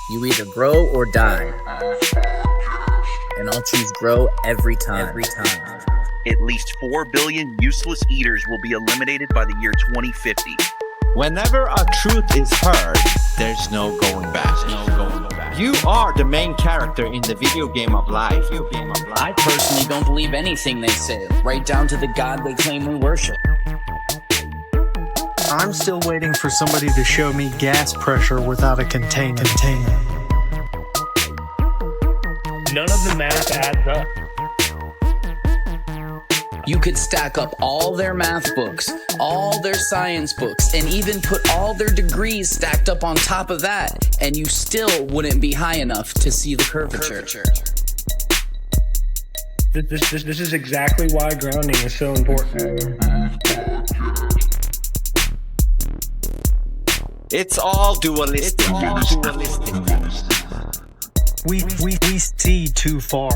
You either grow or die. And I'll choose grow every time. At least 4 billion useless eaters will be eliminated by the year 2050. Whenever a truth is heard, there's no going back. You are the main character in the video game of life. I personally don't believe anything they say, right down to the God they claim we worship. I'm still waiting for somebody to show me gas pressure without a container. None of the math adds up. You could stack up all their math books, all their science books, and even put all their degrees stacked up on top of that, and you still wouldn't be high enough to see the curvature. This is exactly why grounding is so important. It's all dualistic. We see too far.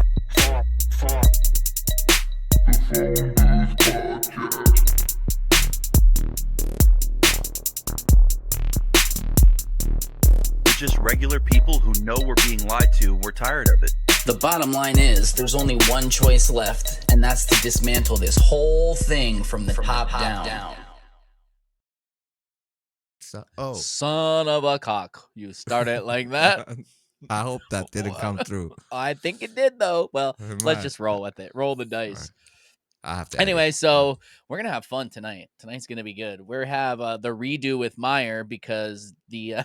We're just regular people who know we're being lied to. We're tired of it. The bottom line is, there's only one choice left, and that's to dismantle this whole thing from the top down. Son of a cock. You start it like that? I hope that didn't come through. I think it did, though. Well, It let's might. just roll with it. Roll the dice. I have to. Anyway, edit. so we're going to have fun tonight. Tonight's going to be good. We have the redo with Myer because the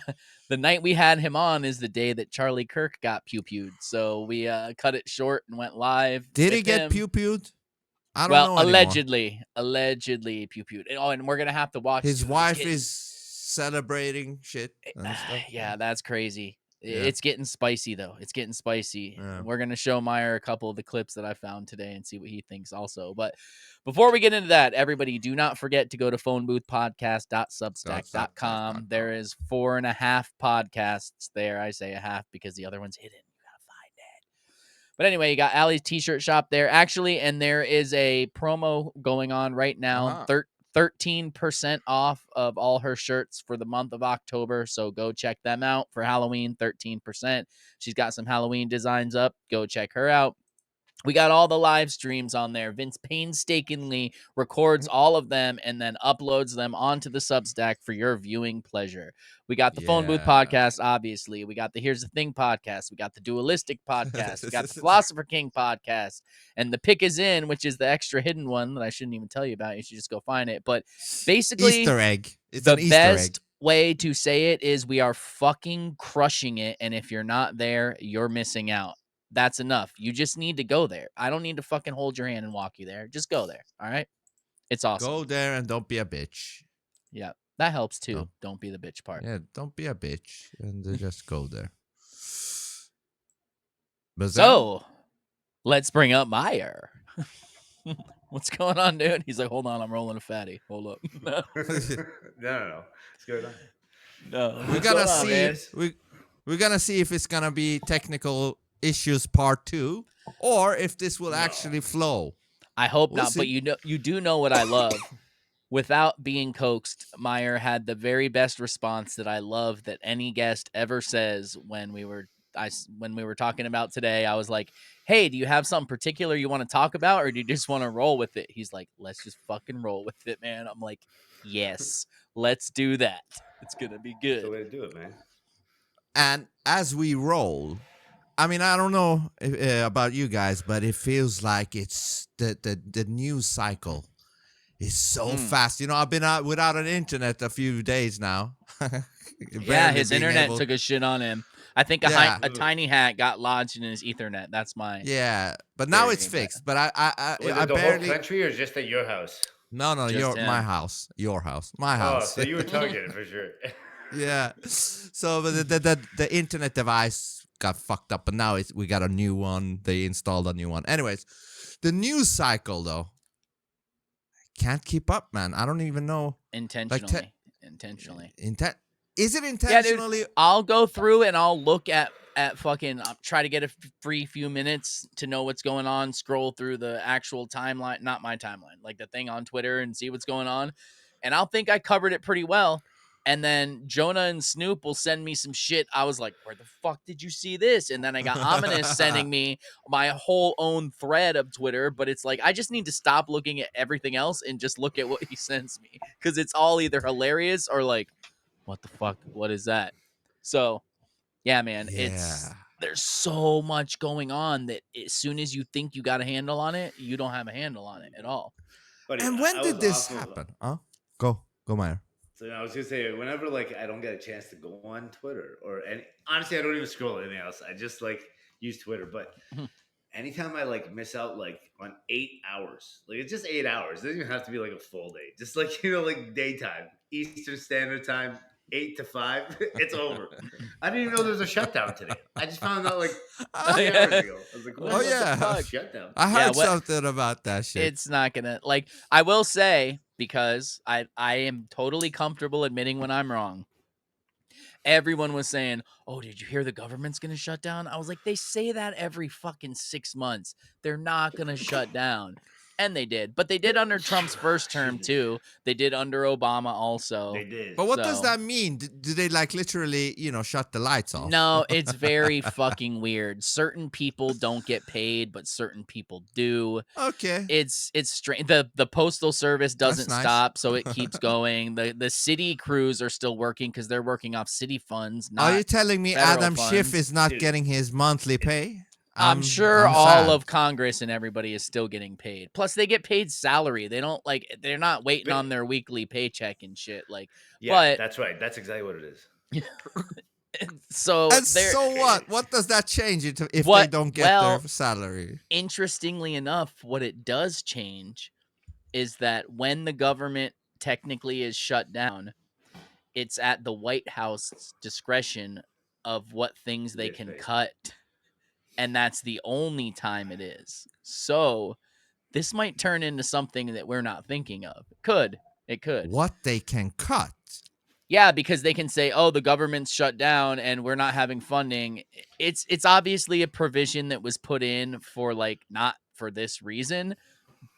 night we had him on is the day that Charlie Kirk got pew-pewed. So we cut it short and went live. Did he with get him. pew-pewed? I don't Well, know anymore. allegedly pew-pewed. Oh, and we're going to have to watch. His wife is celebrating shit and stuff. Yeah, that's crazy. Yeah. It's getting spicy, though. It's getting spicy. Yeah. We're going to show Myer a couple of the clips that I found today and see what he thinks also. But before we get into that, everybody, do not forget to go to phoneboothpodcast.substack.com. There is 4.5 podcasts there. I say a half because the other one's hidden. You got to find it. But anyway, you got Allie's t-shirt shop there. Actually, and there is a promo going on right now. 13% off of all her shirts for the month of October. So go check them out for Halloween, 13%. She's got some Halloween designs up. Go check her out. We got all the live streams on there. Vince painstakingly records all of them and then uploads them onto the Substack for your viewing pleasure. We got the Phone Booth Yeah. podcast, obviously. We got the Here's the Thing podcast. We got the Dualistic podcast. We got the Philosopher King podcast. And the Pick Is In, which is the extra hidden one that I shouldn't even tell you about. You should just go find it. But basically, Easter egg. It's the an Easter egg. best way to say it is we are fucking crushing it. And if you're not there, you're missing out. That's enough. You just need to go there. I don't need to fucking hold your hand and walk you there. Just go there. All right. It's awesome. Go there and don't be a bitch. Yeah. That helps too. No. Don't be the bitch part. Yeah, don't be a bitch and just go there. But So let's bring up Myer. What's going on, dude? He's like, hold on, I'm rolling a fatty. Hold up. No. What's going on? No. we're What's gonna going on, see. man? We're gonna see if it's gonna be technical issues part 2, or if this will actually flow. I hope We'll not, but see. you do know what I love. Without being coaxed, Myer had the very best response that I love that any guest ever says when we were talking about today. I was like, "Hey, do you have something particular you want to talk about, or do you just want to roll with it?" He's like, "Let's just fucking roll with it, man." I'm like, "Yes, let's do that. It's gonna be That's the good." way to do it, man. And as we roll, I mean, I don't know about you guys, but it feels like it's the news cycle is so fast. You know, I've been out without an internet a few days now. Yeah, his internet took a shit on him. I think Yeah. a tiny hat got lodged in his Ethernet. That's my Yeah, but now Very it's bad. fixed. But I Was it the barely. whole country or just at your house? No, Just your him. my house, my Oh, house. so you were targeted for sure. Yeah. So but the internet device got fucked up, but now we got a new one. They installed a new one. Anyways, the news cycle though, I can't keep up, man. I don't even know. intentionally. Is it Yeah, intentionally? dude, I'll go through and I'll look at fucking try to get a free few minutes to know what's going on, scroll through the actual timeline, not my timeline, like the thing on Twitter, and see what's going on. And I'll think I covered it pretty well. And then Jonah and Snoop will send me some shit. I was like, where the fuck did you see this? And then I got Ominous sending me my whole own thread of Twitter. But it's like, I just need to stop looking at everything else and just look at what he sends me. Because it's all either hilarious or like, what the fuck? What is that? So, yeah, man, Yeah. there's so much going on that as soon as you think you got a handle on it, you don't have a handle on it at all. But And when did this happen? Huh? Go, Meyer. So I was gonna say, whenever like I don't get a chance to go on Twitter or any, honestly, I don't even scroll anything else. I just like use Twitter. But anytime I like miss out like on 8 hours, like it's just 8 hours. It doesn't even have to be like a full day. Just like like daytime, Eastern Standard Time, 8 to 5. It's over. I didn't even know there was a shutdown today. I just found out like 3 hours ago. I was like, what Oh, the yeah. fuck? Shutdown. I heard what- something about that shit. It's not gonna, like, I will say, because I am totally comfortable admitting when I'm wrong. Everyone was saying, oh, did you hear the government's gonna shut down? I was like, they say that every fucking 6 months. They're not gonna shut down. And they did. But they did under Trump's first term too. They did under Obama also. They did. But what does So- that mean? Do they like literally, shut the lights off? No, it's very fucking weird. Certain people don't get paid, but certain people do. Okay. It's strange. The postal service doesn't nice. stop, so it keeps going. The city crews are still working because they're working off city funds. Are you Not, telling me federal Adam Schiff funds. is not Dude. getting his monthly pay? I'm sure I'm all sad. of Congress and everybody is still getting paid. Plus, they get paid salary. They don't they're not waiting But- on their weekly paycheck and shit. Yeah, but that's right. That's exactly what it is. so And they're- so what? What does that change if they What- don't get well, their salary? Interestingly enough, what it does change is that when the government technically is shut down, it's at the White House's discretion of what things they Yes, can right. cut. And that's the only time it is. So this might turn into something that we're not thinking of. It could. What they can cut? Yeah, because they can say, "Oh, the government's shut down and we're not having funding." It's obviously a provision that was put in for not for this reason,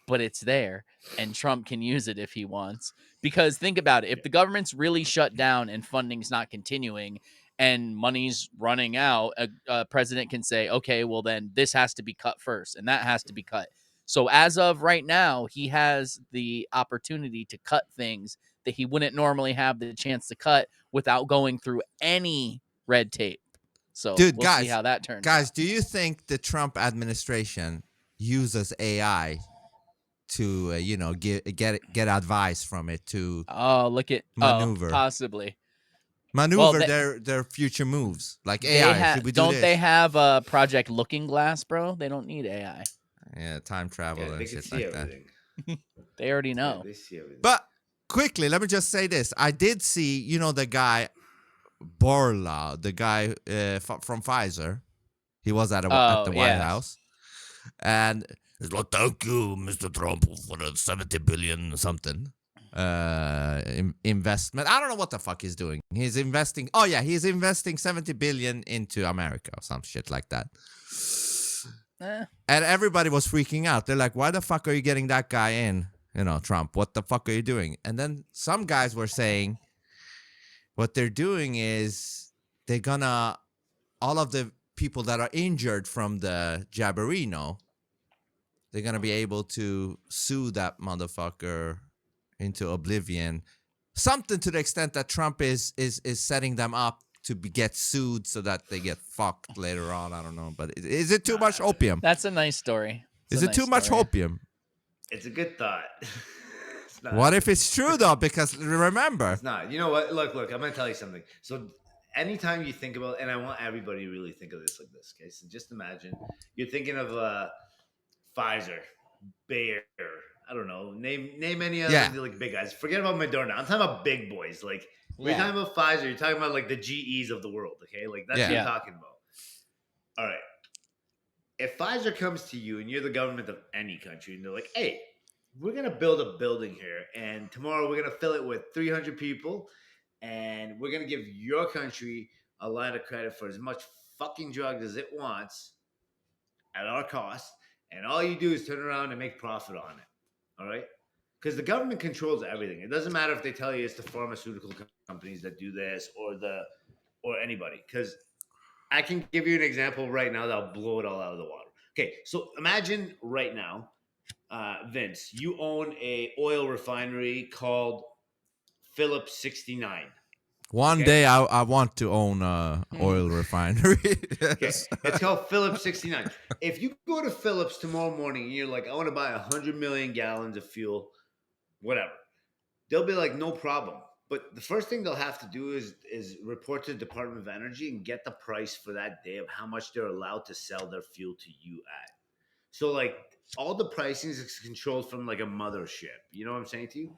but it's there and Trump can use it if he wants. Because think about it, if the government's really shut down and funding's not continuing and money's running out, a president can say, "Okay, well then this has to be cut first and that has to be cut." So as of right now, he has the opportunity to cut things that he wouldn't normally have the chance to cut without going through any red tape. So Dude, we'll see guys, how that turns Guys, out. do you think the Trump administration uses AI to, get advice from it to Oh, look at maneuver? possibly. maneuver they- their future moves? Like They AI, should we do don't this? they have a Project Looking Glass, bro? They don't need AI. Yeah, time travel Yeah, they and can shit see like that. everything. They already Yeah, know. they see everything. But quickly, let me just say this. I did see, the guy, Borla, the guy from Pfizer. He was at the White yes. House. And he's like, thank you, Mr. Trump, for the 70 billion something investment. I don't know what the fuck he's doing. He's investing. Oh, yeah, he's investing 70 billion into America or some shit like that. And everybody was freaking out. They're like, why the fuck are you getting that guy in? Trump, what the fuck are you doing? And then some guys were saying what they're doing is they're gonna, all of the people that are injured from the Jabberino, they're gonna be able to sue that motherfucker into oblivion. Something to the extent that Trump is setting them up to get sued so that they get fucked later on. I don't know, but is it too much opium? That's a nice story. It's Is a it too nice much story. opium? It's a good thought. It's not. What if it's true though? Because remember, It's not. You know what? Look, I'm gonna tell you something. So anytime you think about, and I want everybody to really think of this like this, okay? So just imagine you're thinking of Pfizer, Bayer, I don't know, name any other Yeah. like big guys. Forget about Moderna. I'm talking about big boys. Like when you're Yeah. talking about Pfizer, you're talking about like the GEs of the world, okay? Like that's what Yeah. you're talking about. All right. If Pfizer comes to you and you're the government of any country and they're like, hey, we're going to build a building here and tomorrow we're going to fill it with 300 people and we're going to give your country a line of credit for as much fucking drugs as it wants at our cost. And all you do is turn around and make profit on it. All right. because the government controls everything. It doesn't matter if they tell you it's the pharmaceutical companies that do this or anybody. Because I can give you an example right now that'll blow it all out of the water. Okay, so imagine right now, Vince, you own a oil refinery called Phillips 69. One Okay? day I want to own a oil refinery. Okay, Yes. it's called Phillips 69. If you go to Phillips tomorrow morning and you're like, I want to buy 100 million gallons of fuel, whatever, they'll be like, no problem. But the first thing they'll have to do is report to the Department of Energy and get the price for that day of how much they're allowed to sell their fuel to you at. So like all the pricing is controlled from like a mothership. You know what I'm saying to you?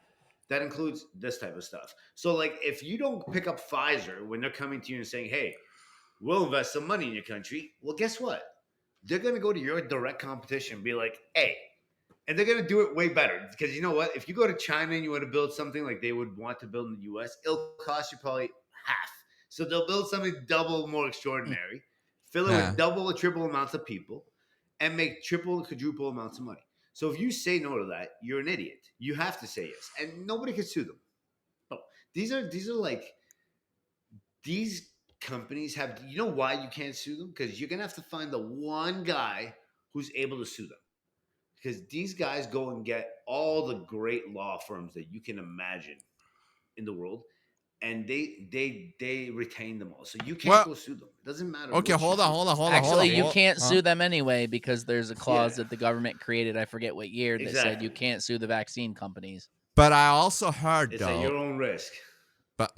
That includes this type of stuff. So like if you don't pick up Pfizer when they're coming to you and saying, hey, we'll invest some money in your country, well, guess what? They're going to go to your direct competition and be like, hey, and they're going to do it way better because you know what? If you go to China and you want to build something like they would want to build in the US, it'll cost you probably half. So they'll build something double more extraordinary, fill it Yeah. with double or triple amounts of people, and make triple, quadruple amounts of money. So if you say no to that, you're an idiot. You have to say yes, and nobody can sue them. No, these are like these companies have. You know why you can't sue them? Because you're gonna have to find the one guy who's able to sue them. Because these guys go and get all the great law firms that you can imagine in the world, and they retain them all. So you can't Well, go sue them. It doesn't matter. Okay, what you hold on, sue. hold on, hold on. Actually, you hold- can't huh? sue them anyway because there's a clause Yeah. that the government created. I forget what year that said you Exactly. can't sue the vaccine companies. But I also heard It's at your though. own risk. But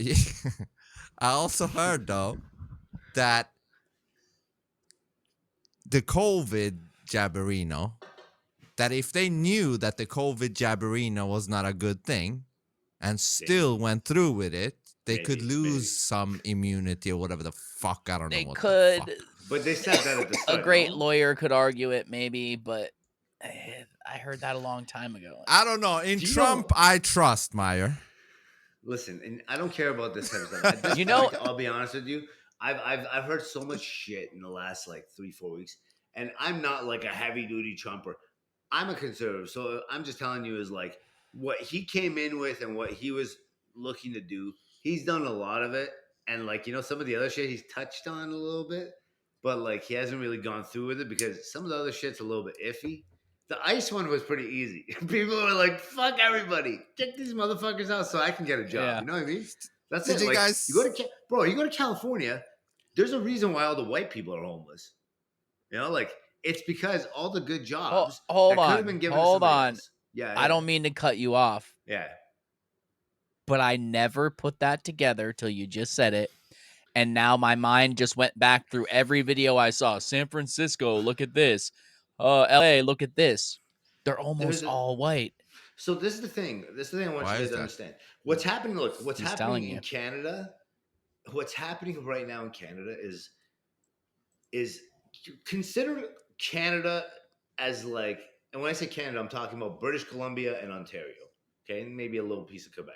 I also heard though that the COVID jabberino, that if they knew that the COVID jabberino was not a good thing and still went through with it, they could Maybe, lose maybe. some immunity or whatever the fuck. I don't They know what could. the fuck. But they said that at the A start. great no? lawyer could argue it, maybe, but I heard that a long time ago. I don't know. In Do you Trump, know- I trust Myer. Listen, and I don't care about this type of stuff. At this You know- point, I'll be honest with you. I've heard so much shit in the last like 3-4 weeks, and I'm not like a heavy duty Trumper. I'm a conservative, so I'm just telling you is like what he came in with and what he was looking to do. He's done a lot of it, and like some of the other shit he's touched on a little bit, but like he hasn't really gone through with it because some of the other shit's a little bit iffy. The ice one was pretty easy. People were like, "Fuck everybody, kick these motherfuckers out so I can get a job." Yeah. You know what I mean? That's Did it. you Like, guys- you go to bro, you go to California. There's a reason why all the white people are homeless. Like it's because all the good jobs hold that could on, have been given to hold somebody on. else. Yeah, I don't mean to cut you off, Yeah, but I never put that together till you just said it. And now my mind just went back through every video I saw. San Francisco, look at this. LA, look at this. They're almost all white. So this is the thing. This is the thing I want Why you guys is to that? understand. What's happening? Look, what's He's telling happening in you. Canada. What's happening right now in Canada is consider Canada as like, and when I say Canada, I'm talking about British Columbia and Ontario. Okay, and maybe a little piece of Quebec.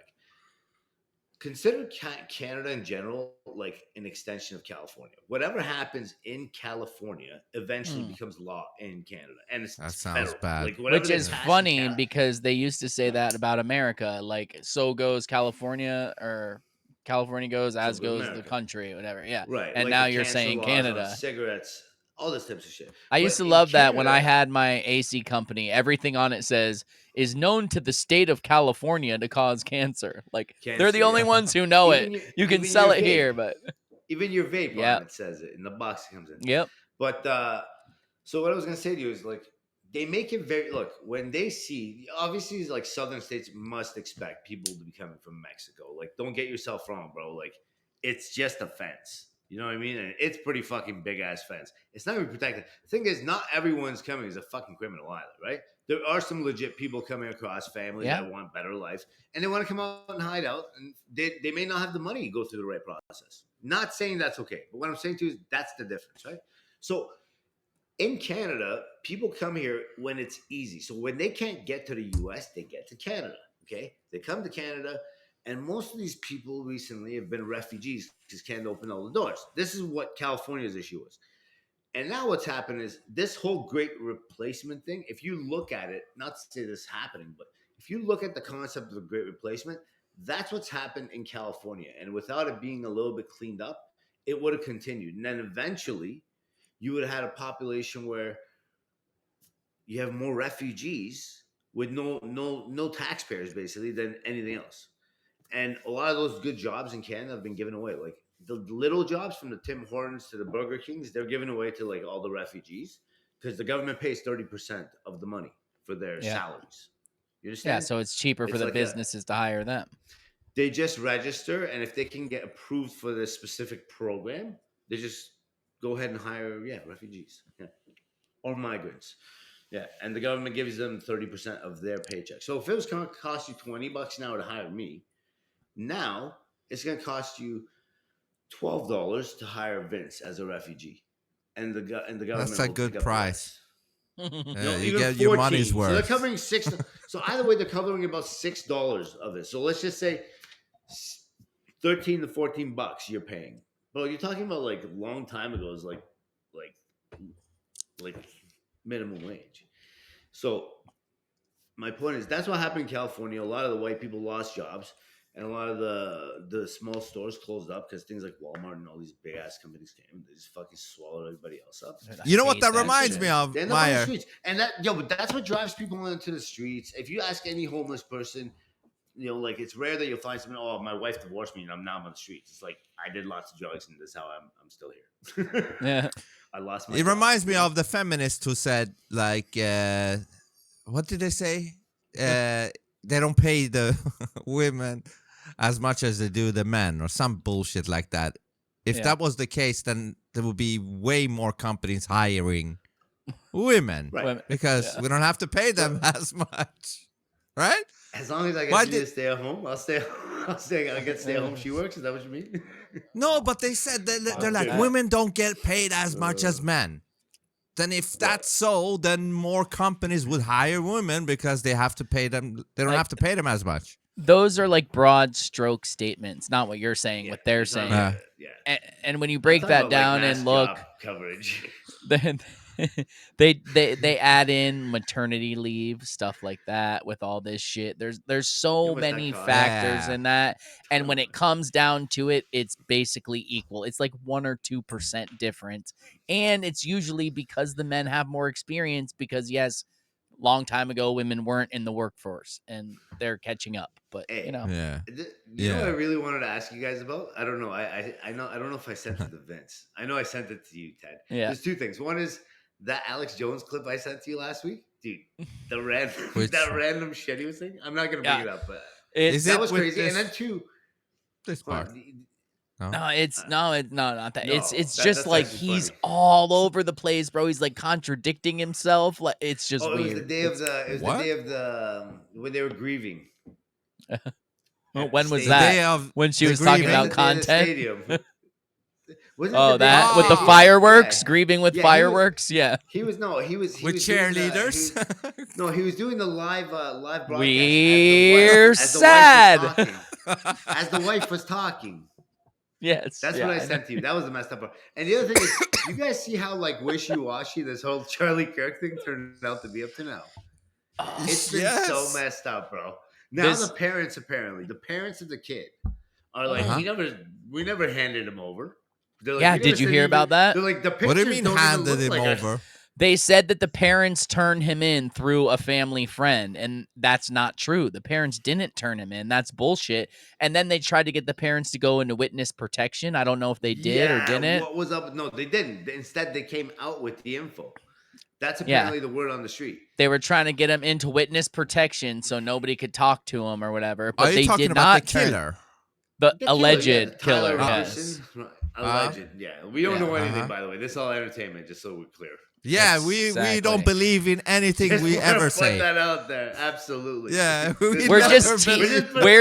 Consider Canada in general like an extension of California. Whatever happens in California eventually becomes law in Canada, and it's That sounds federal. bad. Like, whatever Which they is pass in funny because they used to say Yeah. that about America. Like, so goes California, or California goes, as goes goes the America. country, whatever. Yeah. right, And like now the you're cancer saying laws on Canada. cigarettes, all this types of shit. I used But to in love that when I Canada- had my AC company. Everything on it says is known to the state of California to cause cancer. Like they're the Cancer, only yeah. ones who know Even it. your- You can even sell your it here, vape. but Even your vape Yep. on it says it in the box it comes in. yep. But so what I was gonna say to you is like they make it very look when they see obviously like southern states must expect people to be coming from Mexico. Like don't get yourself wrong, bro. Like it's just a fence. You know what I mean? And it's pretty fucking big ass fence. It's not even protected. The thing is, not everyone's coming as a fucking criminal either, right? There are some legit people coming across, families Yeah. that want better life, and they want to come out and hide out, and they may not have the money to go through the right process. Not saying that's okay, but what I'm saying to you is that's the difference, right? So in Canada, people come here when it's easy. So when they can't get to the US, they get to Canada. Okay. They come to Canada, and most of these people recently have been refugees because Canada opened all the doors. This is what California's issue is. And now what's happened is this whole great replacement thing, if you look at it, not to say this is happening, but if you look at the concept of the Great Replacement, that's what's happened in California. And without it being a little bit cleaned up, it would have continued. And then eventually you would have had a population where you have more refugees with no taxpayers basically than anything else. And a lot of those good jobs in Canada have been given away. Like the little jobs from the Tim Hortons to the Burger Kings, they're given away to like all the refugees because the government pays 30% of the money for their salaries. You understand? Yeah, so it's cheaper for the like businesses to hire them. They just register, and if they can get approved for this specific program, they just go ahead and hire refugees or migrants. Yeah, and the government gives them 30% of their paycheck. So if it was going to cost you $20 an hour to hire me, now it's going to cost you $12 to hire Vince as a refugee, and the government. That's a good price. No, you get your money's worth. So they're covering $6. So either way, they're covering about $6 of it. So let's just say $13 to $14 you're paying. But you're talking about like a long time ago is like minimum wage. So my point is that's what happened in California. A lot of the white people lost jobs, and a lot of the small stores closed up because things like Walmart and all these big ass companies came and they just fucking swallowed everybody else up. You know what that reminds me of, They're Myer? on the streets. And but that's what drives people into the streets. If you ask any homeless person, like it's rare that you'll find someone, oh, my wife divorced me and I'm now on the streets. It's like I did lots of drugs and this is how I'm still here. Yeah. I lost my It job. reminds me of the feminists who said, like, what did they say? They don't pay the women as much as they do the men or some bullshit like that. If that was the case, then there would be way more companies hiring women. Right. Because we don't have to pay them as much. Right? As long as I get to stay at home, I'll stay. I get to stay at home. She works. Is that what you mean? No, but they said they're like, women don't get paid as much as men. Then if that's so, then more companies would hire women because they have to pay them. They don't have to pay them as much. Those are like broad stroke statements, not what you're saying, what they're saying. And when you break that down and look, coverage. they add in maternity leave, stuff like that with all this shit. There's so many factors in that. And when it comes down to it, it's basically equal. It's like 1 or 2% difference. And it's usually because the men have more experience because yes, long time ago women weren't in the workforce and they're catching up. But you know. You know what I really wanted to ask you guys about? I don't know. I know I don't know if I sent it to Vince. I know I sent it to you, Ted. Yeah. There's two things. One is that Alex Jones clip I sent to you last week, dude. That random shit he was saying. I'm not gonna bring it up, but that was crazy. And then this part. No, it's not that. It's just like he's funny. All over the place, bro. He's like contradicting himself. Like it's just weird. It was the day of when they were grieving. When was that? When she was talking about content. With the fireworks, grieving with fireworks. He was with cheerleaders. He was doing the live broadcast. We're sad. As the wife was talking. Yes, that's what I sent to you. That was the messed up part. And the other thing is, you guys see how like wishy-washy this whole Charlie Kirk thing turned out to be up to now. It's been so messed up, bro. Now the parents of the kid are like, we never handed him over. Like, did you hear about that? They're like, the pictures what do you mean handed him over? They said that the parents turned him in through a family friend, and that's not true. The parents didn't turn him in. That's bullshit. And then they tried to get the parents to go into witness protection. I don't know if they did or didn't. What was up? No, they didn't. Instead, they came out with the info. That's apparently the word on the street. They were trying to get him into witness protection so nobody could talk to him or whatever. But Are you they talking did about not the killer? The alleged killer. Yes. Alleged. We don't know anything, by the way. This is all entertainment, just so we're clear. Yeah, we don't believe in anything we ever say. Put that out there, absolutely. Yeah, we're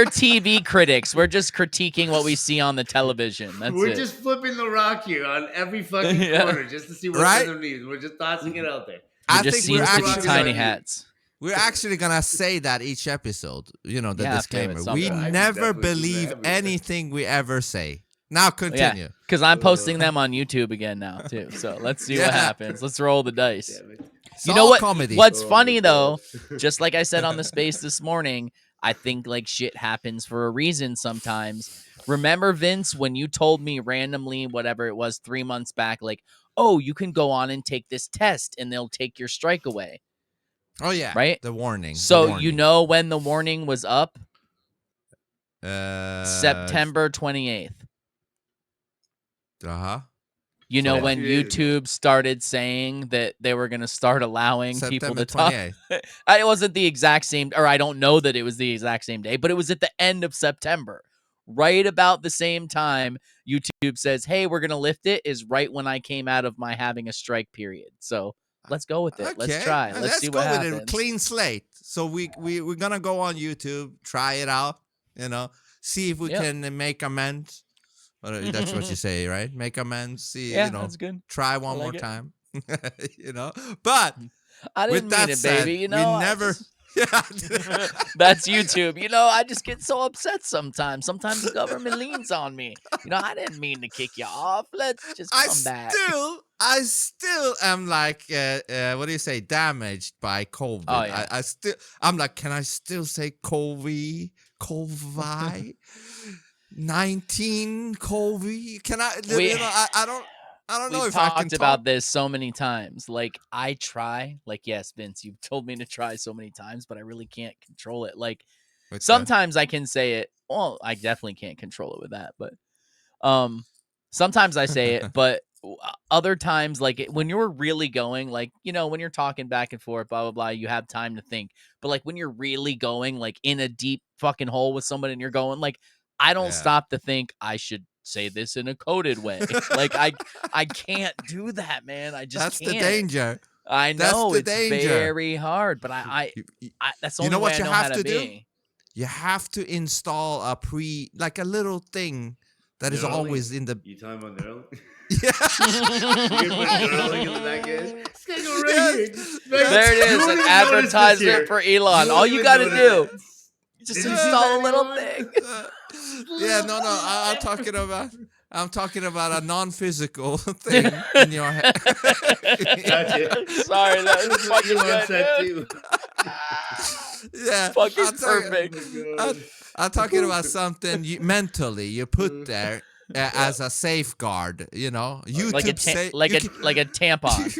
TV critics. We're just critiquing what we see on the television. We're just flipping the rock here on every fucking corner just to see what's underneath. We're just tossing it out there. I just seems to be tiny hats. We're actually gonna say that each episode. You know, the disclaimer. We never believe anything we ever say. Now continue. Because I'm posting them on YouTube again now too. So let's see what happens. Let's roll the dice. It's You know all what? comedy. What's Oh my funny though, God. just like I said on the space this morning, I think like shit happens for a reason sometimes. Remember, Vince, when you told me randomly, whatever it was, 3 months back, like, oh, you can go on and take this test and they'll take your strike away, Oh yeah, right? the warning. So the you warning. know when the warning was up? Uh September 28th. huh. You know Yeah, when 2 days ago. YouTube started saying that they were going to start allowing people September to talk. 28th. It wasn't the exact same, or I don't know that it was the exact same day, but it was at the end of September. Right about the same time, YouTube says, hey, we're going to lift it, is right when I came out of my having a strike period. So let's go with it. Let's Okay, try. Let's see what go with happens. it. Clean slate. So we're gonna go on YouTube, try it out. See if we Yep. can make amends. That's what you say, right? Make amends. See, Yeah, that's good. try one like more it. time. But I with didn't that mean it, said, baby. we I never. just- That's YouTube. I just get so upset sometimes. Sometimes the government leans on me. I didn't mean to kick you off. Let's just come back. I still am like, what do you say? Damaged by COVID. Oh, yeah. I'm like, can I still say COVID? 19 COVID? Can I? I don't know We've if I can talked about talk. this so many times. Like, I try. Like, yes, Vince, you've told me to try so many times, but I really can't control it. Like, With sometimes I can say it. Well, I definitely can't control it with that, but sometimes I say it, but other times, like when you're really going, like, when you're talking back and forth, blah, blah, blah, you have time to think. But like when you're really going like in a deep fucking hole with someone and you're going, like, I don't Yeah. stop to think I should say this in a coded way. Like I can't do that, man. I just That's can't. the danger. I That's know the it's danger. very hard, but I that's the You only know way what I you know have how to to do? be. You have to install a a little thing that is Neuralink? always in the. You talking about Neuralink? Yeah. You can put Neuralink in the back end. It's gonna go right here. There it is, You won't an even notice this here. advertisement for Elon. You All won't you even got to notice do, it. just Did you see install a that, little Elon? thing. Yeah, no. I'm talking about a non-physical thing in your head. Gotcha. Sorry, that was fucking Elon good, said dude. too. Yeah, Fucking I'm talking- perfect. I'm talking about something mentally you put there as a safeguard. YouTube Like a like a tampon.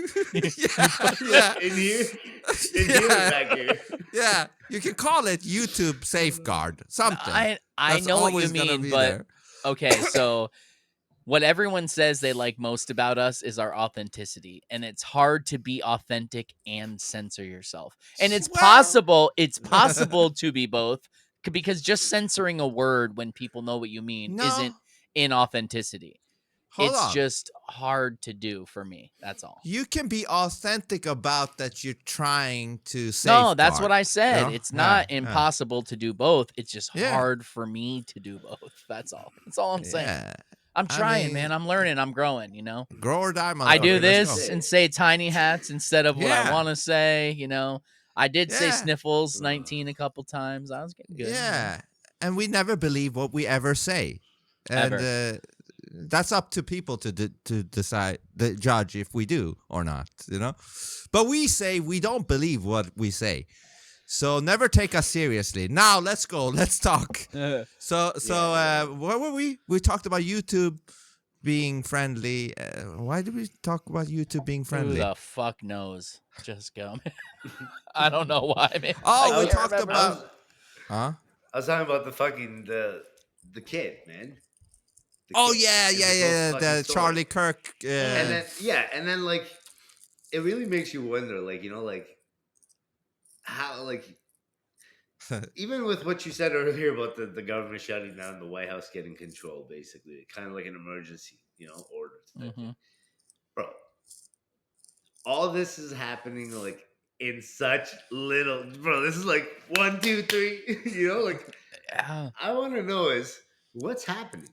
yeah, In here, in here, Yeah. back here. yeah. You can call it YouTube safeguard. Something. I That's know what you always gonna mean, be but there. okay, so what everyone says they like most about us is our authenticity, and it's hard to be authentic and censor yourself. And it's Well- possible to be both, because just censoring a word when people know what you mean No. isn't inauthenticity. Hold It's on. just hard to do for me. That's all. You can be authentic about that you're trying to safeguard. No, that's what I said. you know? It's not Yeah, impossible to do both. It's just Yeah. hard for me to do both. That's all. That's all I'm saying. Yeah. I'm I trying, mean- man. I'm learning. I'm growing, Grow or die, I do motherfucker. Let's this go. and say tiny hats instead of what I Yeah. want to say, I did say Yeah. sniffles 19 a couple times. I was getting good. Yeah. And we never believe what we ever say. And that's up to people to decide, judge if we do or not, But we say we don't believe what we say. So never take us seriously. Now let's go. Let's talk. So where were we? We talked about YouTube being friendly. Why did we talk about YouTube being Who friendly? the fuck knows? Just go. I don't know why, man. Oh, I we can't talked remember. about. Huh? I was talking about the fucking the kid, man. The Oh kid. yeah, It yeah, was yeah. both fucking The stories. Charlie Kirk. And then like it really makes you wonder, like, like how, like, even with what you said earlier about the government shutting down, the White House getting control, basically, kind of like an emergency, order type thing. Bro. All this is happening like in such little, bro. This is like 1, 2, 3. Like I want to know is what's happening.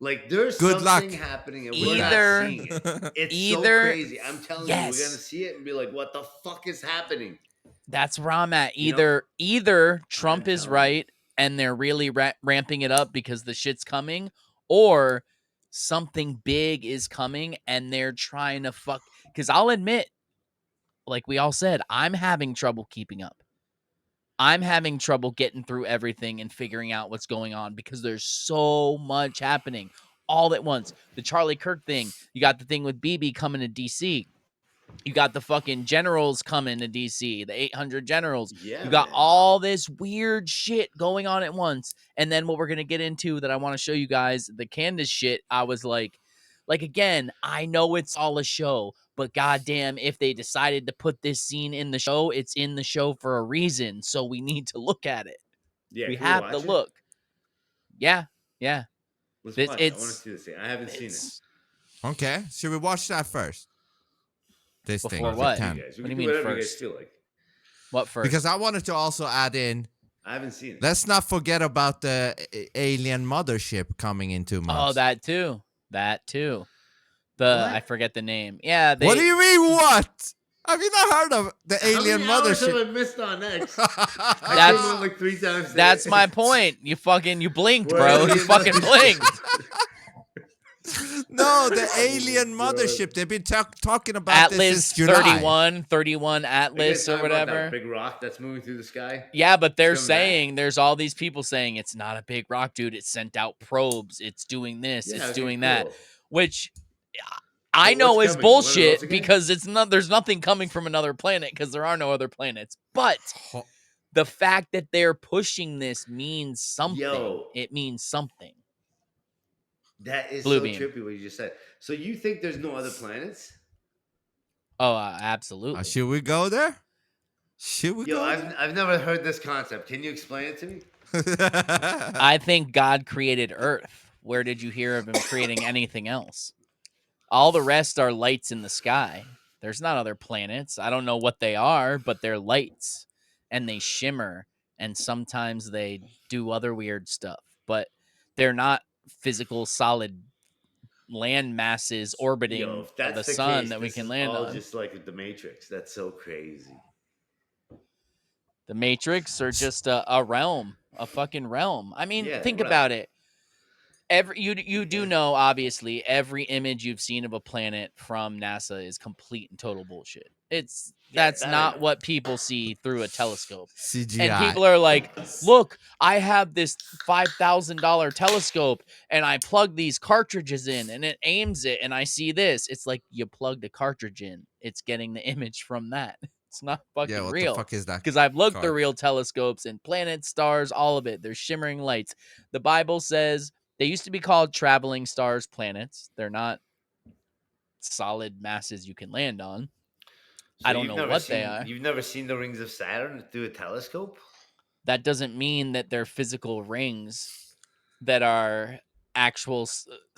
Like there's Good something luck. happening and Either- we're not seeing it. It's so crazy. I'm telling you, we're gonna Yes. see it and be like, "What the fuck is happening?" That's where I'm at. You know? Either Trump is telling right and they're really ramping it up because the shit's coming, or something big is coming and they're trying to fuck. Because I'll admit, like we all said, I'm having trouble keeping up. I'm having trouble getting through everything and figuring out what's going on because there's so much happening all at once. The Charlie Kirk thing, you got the thing with BB coming to DC. You got the fucking generals coming to DC, the 800 generals. Yeah, You got man. all this weird shit going on at once. And then what we're going to get into that I want to show you guys, the Candace shit, I was like, again, I know it's all a show, but goddamn, if they decided to put this scene in the show, it's in the show for a reason. So we need to look at it. Yeah, We can we have to watch it? look. Yeah, yeah. Let's It's- watch it. I want to it's- see this thing. I haven't seen it. It's Okay, should we watch that first? This thing, Before if what? we You can. guys. We What do can you do mean whatever you guys first? feel like. what first? Because I wanted to also add in. I haven't seen it. Let's not forget about the alien mothership coming in 2 months. Oh, that too. That too. The What? I forget the name. Yeah, What do you mean? What? Have you not heard of the alien How many hours have mothership? I missed on X? That's- I came on like 3 times today. That's my point. You blinked, Where bro. are You the fucking others? blinked. No, the alien God. mothership. They've been talking about this Atlas since July. 31 Are you Atlas guys or talking about that whatever. big rock that's moving through the sky. Yeah, but they're It's coming back. saying there's all these people saying it's not a big rock, dude. It sent out probes. It's doing this. Yeah, it's okay, doing that. cool. Which I But know what's is coming? One of those bullshit again? because there's nothing coming from another planet because there are no other planets. But the fact that they're pushing this means something. Yo. It means something. That is Blue so beam. trippy what you just said. So you think there's no other planets? Oh, absolutely. Should we go there? Should we Yo, go I've never heard this concept. Can you explain it to me? there? I think God created Earth. Where did you hear of him creating anything else? All the rest are lights in the sky. There's not other planets. I don't know what they are, but they're lights and they shimmer and sometimes they do other weird stuff, but they're not physical solid land masses orbiting Yo, if that's the the sun case, that we this can is land all on. just like the Matrix. That's so crazy. The Matrix or just a realm, a fucking realm. I mean, Yeah, think right. about it. You do know, obviously, every image you've seen of a planet from NASA is complete and total bullshit. That's that I not know. what people see through a telescope. CGI. And people are like, look, I have this $5,000 telescope and I plug these cartridges in and it aims it and I see this. It's like you plugged a cartridge in. It's getting the image from that. It's not fucking yeah, what real. the fuck is that? Because I've looked at card? real telescopes and planets, stars, all of it. They're shimmering lights. The Bible says they used to be called traveling stars, planets. They're not solid masses you can land on. I don't you've know never what they seen- are. You've never seen the rings of Saturn through a telescope? That doesn't mean that they're physical rings that are actual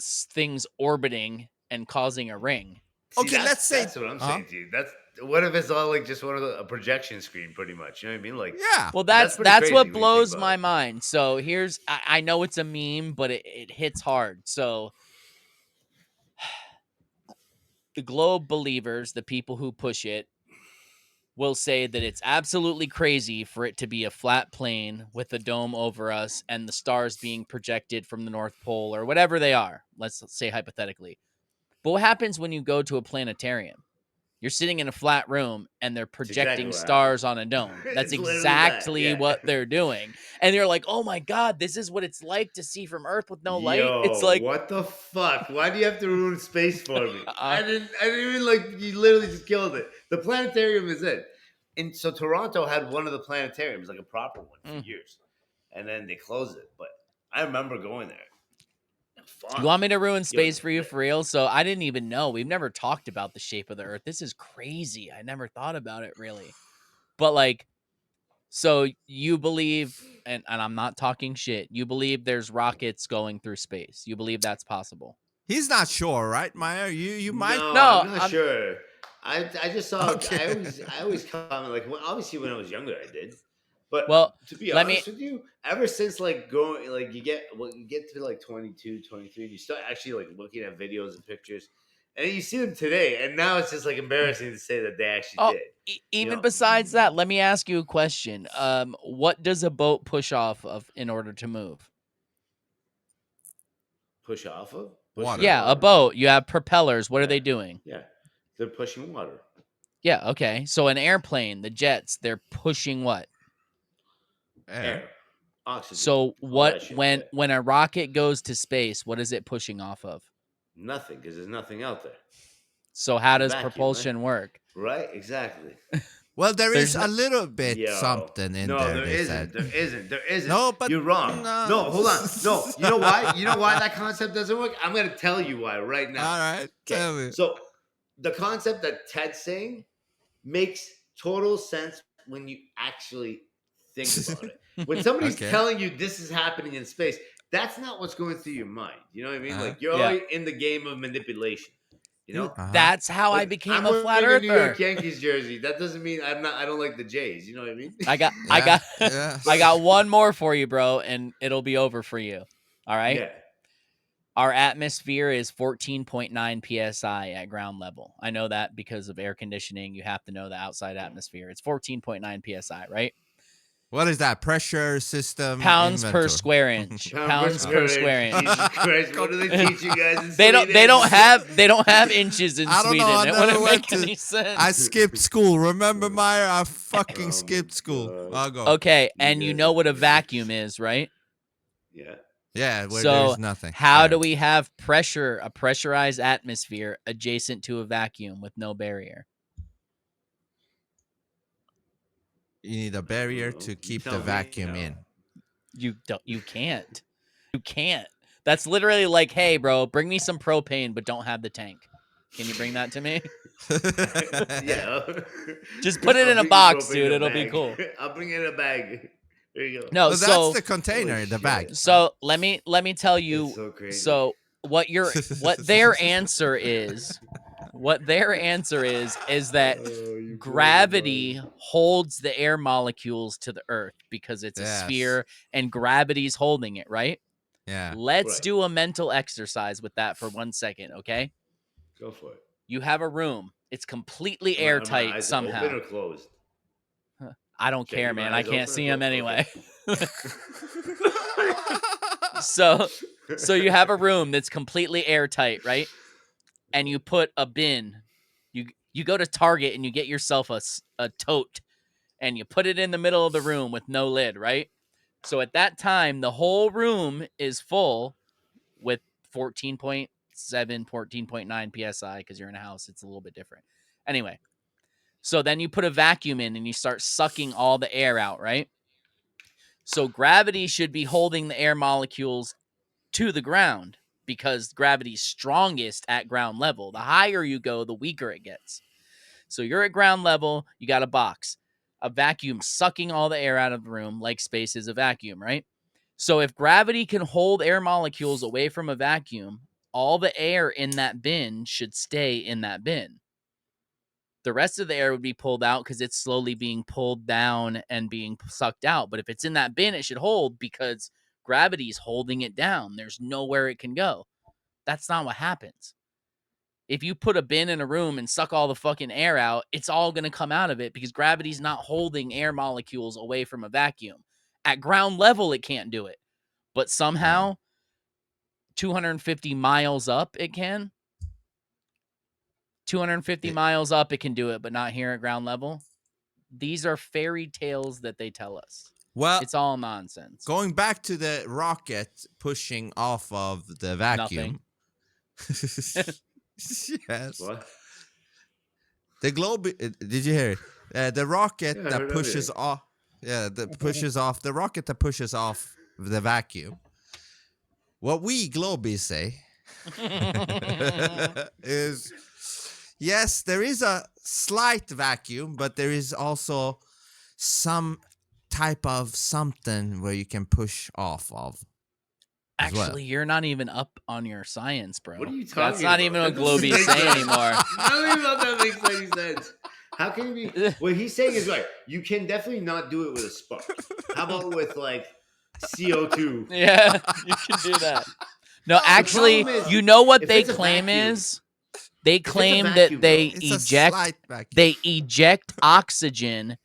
things orbiting and causing a ring. See, Okay, let's say- that's what I'm huh? saying, dude. That's what if it's all like just one of a projection screen, pretty much. You know what I mean? Like, Yeah. Well, That's that's pretty crazy what when you think blows about my it. mind. So here's I know it's a meme, but it hits hard. So the globe believers, the people who push it, will say that it's absolutely crazy for it to be a flat plane with a dome over us and the stars being projected from the North Pole or whatever they are. Let's say hypothetically. But what happens when you go to a planetarium? You're sitting in a flat room and they're projecting what stars on a dome. That's It's literally that, exactly yeah. what they're doing. And you're like, oh my God, this is what it's like to see from Earth with no light. Yo, It's like, what the fuck? Why do you have to ruin space for me? I didn't even like. You literally just killed it. The planetarium is it. And so Toronto had one of the planetariums, like a proper one, for years, and then they closed it. But I remember going there. Fun. you want me to ruin space Yo, for you for real? So I didn't even know. We've never talked about the shape of the Earth. This is crazy. I never thought about it really. But like, so you believe, and I'm not talking shit, you believe there's rockets going through space. You believe that's possible. He's not sure, right, Myer? You might. No, I'm not sure. I just saw. Okay. I always comment like. Well, obviously, when I was younger, I did. But Well, to be let me- honest with you, ever since like going like you get to like 22, 23, and you start actually like looking at videos and pictures, and then you see them today, and now it's just like embarrassing to say that they actually Oh, did. Even know? besides that, let me ask you a question. What does a boat push off of in order to move? Push off of Water. Yeah, a boat. You have propellers. What are Yeah. they doing? Yeah, they're pushing water. Yeah, okay. So an airplane, the jets, they're pushing what? Air, oxygen. So all what that shit, when a rocket goes to space, what is it pushing off of? nothing, because there's nothing out there. So how It's a does vacuum, propulsion work? Right? Exactly. Well, there is There's no- a little bit Yo, something in no, there. there They isn't. said. There isn't. There isn't. No, but you're wrong. no. No, hold on. No, you know why? You know why that concept doesn't work? I'm gonna tell you why right now. All right, tell me. So the concept that Ted's saying makes total sense when you actually think about it. When somebody's Okay. telling you this is happening in space, that's not what's going through your mind. You know what I mean? Uh-huh. Like you're Yeah. already in the game of manipulation. You know? Uh-huh. That's how I Like, became I'm a flat wearing a New York earther. Yankees jersey. That doesn't mean I don't like the Jays. You know what I mean? I got Yeah. I got one more for you, bro, and it'll be over for you. All right? Yeah. Our atmosphere is 14.9 psi at ground level. I know that because of air conditioning. You have to know the outside atmosphere. It's 14.9 psi, right? What is that? Pressure system Pounds per inventory. square inch. Pounds per square inch. Jesus Christ! What do they teach you guys? In They don't Sweden? have inches in I don't know, Sweden. I It never wouldn't went make to- any sense. I skipped school. Remember, Myer? I fucking Oh skipped my school. God. I'll go. Okay, You and you guys know are what a crazy. vacuum is, right? Yeah. Yeah, where So there's nothing. how Yeah. do we have a pressurized atmosphere adjacent to a vacuum with no barrier? You need a barrier know. to You keep tell the me vacuum now. in. You can't. You can't. That's literally like, hey, bro, bring me some propane, but don't have the tank. Can you bring that to me? Yeah. Just put it I'll in a bring you box, propane dude. in a It'll be bag. cool. I'll bring it in a bag. There you go. No, Well, so that's the container, Holy the shit. bag. so let me tell you. It's so crazy. So what their answer is that Oh, you blow my gravity mind. holds the air molecules to the earth because it's a Yes. sphere and gravity's holding it, right? Yeah. Let's Right. do a mental exercise with that for 1 second, okay? Go for it. You have a room. It's completely Are my airtight eyes somehow. open or closed? I don't Should I care, keep my man. I eyes can't open or see them closed? anyway. Okay. So you have a room that's completely airtight, right? And you put a bin. You go to Target and you get yourself a tote and you put it in the middle of the room with no lid, right? So at that time, the whole room is full with 14.7, 14.9 psi because you're in a house. It's a little bit different. Anyway, so then you put a vacuum in and you start sucking all the air out, right? So gravity should be holding the air molecules to the ground because gravity's strongest at ground level. The higher you go, the weaker it gets. So you're at ground level, you got a box, a vacuum sucking all the air out of the room like space is a vacuum, right? So if gravity can hold air molecules away from a vacuum, all the air in that bin should stay in that bin. The rest of the air would be pulled out because it's slowly being pulled down and being sucked out. But if it's in that bin, it should hold because gravity's holding it down. There's nowhere it can go. That's not what happens. If you put a bin in a room and suck all the fucking air out, it's all going to come out of it because gravity's not holding air molecules away from a vacuum. At ground level, it can't do it. But somehow, 250 miles up, it can. 250 miles up, it can do it, but not here at ground level. These are fairy tales that they tell us. Well, It's all nonsense. going back to the rocket pushing off of the vacuum. Yes. What? The globe. Did you hear it? The rocket Yeah, I that heard pushes everything. off. Yeah, that pushes off. The rocket that pushes off the vacuum. What we globies say is, yes, there is a slight vacuum, but there is also some type of something where you can push off of. as well. Actually, you're not even up on your science, bro. What are you That's talking not about? even what That doesn't Globey's make saying sense. anymore. None of that makes any sense. How can you be? What he's saying is right. You can definitely not do it with a spark. How about with like CO2? Yeah, you can do that. No, actually, problem is, you know what if they it's a claim vacuum- is? They it's a claim vacuum, that they though, It's a eject slight vacuum. they eject oxygen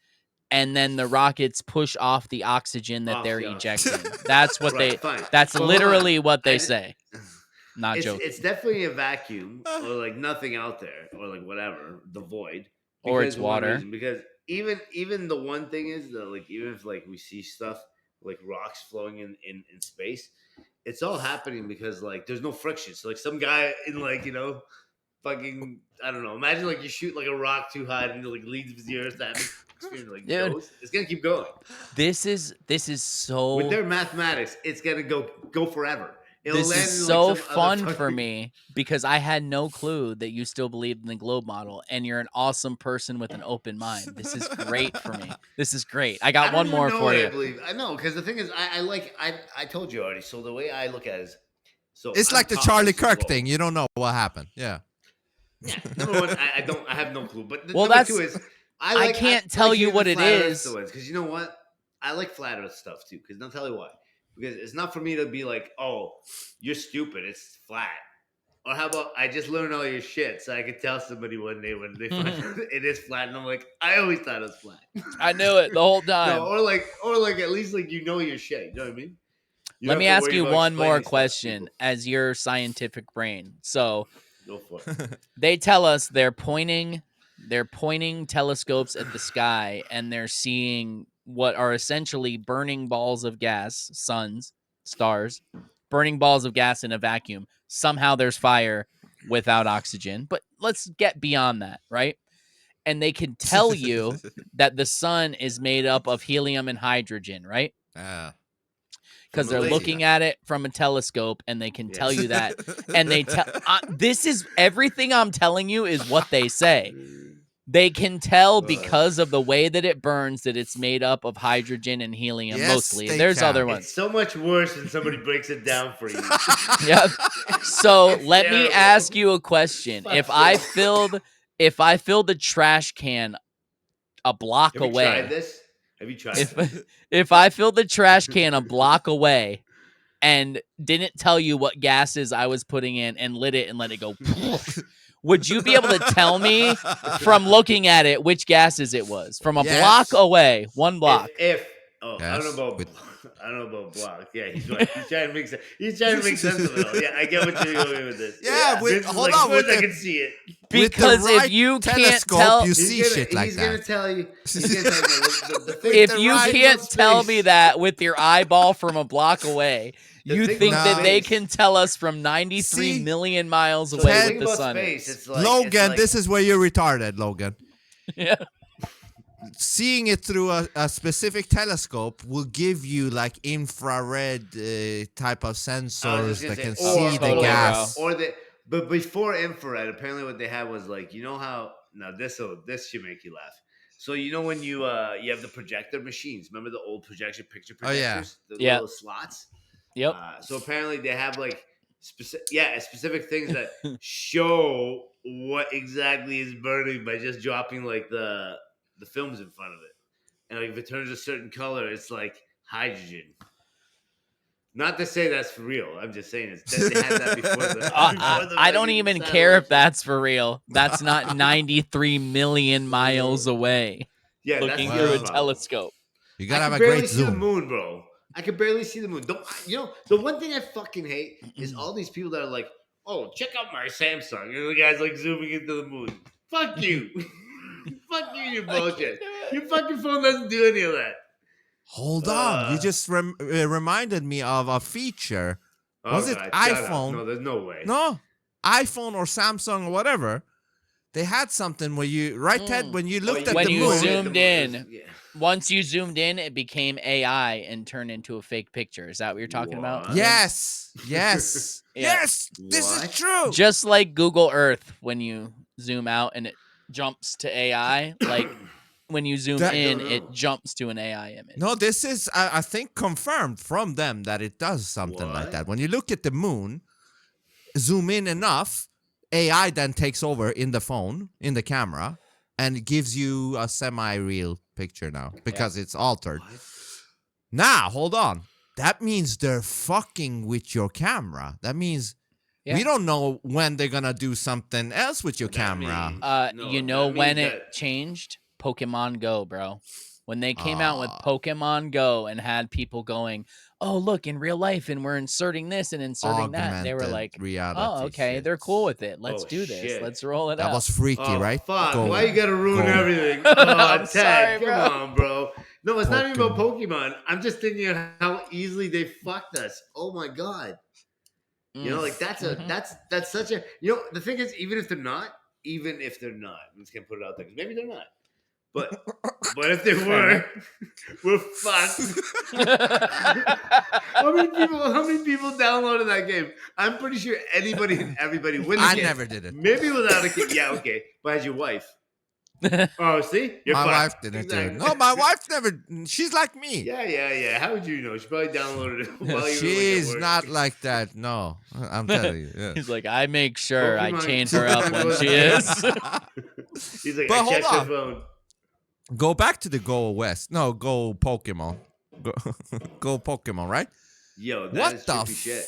and then the rockets push off the oxygen that Off they're the ejecting. oxygen. That's what Right, fine. that's But hold on. literally what they I- say. Not joking. It's definitely a vacuum or like nothing out there or like whatever, the void Or it's Because one water. reason, because even the one thing is that like even if like we see stuff like rocks flowing in space, it's all happening because like there's no friction. So like some guy in like fucking I don't know. Imagine like you shoot like a rock too high and it like leaves the Earth's atmosphere and like Dude. goes. It's gonna keep going. This is so. With their mathematics, it's gonna go forever. It'll This land is in, so like, some other fun for fucking- me because I had no clue that you still believed in the globe model, and you're an awesome person with an open mind. This is great for me. This is great. I I got don't one even more know for what you. I believe. I know because the thing is, I told you already. So the way I look at it is, so It's I'm like the top Charlie of the Kirk globe. thing. You don't know what happened. Yeah. Yeah, number one, I don't. I have no clue. But Well, number that's- two is I can't tell you what it is. because you know what? I like flat Earth stuff too. Because I'll tell you why. Because it's not for me to be like, oh, you're stupid. It's flat. Or how about I just learn all your shit so I could tell somebody one day when they find out it is flat, and I'm like, I always thought it was flat. I knew it the whole time. No, or like at least like you know your shit. You know what I mean? You Let don't me have to ask worry you about one more explaining stuff to question people. as your scientific brain. So Go for it. they tell us they're pointing telescopes at the sky and they're seeing what are essentially burning balls of gas, suns, stars, burning balls of gas in a vacuum. Somehow there's fire without oxygen. But let's get beyond that, right? And they can tell you that the sun is made up of helium and hydrogen, right? Because they're Malaysia. looking at it from a telescope and they can tell you that. And they tell this is everything I'm telling you is what they say. They can tell because of the way that it burns that it's made up of hydrogen and helium Yes, mostly. they There's can. other ones. It's so much worse when somebody breaks it down for you. Yep. So It's let me terrible. ask you a question. Fuck If you. I filled the trash can a block Have you away. tried this? Have you tried it? If I filled the trash can a block away and didn't tell you what gases I was putting in and lit it and let it go, would you be able to tell me from looking at it which gases it was from a Yes. block away, one block? I don't Yes, know about with- I don't know about block. Yeah, he's right. He's trying to make sense. He's trying to make sense of it all. Yeah, I get what you're going with this. Yeah, with- Vince is hold like, on, "Of course with I the- can see it. Because With the right if you can't telescope, tell, you see shit like he's gonna that. tell you. He's gonna tell you the thing, if the you right can't tell space. me that with your eyeball from a block away, The you thing think about that they space- can tell us from 93 See? million miles So away the what thing the about sun space, is? it's like Logan, it's like, this is where you're retarded, Logan. Yeah. Seeing it through a specific telescope will give you like infrared type of I was sensors just gonna that can say, or- see the Totally, gas. Or but before infrared, apparently what they had was like, you know how now this should make you laugh. So you know when you have the projector machines, remember the old projection picture Oh, yeah. projectors, the Yeah. little slots. Yep. So apparently they have like specific things that show what exactly is burning by just dropping like the films in front of it, and like if it turns a certain color, it's like hydrogen. Not to say that's for real. I'm just saying they had that before. I don't even care if that's for real. That's not 93 million miles away. yeah, Looking that's through the a problem. telescope. You I gotta can have a barely great see the zoom. moon, bro. I can barely see the moon. The one thing I fucking hate is all these people that are like, "Oh, check out my Samsung," and the guy's like zooming into the moon. Fuck you, fuck you, you bullshit. Your fucking phone doesn't do any of that. Hold on, you just reminded me of a feature. Was it God, shut up. iPhone? No, there's no way. No, iPhone or Samsung or whatever. They had something where you, right, Ted, when you looked at When the you moon. zoomed in. Yeah. Once you zoomed in, it became AI and turned into a fake picture. Is that what you're talking about? What? Yes, yes, Yeah. yes. This What? is true. Just like Google Earth, when you zoom out and it jumps to AI, like when you zoom That- in, No, no. it jumps to an AI image. No, this is, I think, confirmed from them that it does something like What? that. When you look at the moon, zoom in enough, AI then takes over in the phone, in the camera, and it gives you a semi-real picture now because it's altered. What? Now, hold on. That means they're fucking with your camera. That means we don't know when they're gonna do something else with your camera. means- No, You know that when means it that- changed? Pokemon Go, bro. when they came out with Pokemon Go and had people going, oh, look, in real life, and we're inserting this and inserting that. And they were Augmented like, reality oh, okay, shit. they're cool with it. Let's Oh, do this. shit. Let's roll it That out. was freaky, Oh, right? fuck. Go- Why you gotta ruin go. everything? Oh, I'm Ted, sorry, come bro. on, bro. No, it's not even about Pokemon. Pokemon. I'm just thinking of how easily they fucked us. Oh my god. You know, like that's such a the thing is, even if they're not, I'm just gonna put it out there because maybe they're not. But if they were, we're fucked. How many people downloaded that game? I'm pretty sure anybody and everybody with a I kid. never did it. Maybe without a kid. Yeah, okay. But as your wife. Oh, see? You're My fucked. wife didn't Exactly. do it. No, my wife never. She's like me. Yeah. How would you know? She probably downloaded it while you were She's at work. not like that. No, I'm telling you. Yeah. He's like, I make sure I Pokemon- chain her up when she is. He's like, But I hold checked her on. phone. Go back to the Go West. No, Go Pokemon. Go Pokemon, right? Yo, that What is the trippy shit.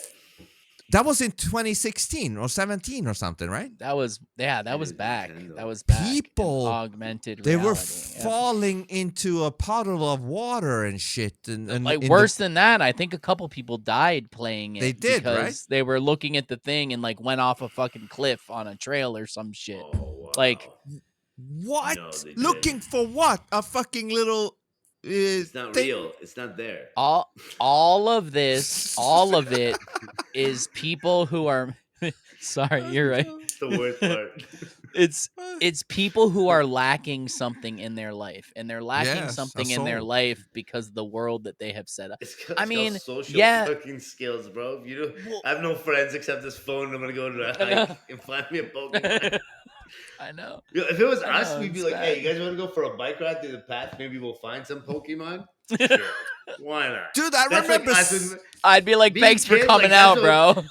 That was in 2016 or 17 or something, right? That was It was is back. Nintendo. That was back. in People, augmented They were reality. Yeah. falling into a puddle of water and shit. And Like in worse than that, I think a couple people died playing it. They did, because right? they were looking at the thing and like went off a fucking cliff on a trail or some shit. Oh, wow. Like, what? No, they Looking for what? A fucking little. It's not thing? real. It's not there. all of this, all of it is people who are sorry, you're right. It's the worst part. It's people who are lacking something in their life, and they're lacking Yes, something a in their soul. life because of the world that they have set up. It's I mean, social yeah. fucking skills, bro. I have no friends except this phone. I'm gonna go to a hike and find me a Pokemon. I know. Yo, if it was I us, know, we'd be it's like, bad. "Hey, you guys want to go for a bike ride through the path? Maybe we'll find some Pokemon." Sure. Why not? Dude, I That's remember. like us when- I'd be like, Being thanks for kids, coming like, that's out, bro.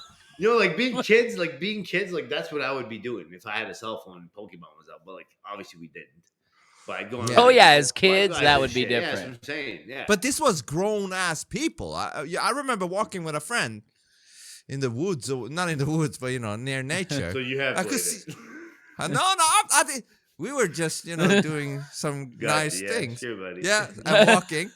being kids, that's what I would be doing if I had a cell phone and Pokemon was out. But like, obviously we didn't. But I'd go on. Yeah. Oh like, yeah, as bike kids, rides that and would be shit. Yeah, different. that's what I'm saying. Yeah. But this was grown ass people. I remember walking with a friend in the woods, not in the woods, but near nature. so you have I played could it. see- I did. We were just doing some Gotcha, nice yeah, things. sure, buddy. Yeah, and walking.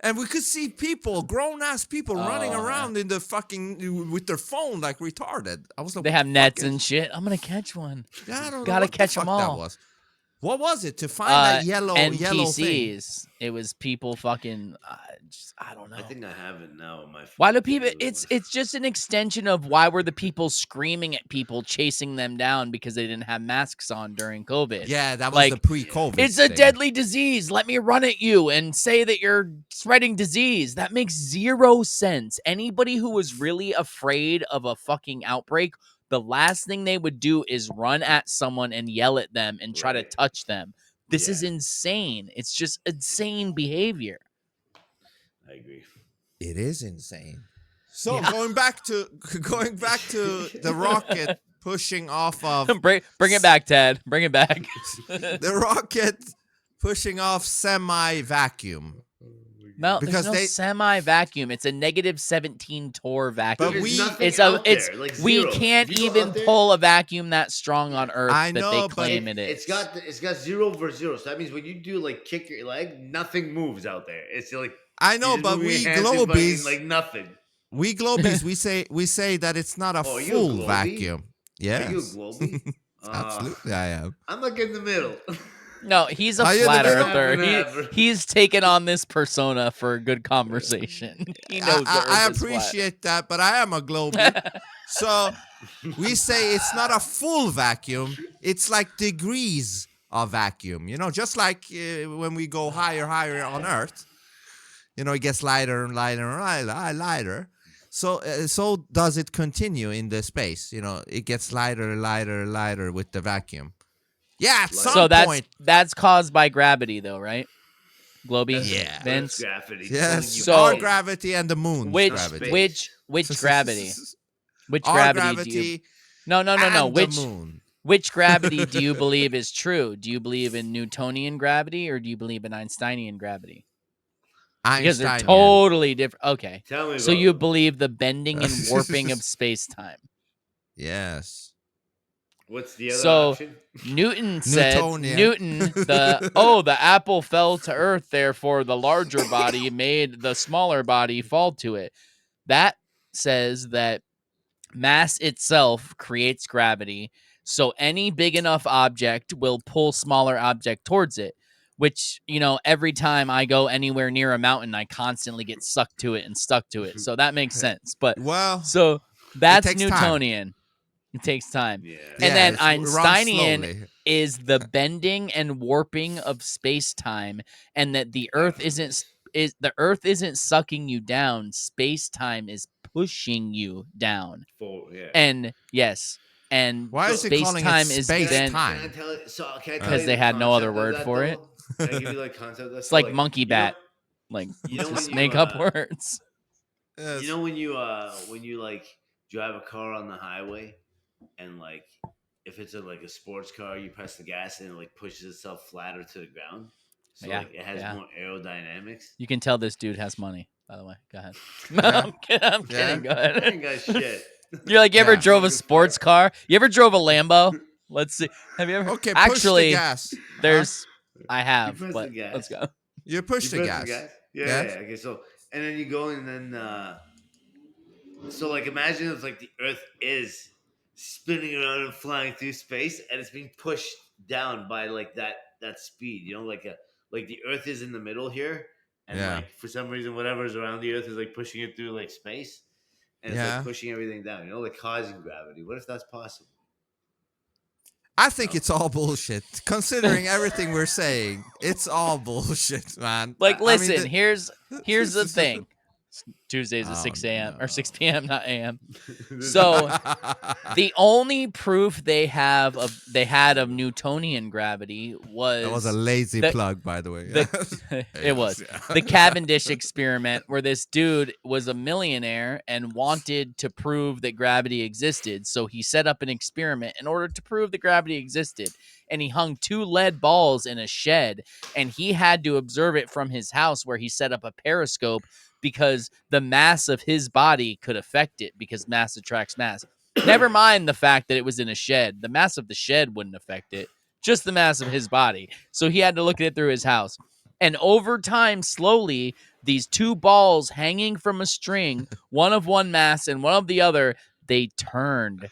And we could see people, grown ass people, running Oh, around in the fucking with their phone like retarded. I was like, They what have the nets fuck and shit. I'm gonna catch one. Yeah, I don't know Gotta what the catch 'em fuck that all. was. What was it to find that yellow thing? NPCs. It was people fucking. I don't know. I think I have it now on my phone. Why do people? It's just an extension of why were the people screaming at people, chasing them down because they didn't have masks on during COVID. Yeah, that was Like, the pre-COVID. It's a thing. deadly disease. Let me run at you and say that you're spreading disease. That makes zero sense. Anybody who was really afraid of a fucking outbreak, the last thing they would do is run at someone and yell at them and try to Right. touch them. This is Yeah. insane. It's just insane behavior. I agree. It is insane. So going back to the rocket pushing off of bring it back, Ted. Bring it back. the rocket pushing off semi-vacuum. No, Because there's no they- semi-vacuum. It's a negative 17 torr vacuum. But There's we- nothing it's out it's there, like we zero. can't You go even out there, pull a vacuum that strong on Earth I that know, they but claim it is. It's got 0 versus 0. So that means when you do like kick your leg, nothing moves out there. It's like I know, you just but move your we hands and fucking, globies, like nothing. we say that it's not a Oh, are you a full globie? vacuum. Yes. Are you a globie? Absolutely, I am. I'm like in the middle. No, he's a Are you the flat big earther. one? He's taken on this persona for a good conversation. He knows the I Earth is flat. appreciate that, but I am a globie. So we say it's not a full vacuum. It's like degrees of vacuum. Just like when we go higher on Earth, it gets lighter and lighter and lighter. So does it continue in the space? It gets lighter and lighter with the vacuum. Yeah, at some So point. that's caused by gravity, though, right? Globey, Yeah. Vince. Gravity. Yes, So- our gravity and the moon's Which gravity. which gravity? Which Our gravity? Do you, gravity no. and Which the moon. which gravity do you believe is true? Do you believe in Newtonian gravity or do you believe in Einsteinian gravity? Because they're Einstein. totally different. Okay. Tell me. So about you it. believe the bending and warping of space-time. Yes. What's the other So option? Newton said, Newtonian. the apple fell to earth, therefore the larger body made the smaller body fall to it. That says that mass itself creates gravity, so any big enough object will pull smaller object towards it, which, every time I go anywhere near a mountain, I constantly get sucked to it and stuck to it. So that makes sense. But Well, so it that's takes time. Newtonian. It takes time. Yeah. And Yeah, then it runs Einsteinian slowly. is the bending and warping of space-time, and that the Earth isn't sucking you down. Space-time is pushing you down. Yeah. And yes, and Why is he calling it space-time is space bent time? Can I tell it? So can I tell because you they the had no other concept of word that, for it. though? Can I give you like concept? That's It's like monkey bat. Like, you know just when you, make up words. Yes. You know when you like drive a car on the highway, and like if it's like a sports car, you press the gas and it like pushes itself flatter to the ground. So Yeah, like it has yeah. more aerodynamics. You can tell this dude has money, by the way. Go ahead. Yeah. I'm kidding. Go I ahead. ain't got shit. You're like, you ever Yeah. drove a sports car? You ever drove a Lambo? Let's see. Have you ever? Okay, Actually, push the gas. there's. I You have, press but the gas. let's go. You push You the press gas. Yeah, Yes. yeah. Okay, so and then you go and then so like imagine if like the Earth is spinning around and flying through space, and it's being pushed down by like that speed. Like the Earth is in the middle here, and Yeah. like for some reason whatever is around the Earth is like pushing it through like space, and it's Yeah. like pushing everything down. Like causing gravity. What if that's possible? I think it's all bullshit. Considering everything we're saying, it's all bullshit, man. Like, I mean, listen. Here's the thing. Tuesdays at Oh, 6 a.m. no. or 6 p.m. not a.m. So the only proof they had of Newtonian gravity was that was a lazy the- plug, by the way. it was the Cavendish experiment, where this dude was a millionaire and wanted to prove that gravity existed. So he set up an experiment in order to prove that gravity existed. And he hung 2 lead balls in a shed, and he had to observe it from his house, where he set up a periscope, because the mass of his body could affect it, because mass attracts mass. Never mind the fact that it was in a shed. The mass of the shed wouldn't affect it, just the mass of his body. So he had to look at it through his house. And over time, slowly, these 2 balls hanging from a string, one of one mass and one of the other, they turned,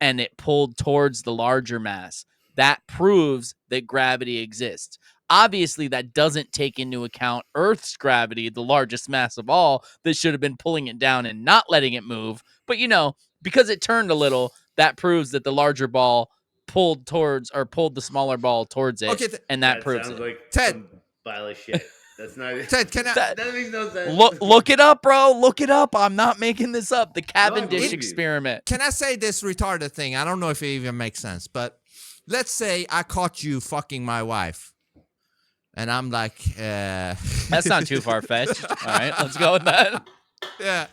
and it pulled towards the larger mass. That proves that gravity exists. Obviously, that doesn't take into account Earth's gravity, the largest mass of all, that should have been pulling it down and not letting it move. But, because it turned a little, that proves that the larger ball pulled the smaller ball towards it, Okay, and that proves sounds it. like Ted. some vile shit. That's not. Ted, can I? That makes no sense. Look it up, bro. Look it up. I'm not making this up. The Cavendish believe you. experiment. Can I say this retarded thing? I don't know if it even makes sense, but let's say I caught you fucking my wife, and I'm like, That's not too far-fetched. All right, let's go with that. yeah,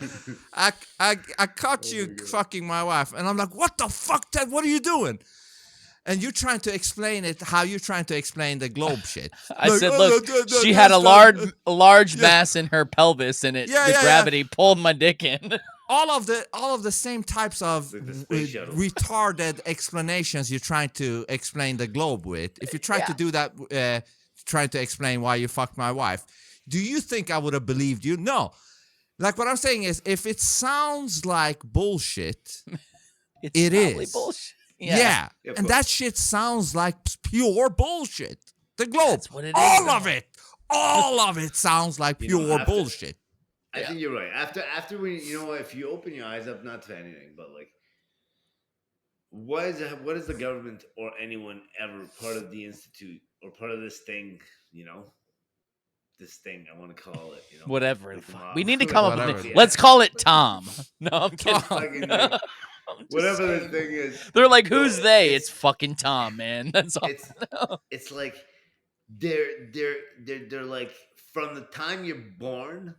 I caught you fucking my wife, and I'm like, what the fuck, Ted? What are you doing? And you're trying to explain it. How you trying to explain the globe shit? I Like, said, oh, look, no, she had a that's large Yeah. mass in her pelvis, and the Yeah. gravity pulled my dick in. all of the same types of Like the space shuttle. retarded explanations you're trying to explain the globe with. If you try to do that, trying to explain why you fucked my wife, do you think I would have believed you? No. Like, what I'm saying is, if it sounds like bullshit, It's It probably is. bullshit. yeah, Yeah, of and course. that shit sounds like pure bullshit. The globe, That's what it is, all though. of it sounds like You know, pure after- bullshit. I think you're right. After we, if you open your eyes up, not to anything, but like, what is the government or anyone ever part of the institute or part of this thing? This thing I want to call it. Whatever. like the Fuck. mob. We need to come up with Whatever. it. Let's call it Tom. No, I'm kidding. Fucking, I'm just whatever saying. the thing is. They're like, who's No, they? It's fucking Tom, man. That's all. It's it's like they're like from the time you're born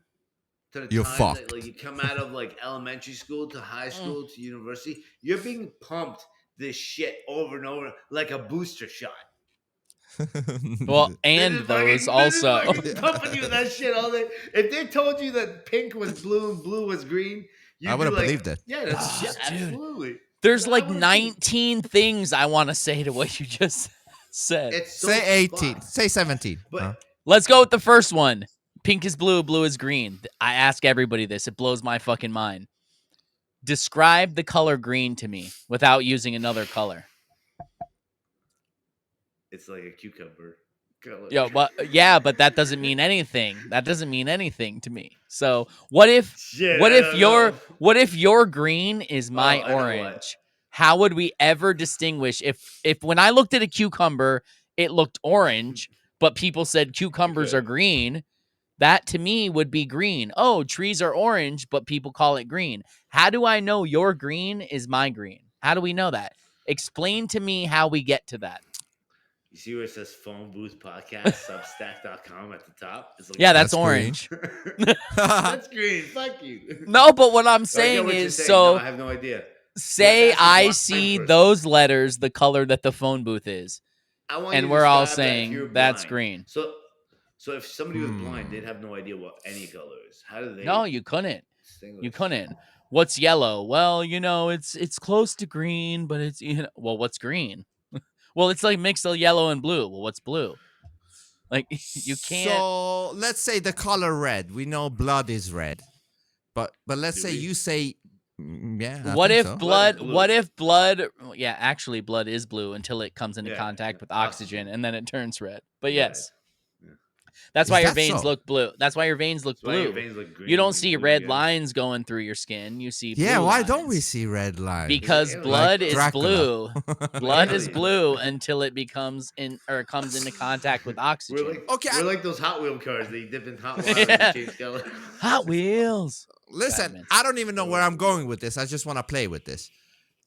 to the You're time fucked. that like you come out of like elementary school to high school to university, you're being pumped this shit over and over like a booster shot. Well, and They're those just also. fucking pumping you with that shit all day. If they told you that pink was blue and blue was green, you'd I be would've like, believed it. Yeah, that's Oh, dude. absolutely. There's like 19 things I want to say to what you just said. It's so Say 18. fucked. Say 17. But huh? Let's go with the first one. Pink is blue, blue is green. I ask everybody this. It blows my fucking mind. Describe the color green to me without using another color. it's like a cucumber color. Yo, but that doesn't mean anything. That doesn't mean anything to me. So what if Shit, what I if don't your know. what if your green is my I know what. orange? How would we ever distinguish if when I looked at a cucumber, it looked orange, but people said cucumbers are green? That to me would be green. Oh, trees are orange, but people call it green. How do I know your green is my green? How do we know that? Explain to me how we get to that. You see where it says phone booth podcast, substack.com at the top? It's like, Yeah, that's That's green. orange. that's green. Fuck you. No, but what I'm I get saying what you're is, saying. so No, I have no idea. say Let's ask I one see person. those letters, the color that the phone booth is. I want And you to we're all describe that if saying you're that's blind. green. So if somebody was blind, they'd have no idea what any color is. How do they? No, you couldn't. distinguish? You couldn't. What's yellow? Well, it's close to green, but it's well, what's green? Well, it's like mixed of yellow and blue. Well, what's blue? Like you can't. So let's say the color red. We know blood is red, but let's Do say we? you say, yeah. I What think if so. blood? Blood is blue. What if blood? Yeah, actually, blood is blue until it comes into Yeah, contact with oxygen. oxygen, and then it turns red. But Right. yes, Yeah. that's Is why your that veins so? look blue. That's why your veins look That's why your blue. veins look green You don't and see blue red again. lines going through your skin. You see Yeah, blue why don't we lines. see red lines? Because Like blood is Dracula. blue. Blood is Alien. blue until it becomes comes into contact with oxygen. We're like those Hot Wheel cars that you dip in hot water Yeah. and change color. Hot Wheels. Listen, Batman. I don't even know where I'm going with this. I just want to play with this.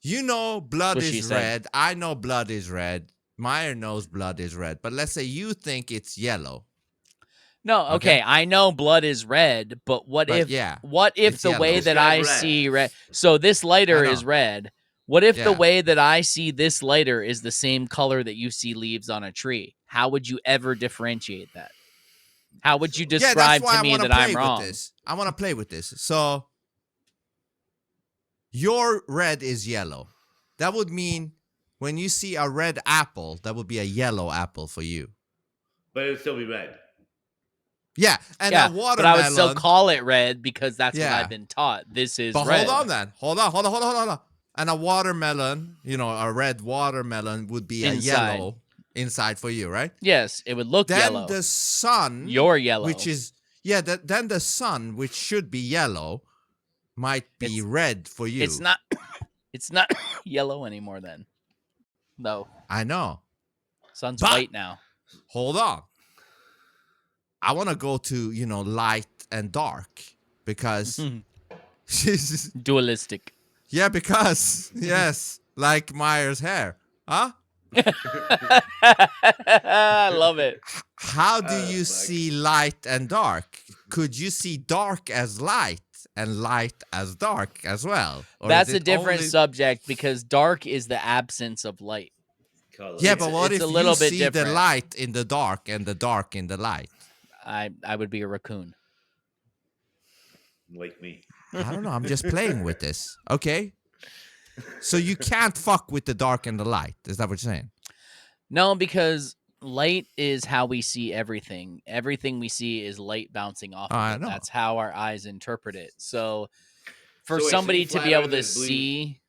You know blood That's what she is said. red. I know blood is red. Myer knows blood is red. But let's say you think it's yellow. No, okay, I know blood is red, but what But if yeah, what if it's the way yellow. that I Describe red. see red? So this lighter I is know. red. What if the Yeah. way that I see this lighter is the same color that you see leaves on a tree? How would you ever differentiate that? How would you Yeah, that's describe why to I me want to that play I'm wrong? with this. I want to play with this. So your red is yellow. That would mean when you see a red apple, that would be a yellow apple for you. But it would still be red. Yeah, and Yeah, a but watermelon. I would still call it red because that's what Yeah. I've been taught. This is But red. hold on then. Hold on. And a watermelon, a red watermelon would be a Inside. yellow inside for you, right? Yes, it would look Then yellow. the sun, You're yellow. which is then the sun, which should be yellow, might be It's- red for you. It's not. It's not yellow anymore. Then, no, I know. sun's But- white now. Hold on. I want to go to light and dark because Dualistic. yeah, because yes, like Myers' hair, huh? I love it. How do you fuck. see light and dark? Could you see dark as light and light as dark as well? Or That's is a it different only- subject because dark is the absence of light. Color. Yeah, It's- but what it's if a little you bit see the different. light in the dark and the dark in the light? I would be a raccoon. Like me. I don't know. I'm just playing with this. Okay. So you can't fuck with the dark and the light. Is that what you're saying? No, because light is how we see everything. Everything we see is light bouncing off. Oh, I of it. know. That's how our eyes interpret it. So, for So wait, so somebody you to be flat able to earthers believe- see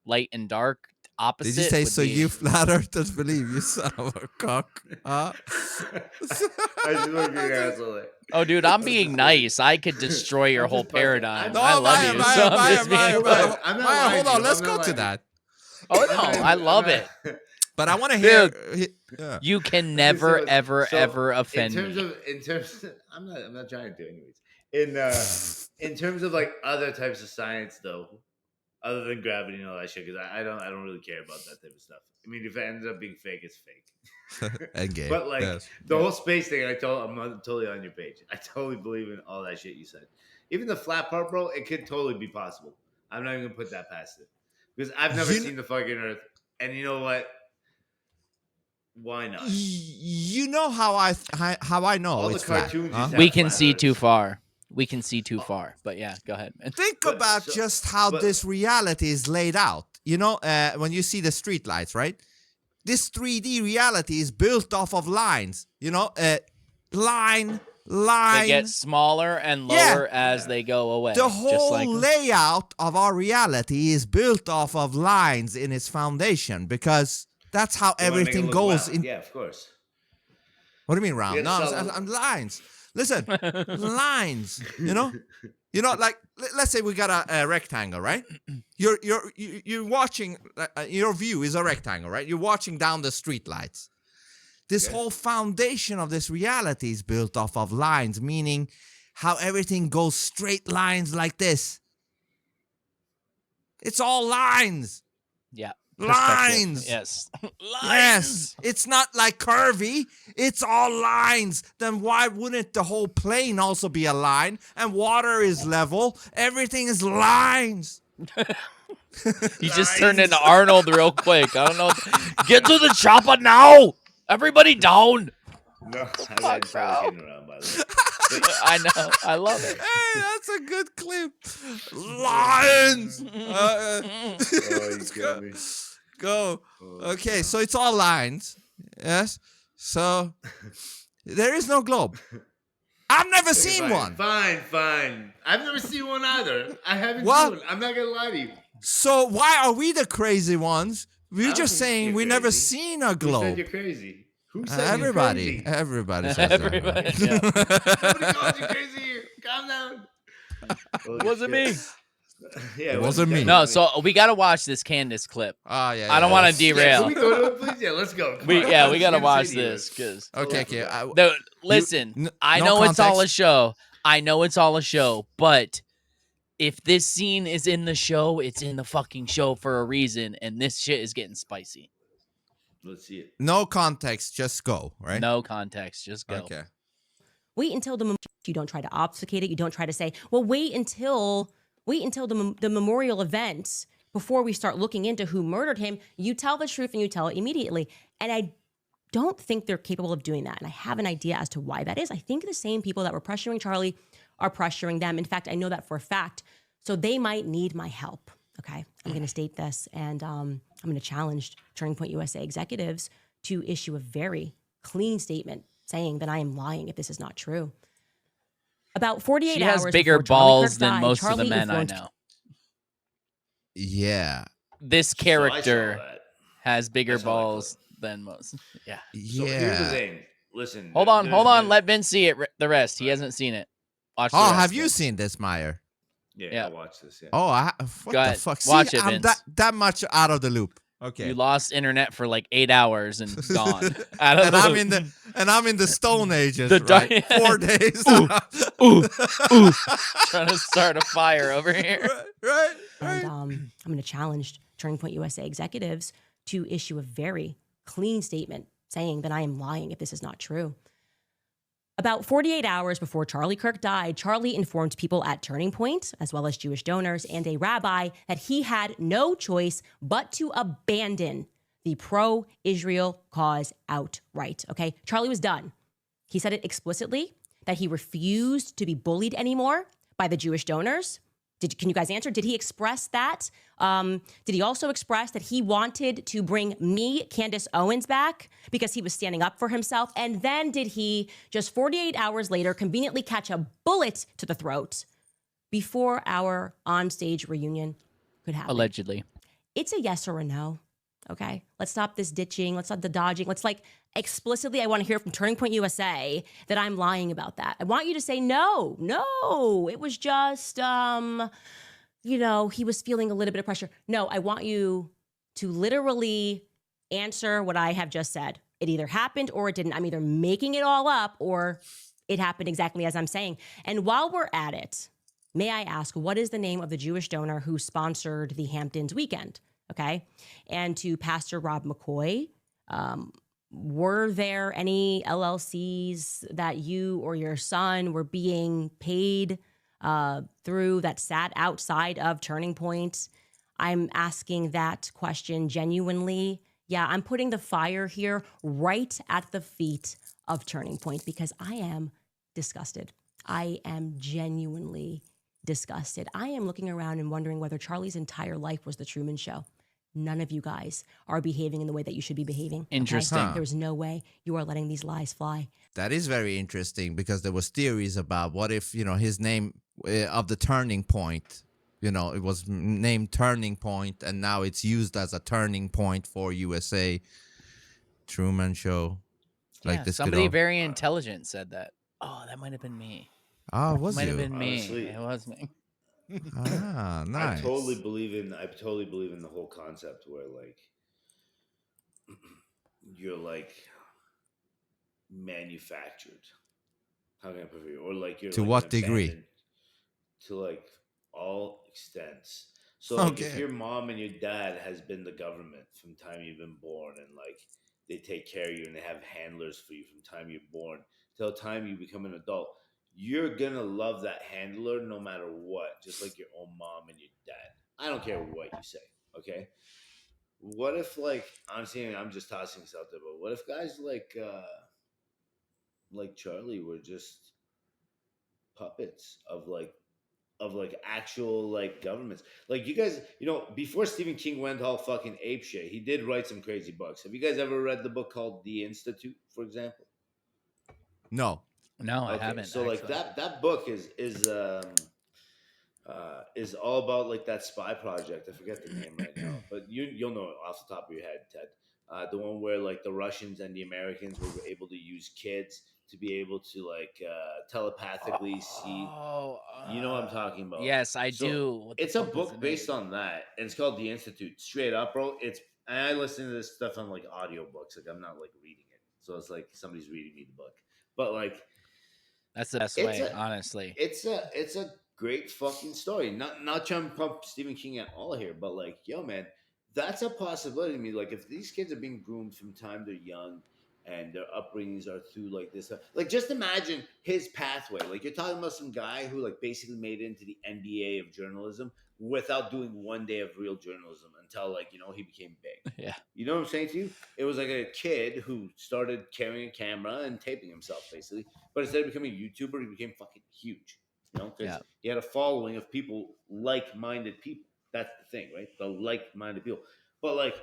light and dark opposite, Did you say would so? be- You flat earthers believe you son of a cock? Huh? I just look at your asshole there. Oh, dude, I'm being nice. I could destroy your I'm whole just fucking- paradigm. No, I love Maya, you. Maya, so I'm Maya, just Maya, being- Maya, I'm not Maya, lying hold to on. you. Let's I'm go not to lying to that. Oh no, I love it. But I want to hear. Dude. Yeah. You can never, So- ever, so ever offend in terms me. of I'm not trying to anyways. In terms of like other types of science though, other than gravity and all that shit, because I don't really care about that type of stuff. I mean, if it ends up being fake, it's fake. Endgame. But like yes. the whole space thing, I'm totally on your page. I totally believe in all that shit you said. Even the flat part, bro, it could totally be possible. I'm not even gonna put that past it because I've never seen the fucking Earth, and you know what? Why not? You know how I know All the it's flat, cartoons huh? used to We have can flat see too Earths. far. We can see too far. But yeah, go ahead, man. Think But- about so- just how but- this reality is laid out. you know, when you see the street lights, right? This 3D reality is built off of lines. You know, line. They get smaller and lower as they go away. The whole layout of our reality is built off of lines in its foundation because that's how everything goes. Yeah, of course. What do you mean round? No, I'm lines. Listen, lines. You know, like let's say we got a rectangle, right? You're watching. Your view is a rectangle, right? You're watching down the street lights. This whole foundation of this reality is built off of lines, meaning how everything goes straight lines like this. It's all lines. Yeah. Lines. Yes. Lines. Yes. It's not like curvy. It's all lines. Then why wouldn't the whole plane also be a line? And water is level. Everything is lines. You just turned into Arnold real quick. I don't know. Get to the chopper now. Everybody down. No, I got around by the way. I know. I love it. Hey, that's a good clip. Lions. Go. Okay, so it's all lines. Yes. So there is no globe. I've never seen one. Fine. I've never seen one either. I haven't seen one. I'm not gonna lie to you. So why are we the crazy ones? We're just saying we never seen a globe. Who said you're crazy? Who said everybody? you're crazy? Everybody says Everybody. Yeah. Nobody called you crazy here. Calm down. It wasn't me. Yeah, It wasn't me. No, so we got to watch this Candace clip. Oh, yeah. I don't want to derail. Can we go to it, please? Yeah, let's go. We got to watch this. Cause Okay. listen, I know it's all a show. But if this scene is in the show, it's in the fucking show for a reason, and this shit is getting spicy. Let's see it. No context, just go, right? No context, just go. Okay. Wait until you don't try to obfuscate it. You don't try to say, well, wait until the memorial event before we start looking into who murdered him. You tell the truth and you tell it immediately. And I don't think they're capable of doing that. And I have an idea as to why that is. I think the same people that were pressuring Charlie are pressuring them. In fact, I know that for a fact. So they might need my help. Okay, I'm going to state this, and I'm going to challenge Turning Point USA executives to issue a very clean statement saying that I am lying if this is not true. About 48 she hours has bigger before Charlie balls Kirk than died, most Charlie of the men I influenced- know. Yeah. This So I saw character that. has bigger I saw that balls than most. Yeah. So here's the thing. Listen. Hold on. Let Vince see it. The rest. He hasn't seen it. Watch the Oh, rest, have you Vince. seen this, Myer? Yeah. I'll watch this. Yeah. Oh, what Go the ahead. fuck? Watch See, it, I'm Vince. that much out of the loop. Okay. You lost internet for like 8 hours and gone. Out of and the I'm in the Stone Ages, The right? 4 days. trying to start a fire over here. right. And I'm going to challenge Turning Point USA executives to issue a very clean statement saying that I am lying if this is not true. About 48 hours before Charlie Kirk died, Charlie informed people at Turning Point, as well as Jewish donors and a rabbi, that he had no choice but to abandon the pro-Israel cause outright. Okay, Charlie was done. He said it explicitly that he refused to be bullied anymore by the Jewish donors. Can you guys answer? Did he express that? Did he also express that he wanted to bring me, Candace Owens, back because he was standing up for himself? And then did he, just 48 hours later, conveniently catch a bullet to the throat before our onstage reunion could happen? Allegedly. It's a yes or a no. Okay, let's stop this ditching. Let's stop the dodging. Let's explicitly, I want to hear from Turning Point USA that I'm lying about that. I want you to say, no, it was just, he was feeling a little bit of pressure. No, I want you to literally answer what I have just said. It either happened or it didn't. I'm either making it all up or it happened exactly as I'm saying. And while we're at it, may I ask, what is the name of the Jewish donor who sponsored the Hamptons weekend? Okay. And to Pastor Rob McCoy, were there any LLCs that you or your son were being paid through that sat outside of Turning Point? I'm asking that question genuinely. Yeah, I'm putting the fire here right at the feet of Turning Point because I am disgusted. I am genuinely disgusted. I am looking around and wondering whether Charlie's entire life was the Truman Show. None of you guys are behaving in the way that you should be behaving. okay? Interesting. Huh. There's no way you are letting these lies fly. That is very interesting because there was theories about what if, his name of the turning point, it was named Turning Point, and now it's used as a turning point for USA. Truman Show. Like Yeah, this somebody could all... very intelligent said that. Oh, that might have been me. Oh, was Might you? have been me. Honestly, It was me. Ah, nice. I totally believe in the whole concept where like you're like manufactured. How can I put it? Or like you're To like what an degree? abandoned- To like all extents. So like if Okay. your mom and your dad has been the government from time you've been born, and like they take care of you and they have handlers for you from time you're born till time you become an adult, you're gonna love that handler no matter what, just like your own mom and your dad. I don't care what you say, okay? What if like honestly, I'm just tossing this out there, but what if guys like Charlie were just puppets of like actual like governments. Like you guys, before Stephen King went all fucking ape shit, he did write some crazy books. Have you guys ever read the book called The Institute, for example? No. No, I haven't. So like actually. that book is all about like that spy project. I forget the name right now, but you'll know it off the top of your head, Ted. The one where like the Russians and the Americans were able to use kids to be able to like telepathically see. You know what I'm talking about? Yes, I So do. What the it's a fuck was the book based name? on that, and it's called The Institute. Straight up, bro. And I listen to this stuff on like audiobooks. Like I'm not like reading it, so it's like somebody's reading me the book. But like That's the best it's way, a honestly. it's a great fucking story. Not trying to pump Stephen King at all here, but like, yo, man, that's a possibility to me. Like, if these kids are being groomed from time they're young, and their upbringings are through like this, like, just imagine his pathway. Like, you're talking about some guy who like basically made it into the NBA of journalism without doing one day of real journalism until like he became big. Yeah. You know what I'm saying to you? It was like a kid who started carrying a camera and taping himself, basically. But instead of becoming a YouTuber, he became fucking huge. Because Yeah. he had a following of people, like-minded people. That's the thing, right? The like-minded people. But like,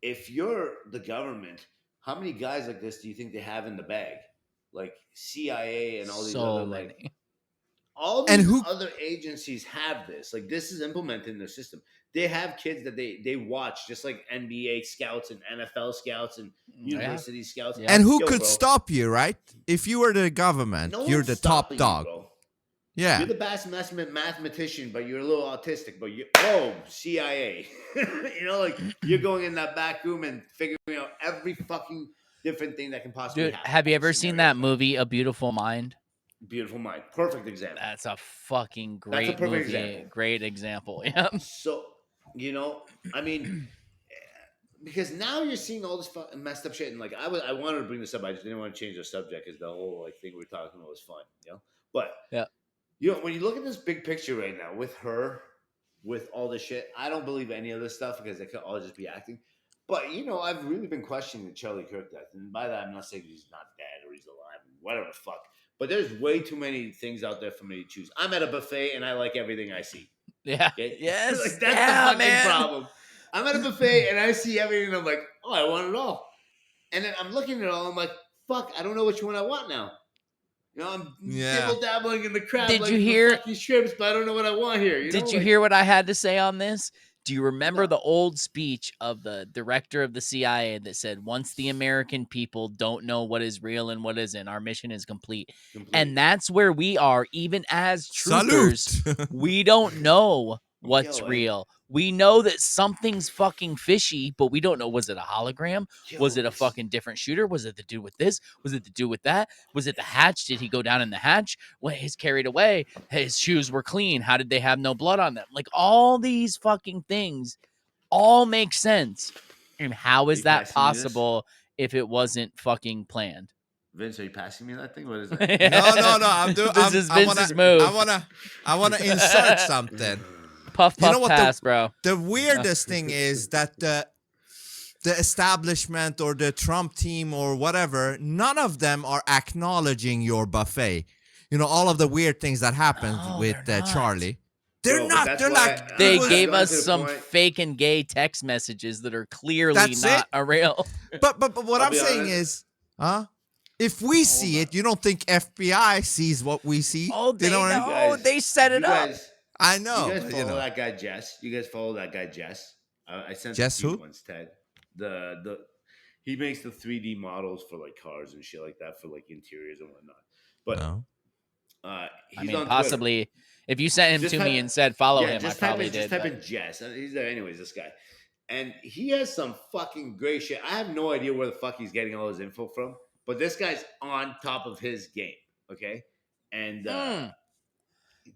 if you're the government, how many guys like this do you think they have in the bag? Like CIA and all these So other many. like all And these who- other agencies have this. Like this is implemented in their system. They have kids that they watch, just like NBA scouts and NFL scouts and university scouts. Yeah. And who Yo, could bro, stop you, right? If you were the government, no you're one's the top stopping you, dog. bro. Yeah. You're the best mathematician, but you're a little autistic. But CIA. Like you're going in that back room and figuring out every fucking different thing that can possibly Dude, happen. have you ever seen that Scenario. movie, A Beautiful Mind? Beautiful Mind, perfect example. That's a fucking That's a great perfect movie. example. Great example. Yeah. So I mean, because now you're seeing all this messed up shit, and like I wanted to bring this up, I just didn't want to change the subject because the whole like thing we're talking about was fun, But Yeah. when you look at this big picture right now with her, with all this shit, I don't believe any of this stuff because it could all just be acting. But I've really been questioning the Charlie Kirk death, and by that I'm not saying he's not dead or he's alive, whatever the fuck. But there's way too many things out there for me to choose. I'm at a buffet and I like everything I see. Yeah. Okay? Yes. Like, that's yeah, the fucking man. problem. I'm at a buffet and I see everything and I'm like, oh, I want it all. And then I'm looking at it all. I'm like, fuck, I don't know which one I want now. I'm dibble dabbling in the crab. Did like you the hear- fucking shrimps, but I don't know what I want here. Did you hear what I had to say on this? Do you remember No. the old speech of the director of the CIA that said, once the American people don't know what is real and what isn't, our mission is complete. And that's where we are, even as troopers. Salute. We don't know what's Yo, real. We know that something's fucking fishy, but we don't know. Was it a hologram? Was it a fucking different shooter? Was it the dude with this? Was it the dude with that? Was it the hatch? Did he go down in the hatch? Well, he's carried away. His shoes were clean. How did they have no blood on them? Like all these fucking things all make sense. And how is you that passing me this? possible if it wasn't fucking planned? Vince, are you passing me that thing? What is that? No. I'm doing. This is Vince's move. I wanna insert something. Puff, You know what pass, bro. The weirdest thing is that the establishment or the Trump team or whatever, none of them are acknowledging your buffet. All of the weird things that happened No, with they're not. Charlie. They're Bro, but not. that's They're why like They I've gave gotten us to the some point- fake and gay text messages that are clearly That's not it? a real. But what I'll I'm be saying honest. is, if we see it, you don't think FBI sees what we see? Oh, You they know what I mean? know. guys- They set it you up. guys, I know. You guys but, follow that guy Jess? You guys follow that guy Jess? I sent Jess it to you who? once, Ted. The he makes the 3D models for like cars and shit like that for like interiors and whatnot. But No. he's I mean, on possibly if you sent him Just to type- me and said follow Twitter. him, I just probably type in, did. Just type but- in Jess. He's there anyways. This guy, and he has some fucking great shit. I have no idea where the fuck he's getting all his info from, but this guy's on top of his game. Okay, and the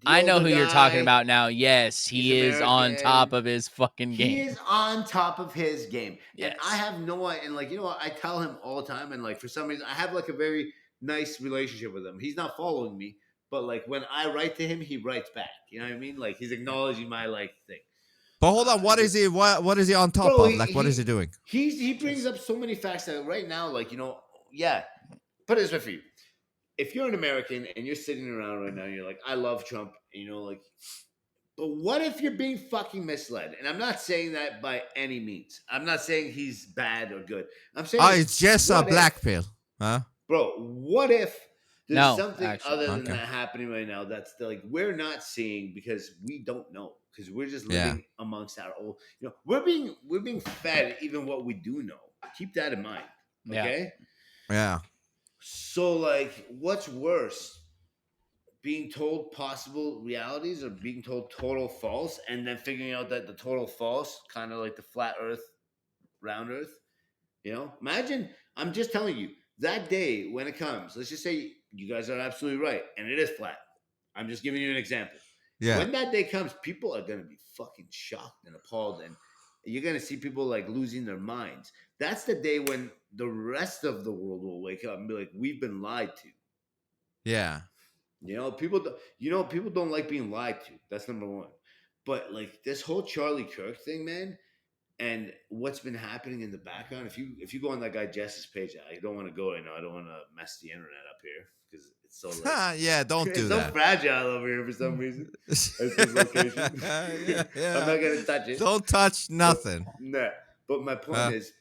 I know older who you're talking guy, about now. Yes, he he's is on American. top of his fucking He game. is on top of his game. Yes. And I have no idea. And like, you know what? I tell him all the time. And like, for some reason, I have like a very nice relationship with him. He's not following me, but like when I write to him, he writes back. You know what I mean? Like he's acknowledging my like thing. But hold on, what is he? What is he on top Bro, of? Like, what is he doing? He brings up so many facts that right now, like, you know, yeah. Put it this way for you. If you're an American and you're sitting around right now, and you're like, I love Trump, and you know, like, but what if you're being fucking misled? And I'm not saying that by any means. I'm not saying he's bad or good. I'm saying It's just a what if- black pill, huh? Bro, what if there's No, something actually. other than Okay. that happening right now that's like we're not seeing because we don't know because we're just Yeah. living amongst our old, you know, we're being fed even what we do know. Keep that in mind. Yeah. Okay. Yeah. So like, what's worse? Being told possible realities or being told total false and then figuring out that the total false, kind of like the flat earth, round earth, you know, imagine, I'm just telling you that day when it comes, let's just say you guys are absolutely right. And it is flat. I'm just giving you an example. Yeah. When that day comes, people are going to be fucking shocked and appalled. And you're going to see people like losing their minds. That's the day when the rest of the world will wake up and be like, we've been lied to. Yeah. You know, people don't like being lied to. That's number one. But like this whole Charlie Kirk thing, man, and what's been happening in the background. If you go on that guy Jess's page, I don't want to go right now. I don't want to mess the internet up here because it's so like, Yeah, don't it's do so that. fragile over here for some reason. It's his location. Yeah. I'm not gonna touch it. Don't touch nothing. Nah. But my point is,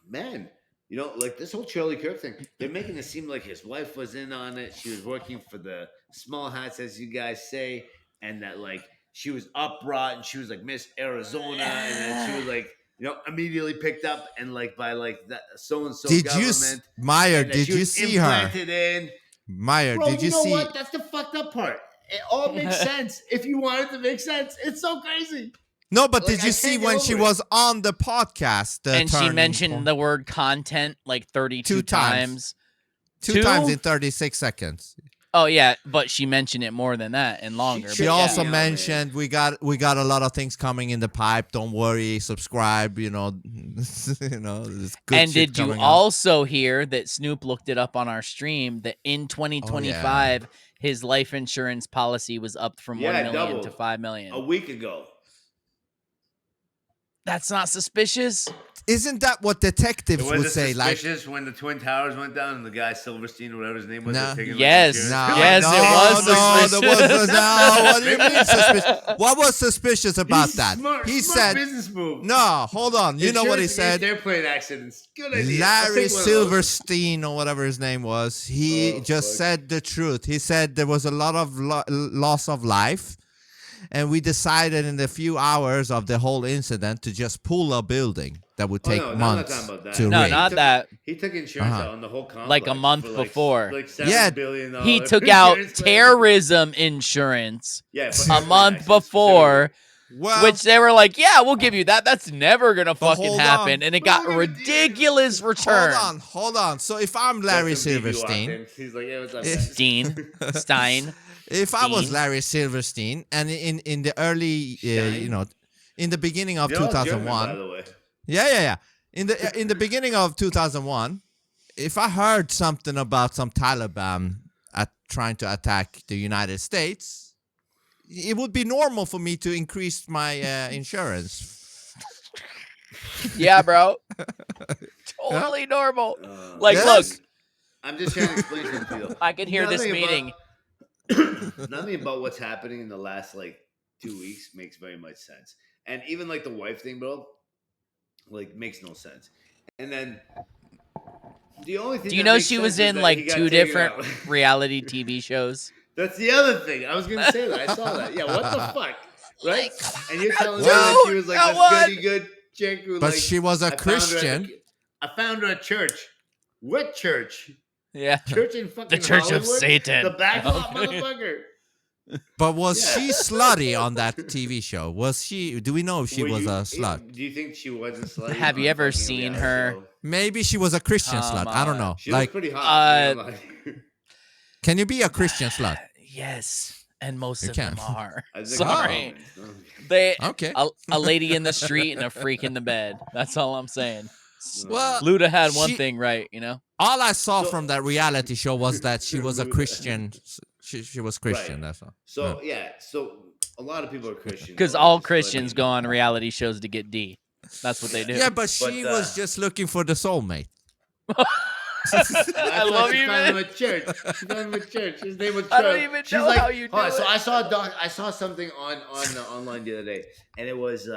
man, you know, like this whole Charlie Kirk thing, they're making it seem like his wife was in on it. She was working for the small hats, as you guys say, and that like she was upbrought and she was like Miss Arizona, and then she was like, you know, immediately picked up and like by like that so and so Did government. Meyer? and that Did she you was see her? implanted in. Meyer, Bro, did you know see? what? That's the fucked up part. It all makes sense if you want it to make sense. It's so crazy. No, but Like, did you I see can't get when she over it. was on the podcast? The And she turning mentioned point? the word content like 32 Two times. times. two times in 36 seconds. Oh yeah, but she mentioned it more than that and longer. She but also Yeah, mentioned we got a lot of things coming in the pipe. Don't worry, subscribe. You know, there's good and shit did you coming up. also hear that Snoop looked it up on our stream that in 2025 his life insurance policy was up from Yeah, 1 million to doubled. 5 million? A week ago. That's not suspicious. Isn't that what detectives It would was say? Like, suspicious when the Twin Towers went down and the guy Silverstein or whatever his name was. Nah. was taking, like, Yes. insurance. no, Yes, no, it was no, there suspicious. was no. What do you mean suspicious? What was suspicious about He's that? Smart, He smart said, business move. "No, hold on. You know what he Insurance said?" against airplane accidents. Good idea. I'll Larry take one of those. Silverstein or whatever his name was, he Oh, just fuck. said the truth. He said there was a lot of loss of life, and we decided in the few hours of the whole incident to just pull a building that would take Oh, no, I'm not months talking about that. to No, rig. not that. He took insurance Uh-huh. out on the whole complex. Like a month for like, before. Like Yeah, $7 billion. He took out insurance claim. terrorism insurance Yeah, but a airplane month accidents before, Well, which they were like, "Yeah, we'll give you that. That's never gonna But fucking hold happen," on. and it But got look at the ridiculous return. hold on. So if I'm specifically. Larry That's when BB walked Silverstein, in. He's like, yeah, what's up, Eh, guys? Stein. if I was Stein. Larry Silverstein, and in the early, Stein? in the beginning of You're all German, 2001, by the way. yeah. In the beginning of 2001, if I heard something about some Taliban trying to attack the United States, it would be normal for me to increase my insurance. Yeah, bro. Totally normal. Uh, Like, Yes. look, I'm just trying to explain something to you. I can hear this Nothing about- meeting. nothing about what's happening in the last like 2 weeks makes very much sense. And even like the wife thing, bro, like makes no sense. And then the only thing Do you that know makes she sense was is in that he like got 2 taken different out. reality TV shows? That's the other thing. I was gonna say that. I saw that. Yeah, what the fuck? Right? And you're telling me Well, that she was like got this one. goody good chick who but like she was a I found her Christian. I found her at church. What church? Yeah. Church in fucking The Church of Hollywood? Satan. The backlot Okay. motherfucker. But was Yeah. she slutty on that TV show? Was she? Do we know if she Were was you- a slut? Do you think she wasn't slutty? Have you on ever fucking seen reality her? show? Maybe she was a Christian Come slut. I don't on. know. She was Like, pretty hot. can you be a Christian slut? Yes, and most You of can. them are. I think Sorry, no. they Okay. a lady in the street and a freak in the bed. That's all I'm saying. Well, Luda had one she- thing right, you know. all I saw So- from that reality show was that she was a Luda. Christian. She was Christian. Right. That's all. So yeah, so a lot of people are Christian. Because all Christians go on reality shows to get D. That's what they do. Yeah, but she But, was just looking for the soulmate. I love you, She found him man. at church. She found him at church. His name was. I don't Charlie. even She's know like, how you do hold on, So it. I saw a doc. I saw something on online the other day, and it was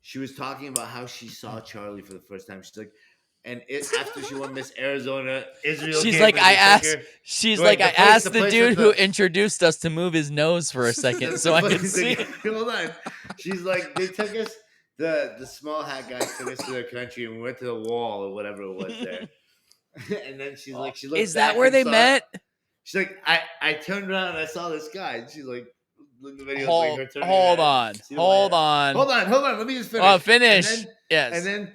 she was talking about how she saw Charlie for the first time. She's like, and after she won Miss Arizona, Israel. She's came like, and I they took asked. her- She's Wait, like, the I place- asked the the place dude with who the- introduced us to move his nose for a second so I could see. Hold on. She's like, they took us. The small hat guys took us to their country and we went to the wall or whatever it was there. And then she's like, she looked Is that back where and they saw- met? She's like, I turned around and I saw this guy. And she's like, look at the video. Hold, like her turning hold her head. on, See the hold light? on. Hold on. Let me just finish. Oh, finish. And then, Yes. and then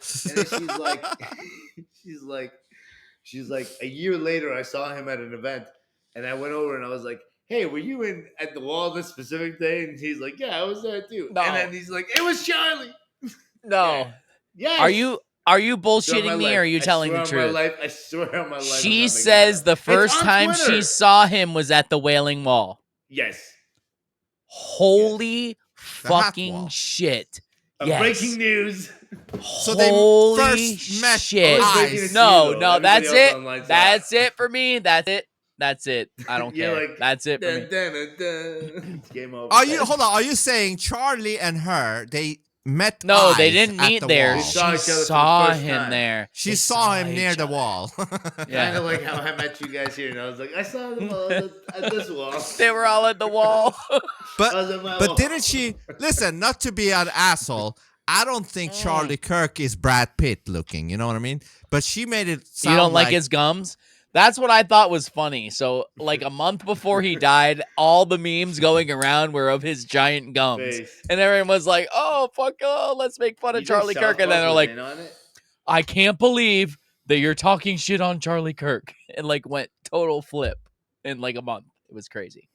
she's like, she's like, a year later, I saw him at an event, and I went over and I was like, hey, were you at the wall this specific day? And he's like, yeah, I was there too. No. And then he's like, it was Charlie. No. Yes. Are you Swear on bullshitting my me life. or are you I telling swear the on my truth? life. I swear on my life. I'm not She making says that the up. first It's on time she Twitter. saw him was at the Wailing Wall. Yes. Holy The hat fucking wall. shit. A Yes. breaking news. So they Holy first met shit. Always breaking eyes. it No, to you, though. no, Everybody that's else it. online saw That's it for me. That's it. That's it. I don't You're care. like, That's it for dun, me. dun, dun, dun. Game over. Are you? Hold on. Are you saying Charlie and her they met? No, they eyes didn't at meet the there. wall? They She saw each other for the saw first him time. there. She They saw him near each the other. wall. Yeah. Kind of like how I met you guys here, and I was like, I saw them all at this wall. They were all at the wall. I But was at my but wall. didn't she listen? Not to be an asshole. I don't think Charlie Kirk is Brad Pitt looking. You know what I mean? But she made it sound You don't like his gums? That's what I thought was funny. So, like a month before he died, all the memes going around were of his giant gums. Face. And everyone was like, oh, fuck, oh, let's make fun You of think Charlie South Kirk. And then Park they're was like, in on it? I can't believe that you're talking shit on Charlie Kirk. And like went total flip in like a month. It was crazy.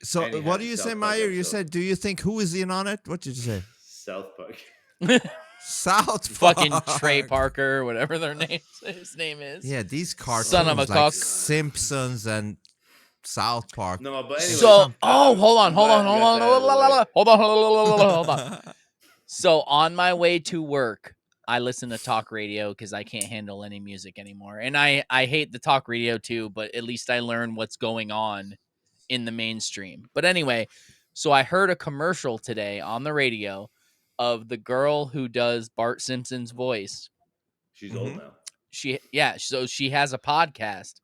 So And he what had do you South say, Park Myer? You episode. said, do you think who is in on it? What did you say? South Park. South Park. Fucking Trey Parker, whatever his name is. Yeah, these cartoons Son of a like cock. Simpsons and South Park. No, but anyway. So, hold on. Hold Hold on. So on my way to work, I listen to talk radio because I can't handle any music anymore. And I hate the talk radio too, but at least I learn what's going on in the mainstream. But anyway, so I heard a commercial today on the radio of the girl who does Bart Simpson's voice. She's old now. So she has a podcast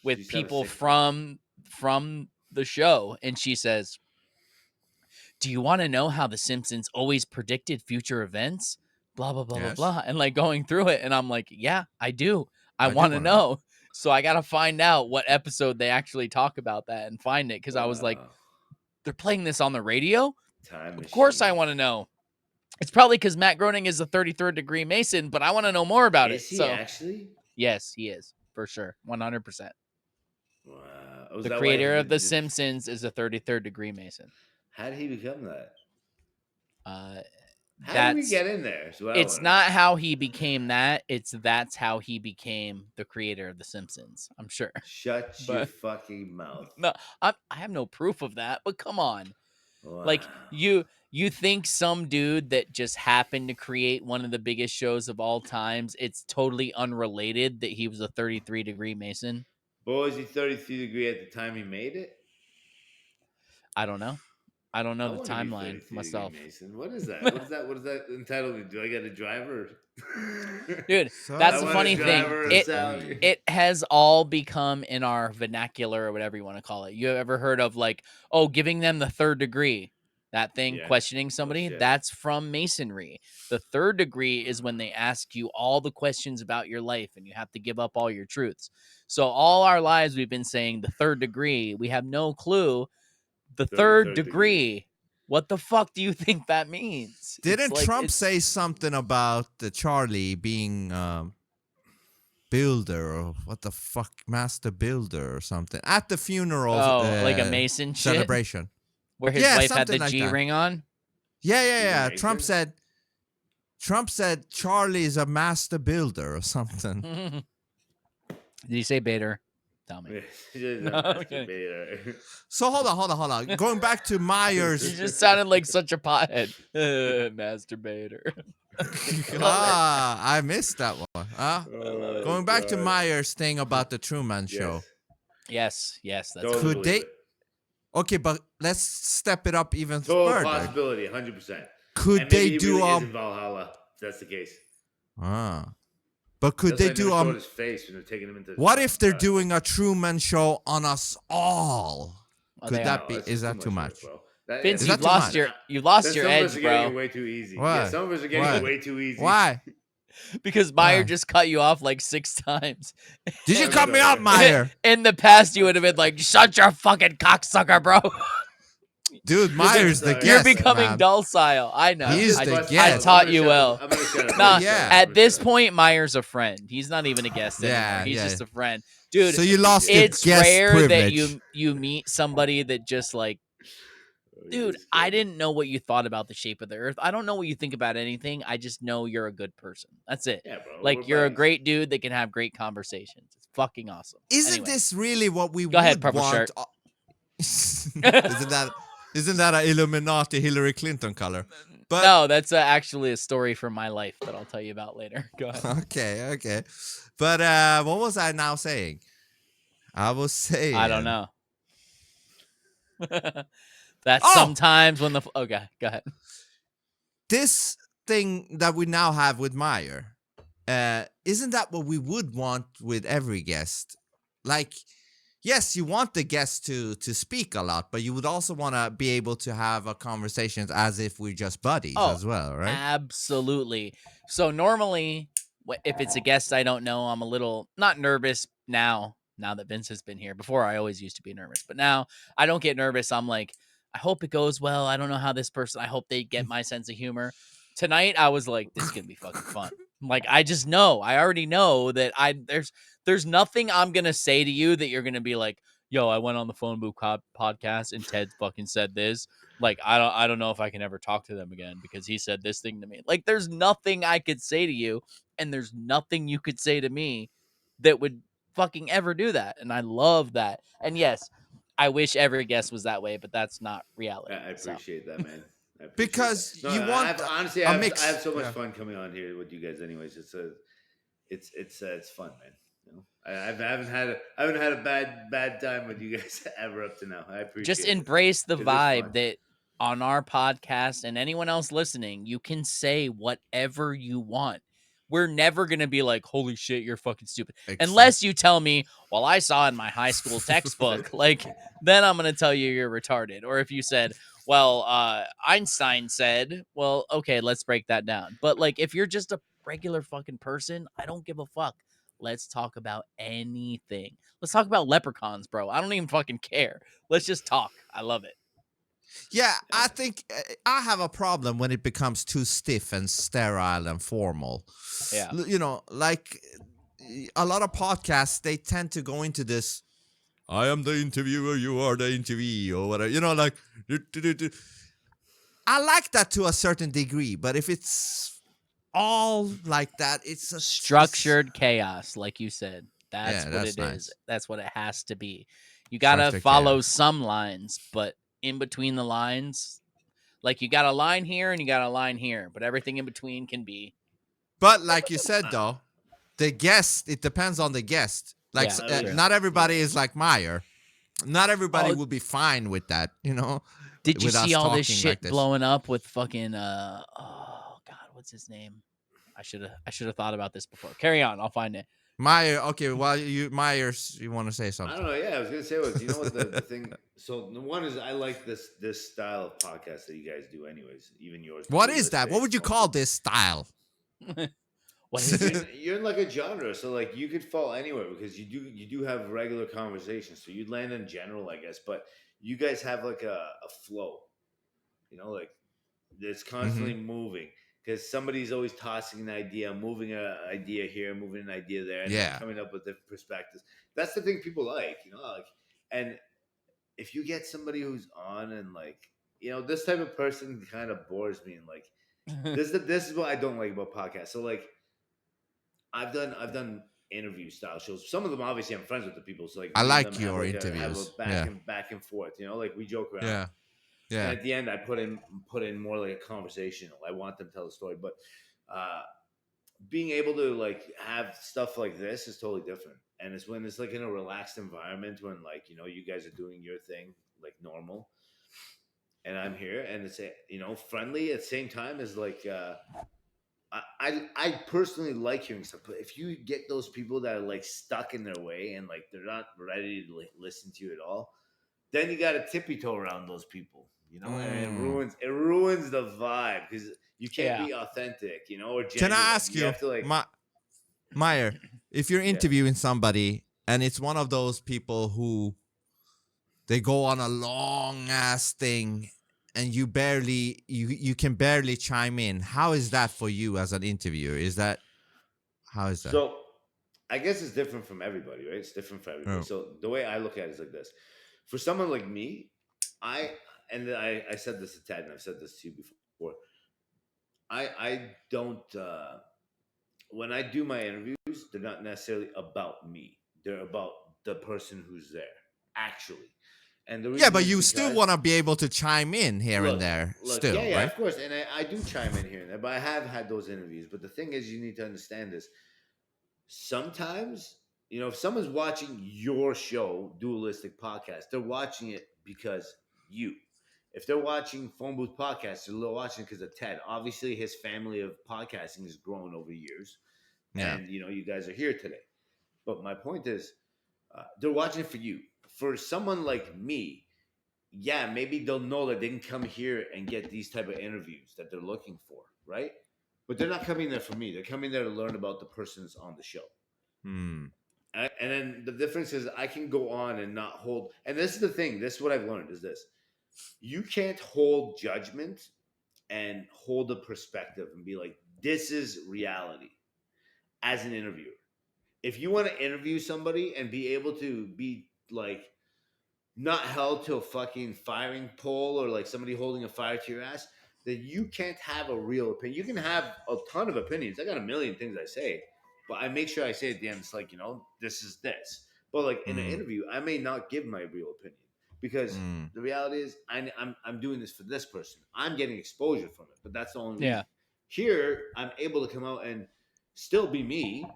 with She's people 76. from the show, and she says, do you want to know how the Simpsons always predicted future events? Blah, blah, blah, Yes. blah, blah. And like going through it. And I'm like, yeah, I do. I do want to wanna know. know. So I got to find out what episode they actually talk about that and find it. Cause I was like, Wow. they're playing this on the radio? Time Of course I machine. want to know. It's probably because Matt Groening is the 33rd degree Mason, but I want to know more about Is it. he So actually? yes, he is for sure. 100%. Wow. Was The that why creator he of The just- Simpsons is a 33rd degree Mason. How did he become that? How did we That's get in there? is what I it's wanna not know. how he became that. That's how he became the creator of The Simpsons. I'm sure. Shut your but- fucking mouth. No, I have no proof of that. But come on, like Wow. you think some dude that just happened to create one of the biggest shows of all times, it's totally unrelated that he was a 33 degree Mason. But was he 33 degree at the time he made it? I don't know. I don't know I the want to be timeline 32 myself. Mason. What is that? What is that entitled to? Do I get a driver? Dude, So that's I the want a funny thing. driver, a It salary. it has all become in our vernacular or whatever you want to call it. You ever heard of like, oh, giving them the third degree? That thing, Yeah. questioning Oh, somebody, shit. that's from Masonry. The third degree is when they ask you all the questions about your life and you have to give up all your truths. So all our lives we've been saying the third degree. We have no clue. The third degree. What the fuck do you think that means? Didn't Trump it's say something about the Charlie being builder or what the fuck, master builder or something at the funeral like a Mason shit celebration? where his Yeah, wife had the something like G that. ring on? Yeah. Mason? Trump said Charlie is a master builder or something. Did he say Bader? Tell me. He's No, a okay. masturbator. So hold on. Going back to You Myers. just sounded like such a pothead. Masturbator. I missed that one. Oh, Going back to God. Myers thing about the Truman Show. Yes. Yes, that's Totally Could believe they? it. Okay, but let's step it up even Total further. possibility, 100%. Could And they maybe he do really is in Valhalla, if that's the case. But could That's they why I do never showed his face when they're taking him into. What if they're doing a Truman Show on us all? Oh, Could they that are. be? That's Is just that too much? work, bro. That, Vince, Is you've that too lost much? your you've lost Then your some of us edge, are getting it bro. way too easy. Why? Yeah, some of us are getting Why? it way too easy. Why? Because Myer Why? just cut you off like 6 times. Did you I'm cut me sorry. up, Myer? In the past, you would have been like, "Shut your fucking cocksucker, bro." Dude, Myers the sorry. guest, You're becoming man. docile. I know. He's I, the busting guest. I up. taught I'm you gonna well. shut up. I'm gonna shut up. Nah, I'm gonna shut up. I'm at gonna this shut up. point, Myer's a friend. He's not even a guest anymore. Yeah, He's yeah. just a friend, dude. So you lost your It's guest rare privilege. that you meet somebody that just like, Oh, dude, Jesus I Christ. didn't know what you thought about the shape of the earth. I don't know what you think about anything. I just know you're a good person. That's it. Yeah, bro. Like we're you're a buddies. great dude that can have great conversations. It's fucking awesome. Isn't Anyway, this really what we Go ahead, would purple want? shirt. Isn't that an Illuminati Hillary Clinton color? But no, that's actually a story from my life that I'll tell you about later. Go ahead. okay. But what was I now saying? I was saying I don't know. That's sometimes when the okay, go ahead. This thing that we now have with Myer, isn't that what we would want with every guest? Like, yes, you want the guest to speak a lot, but you would also want to be able to have a conversation as if we're just buddies as well, right? Absolutely. So normally, if it's a guest I don't know, I'm a little not nervous now that Vince has been here. Before, I always used to be nervous, but now I don't get nervous. I'm like, I hope it goes well. I don't know how this person, I hope they get my sense of humor. Tonight, I was like, this is going to be fucking fun. Like, I just know. I already know that there's nothing I'm going to say to you that you're going to be like, yo, I went on the Phone Booth podcast and Ted fucking said this. Like, I don't know if I can ever talk to them again because he said this thing to me. Like, there's nothing I could say to you, and there's nothing you could say to me that would fucking ever do that. And I love that. And yes, I wish every guest was that way, but that's not reality. I appreciate that, man. I appreciate Because that. you want honestly, a I mix. have so much Yeah. fun coming on here with you guys. Anyways, it's fun, man. You know, I haven't had a bad time with you guys ever up to now. I appreciate Just it. embrace the 'Cause it's fun. vibe that on our podcast and anyone else listening, you can say whatever you want. We're never going to be like, holy shit, you're fucking stupid. Unless you tell me, well, I saw in my high school textbook, like, then I'm going to tell you you're retarded. Or if you said, well, Einstein said, well, okay, let's break that down. But like, if you're just a regular fucking person, I don't give a fuck. Let's talk about anything. Let's talk about leprechauns, bro. I don't even fucking care. Let's just talk. I love it. Yeah, I think I have a problem when it becomes too stiff and sterile and formal. Yeah. You know, like a lot of podcasts, they tend to go into this, I am the interviewer, you are the interviewee, or whatever. You know, like, I like that to a certain degree, but if it's all like that, it's a Structured chaos, like you said. That's what that's it nice. is. That's what it has to be. You got to Structured follow chaos. some lines, but in between the lines, like you got a line here and you got a line here, but everything in between can be. But like you said, though, the guest, it depends on the guest. Like, Yeah, sure. not everybody is like Myer. not everybody Oh. will be fine with that, you know. Did you with us see all this talking shit like this. blowing up with fucking oh god, what's his name? I should have thought about this before. Carry on, I'll find it. Myer, okay, well, Myers, you want to say I something? don't know. Yeah, I was gonna say you know what the thing. So the one is I like this style of podcast that you guys do, anyways. Even yours. What too, is let's that? say What would you it's call fun. this style? What is it? You're in like a genre, so like you could fall anywhere because you do have regular conversations. So you'd land in general, I guess, but you guys have like a flow. You know, like it's constantly moving because somebody's always tossing an idea, moving an idea here, moving an idea there, and then Yeah. coming up with different perspectives. That's the thing people like, you know, like, and if you get somebody who's on and like, you know, this type of person kind of bores me, and like this is what I don't like about podcasts. So like, I've done interview style shows. Some of them obviously I'm friends with the people, so like I me and like them your have interviews. a Yeah. back and forth. You know, like we joke around. Yeah. Yeah. And at the end, I put in more like a conversational. I want them to tell the story, but being able to like have stuff like this is totally different. And it's when it's like in a relaxed environment, when like, you know, you guys are doing your thing like normal, and I'm here, and it's, you know, friendly at the same time as like I personally like hearing stuff. But if you get those people that are like stuck in their way and like they're not ready to like listen to you at all, then you got to tippy toe around those people, you know, and it ruins the vibe because you can't be authentic, you know, or genuine. Can I ask you, have to like, Myer, if you're interviewing somebody and it's one of those people who they go on a long ass thing and you can barely chime in, how is that for you as an interviewer? How is that? So I guess it's different from everybody, right? It's different for everybody. Oh. So the way I look at it is like this. For someone like me, I said this to Ted, and I've said this to you before. I don't when I do my interviews, they're not necessarily about me. They're about the person who's there, actually. And the reason But is you still want to be able to chime in here and there, still, yeah, right? of course. And I do chime in here and there, but I have had those interviews. But the thing is, you need to understand this. Sometimes, you know, if someone's watching your show, Dualistic Podcast, they're watching it because you. If they're watching Phone Booth Podcast, they're watching it because of Ted. Obviously, his family of podcasting has grown over years. Yeah. And, you know, you guys are here today. But my point is, they're watching it for you. For someone like me, yeah, maybe they'll know that they can come here and get these type of interviews that they're looking for, right? But they're not coming there for me. They're coming there to learn about the persons on the show. And then the difference is I can go on and not hold. And this is the thing. This is what I've learned is this. You can't hold judgment and hold a perspective and be like, this is reality as an interviewer. If you want to interview somebody and be able to be like not held to a fucking firing pole or like somebody holding a fire to your ass, then you can't have a real opinion. You can have a ton of opinions. I got a million things I say, but I make sure I say at the end, it's like, you know, this is this. But like in an interview, I may not give my real opinion because the reality is I'm doing this for this person. I'm getting exposure from it, but that's the only reason. Here, I'm able to come out and still be me,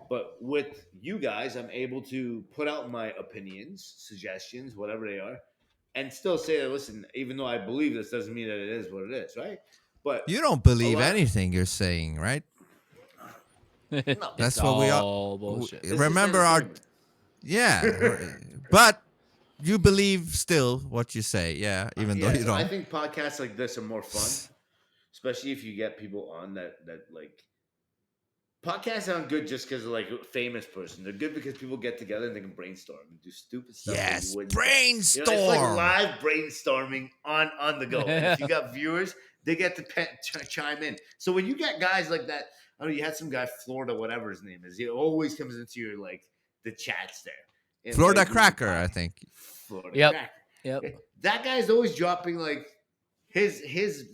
but with you guys, I'm able to put out my opinions, suggestions, whatever they are, and still say that, listen, even though I believe this doesn't mean that it is what it is, right? But you don't believe anything you're saying, right? No, that's what we are. Bullshit. Remember but you believe still what you say, even though you don't. I think podcasts like this are more fun, especially if you get people on that like. Podcasts aren't good just because of like a famous person. They're good because people get together and they can brainstorm and do stupid stuff. Yes, brainstorm. You know, it's like live brainstorming on the go. And if you got viewers, they get to chime in. So when you get guys like that, I don't know, you had some guy, Florida, whatever his name is. He always comes into your like the chats there. And Florida Cracker, I think. Florida Cracker. Yep. That guy's always dropping like his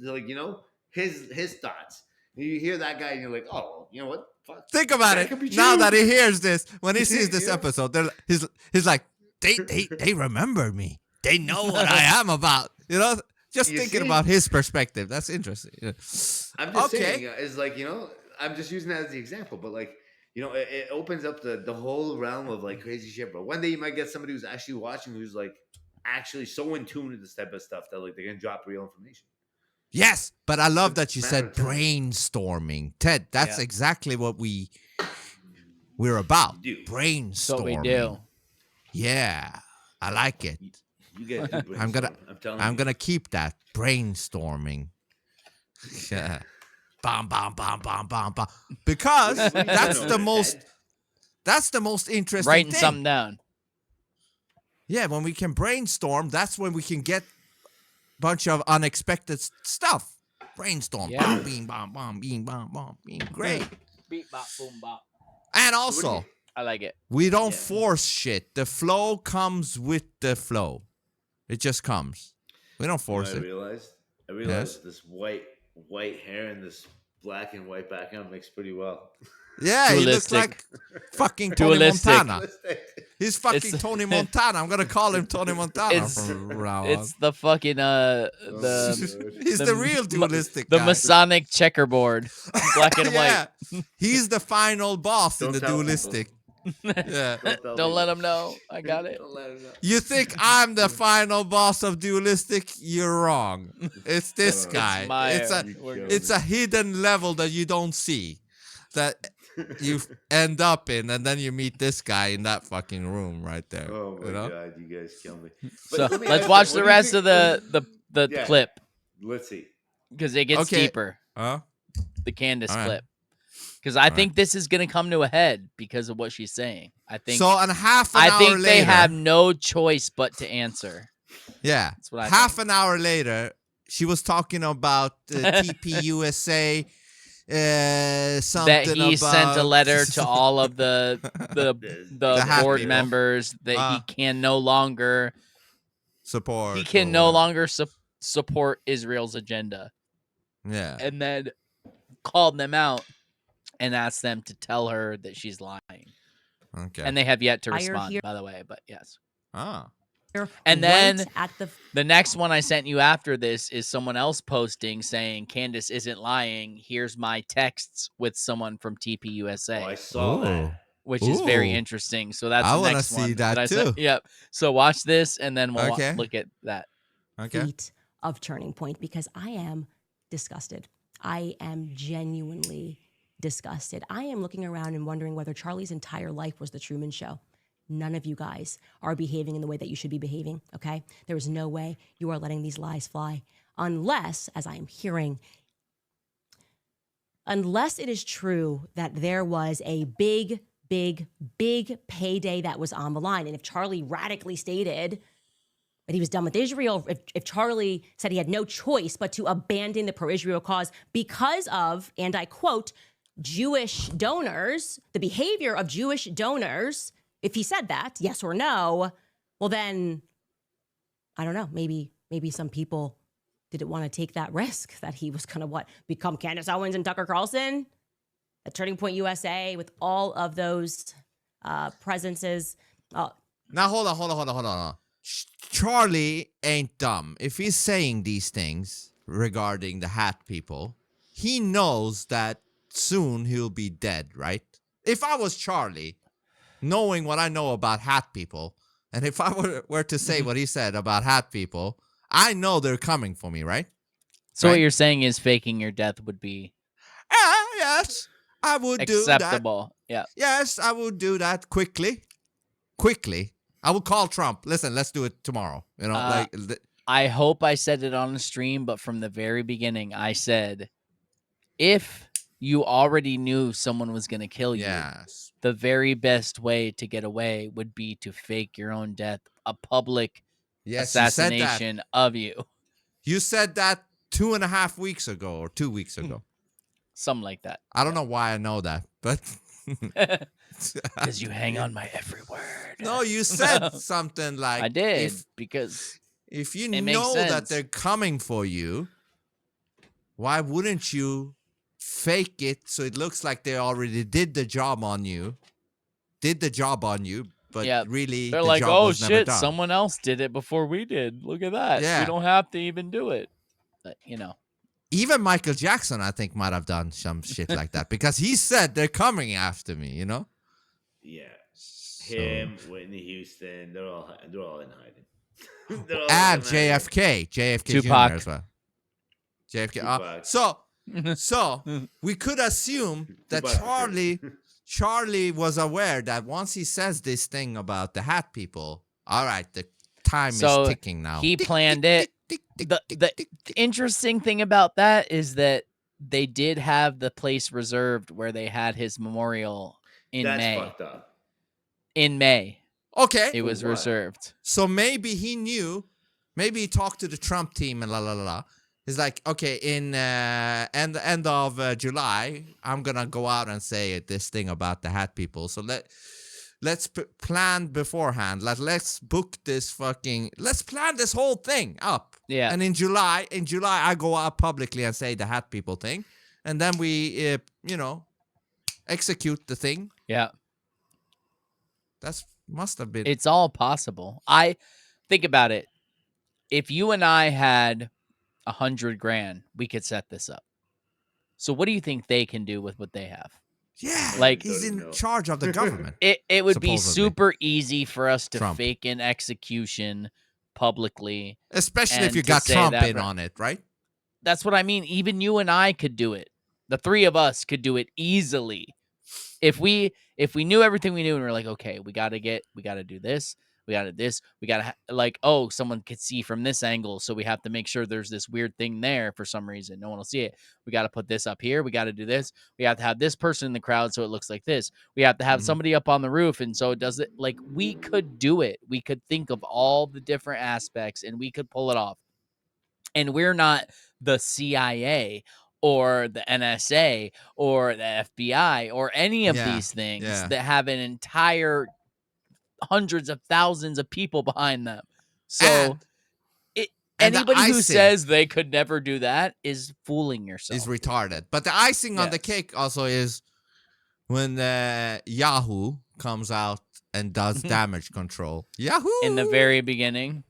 like, you know, his thoughts. And you hear that guy and you're like, oh, well, you know what? Fuck. Think about it. Now that he hears this, when he sees this episode, he's like, they remember me. They know what I am about. You know, just thinking about his perspective. That's interesting. I'm just saying, is like, you know, I'm just using that as the example, but like, it opens up the whole realm of like crazy shit, bro. One day you might get somebody who's actually watching, who's like actually so in tune with this type of stuff that like they're gonna drop real information. Yes, but I love that you Matter said of time. brainstorming, Ted. That's Yeah. exactly what we're about. You do. Brainstorming. So we do. Yeah, I like it. You guys do brainstorm. I'm gonna I'm telling you. keep that brainstorming. Yeah. Bam, bam, bam, bam, bam, bam. Because What are you that's doing the over most. Ted? That's the most interesting Writing thing. something down. Yeah, when we can brainstorm, that's when we can get a bunch of unexpected stuff. Brainstorm. Yeah. Bam, bing, bam, bam, bing, bam, bam, bing. Great. Beat bop boom bop. And So also, I like it. we don't Yeah. force shit. The flow comes with the flow. It just comes. We don't You know what force I it. realized this white hair and this black and white background mix pretty well. Yeah, he looks Dualistic. like fucking Tony Dualistic. Montana. He's fucking It's- Tony Montana. I'm gonna call him Tony Montana It's- from now It's on. the fucking Oh, He's the real dualistic the guy. Masonic checkerboard, black and Yeah. white. He's the final boss in Don't the tell people. dualistic. Yeah. Don't let them know. I got it. Don't let him know. You think I'm the final boss of dualistic? You're wrong. It's this guy. Myer. It's a hidden level that you don't see, that you end up in, and then you meet this guy in that fucking room right there. Oh my you know? god, you guys kill me. So But let me let's ask watch you, the what do you rest think- of the Yeah. clip Let's see. because it gets Okay. deeper. Huh? The Candace All right. clip. Because I think this is gonna come to a head because of what she's saying. I think. So, and half an I hour think later, they have no choice but to answer. yeah, That's what I half think. an hour later, she was talking about TPUSA. Something That he about... sent a letter to all of the hat board people. members that he can no longer support. he can or no whatever. longer support Israel's agenda, Yeah. and then called them out and asked them to tell her that she's lying. Okay. And they have yet to Fire respond, here. by the way. But yes, Ah. And then right at the next one I sent you after this is someone else posting saying Candace isn't lying. Here's my texts with someone from TPUSA. Oh, I saw that. Which is very Ooh. interesting. So that's I the wanna next see one that I sent. too. Yep. So watch this, and then we'll Okay. look at that. Okay. feet of Turning Point because I am disgusted. I am genuinely disgusted. I am looking around and wondering whether Charlie's entire life was the Truman Show. None of you guys are behaving in the way that you should be behaving, okay? There is no way you are letting these lies fly unless, as I am hearing, unless it is true that there was a big payday that was on the line. And if Charlie radically stated that he was done with Israel, if Charlie said he had no choice but to abandon the pro-Israel cause because of, and I quote, Jewish donors, the behavior of Jewish donors, if he said that, yes or no, well then, I don't know, maybe some people didn't want to take that risk that he was going to become Candace Owens and Tucker Carlson at Turning Point USA with all of those presences. Now hold on. Charlie ain't dumb. If he's saying these things regarding the hat people, he knows that soon he'll be dead, right? If I was Charlie, knowing what I know about hat people, and if I were to say what he said about hat people, I know they're coming for me, right? So Right. what you're saying is faking your death would be Yes, I would do that. acceptable. Yeah. Yes, I would do that quickly. I will call Trump. Listen, let's do it tomorrow. You know, I hope I said it on the stream, but from the very beginning, I said, if you already knew someone was going to kill you, yes. the very best way to get away would be to fake your own death, a public Yes, you said that. assassination of you. You said that 2.5 weeks ago or 2 weeks ago. Something like that. I don't know why I know that, but Because you hang on my every word. no, you said something like I did, because if you it makes know that sense. they're coming for you, why wouldn't you fake it so it looks like they already did the job on you? But Yeah, really they're the like, job oh was never shit, done. someone else did it before we did. Look at that. Yeah. We don't have to even do it. But, Even Michael Jackson, I think, might have done some shit like that because he said they're coming after me. You know. Yeah. Him, Whitney Houston, they're all in hiding. They're all And in hiding. JFK Tupac. Jr. as well. JFK. Tupac. So we could assume that Tupac. Charlie was aware that once he says this thing about the hat people, all right, the time So is ticking now. he Tick, planned tick, it. tick, tick, The tick, the tick, tick. interesting thing about that is that they did have the place reserved where they had his memorial in That's May. fucked up. In May, Okay, it was what? reserved. so maybe he knew. Maybe he talked to the Trump team and la la la la. He's like, okay, in end of July, I'm gonna go out and say this thing about the hat people. So let's plan beforehand. Let's book this let's plan this whole thing up. Yeah. And in July, I go out publicly and say the hat people thing, and then we, execute the thing. Yeah. That's must have been. It's all possible. I think about it. If you and I had $100,000, we could set this up. So what do you think they can do with what they have? Yeah, like- he's in No. charge of the government. It would be Supposedly. super easy for us to Trump. fake an execution publicly. Especially if And you to got say Trump that, in right? on it, right? That's what I mean. Even you and I could do it. The three of us could do it easily. If we knew everything we knew and we're like, okay, we got to do this. We got to someone could see from this angle. So we have to make sure there's this weird thing there for some reason. No one will see it. We got to put this up here. We got to do this. We have to have this person in the crowd. So it looks like this. We have to have Mhm. somebody up on the roof. And so it does it like we could do it. We could think of all the different aspects and we could pull it off. And we're not the CIA or the NSA or the FBI or any of Yeah, these things yeah. that have an entire hundreds of thousands of people behind them. So And the anybody who icing says they could never do that is fooling yourself. is retarded. But the icing on the Yes. cake also is when Yahoo comes out and does damage control. Yahoo! In the very beginning.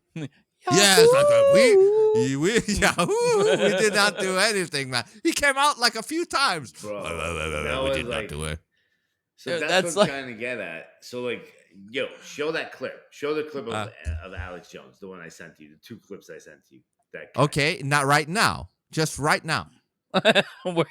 Yes, we Yahoo! We did not do anything, man. He came out like a few times. Bro, We that was did like- not do it. So Dude, that's, that's what like- I'm trying to get at. So like, yo, show that clip. Show the clip Uh. of Alex Jones, the one I sent you, the two clips I sent you. That guy. Okay, not right now. Just right now. We're-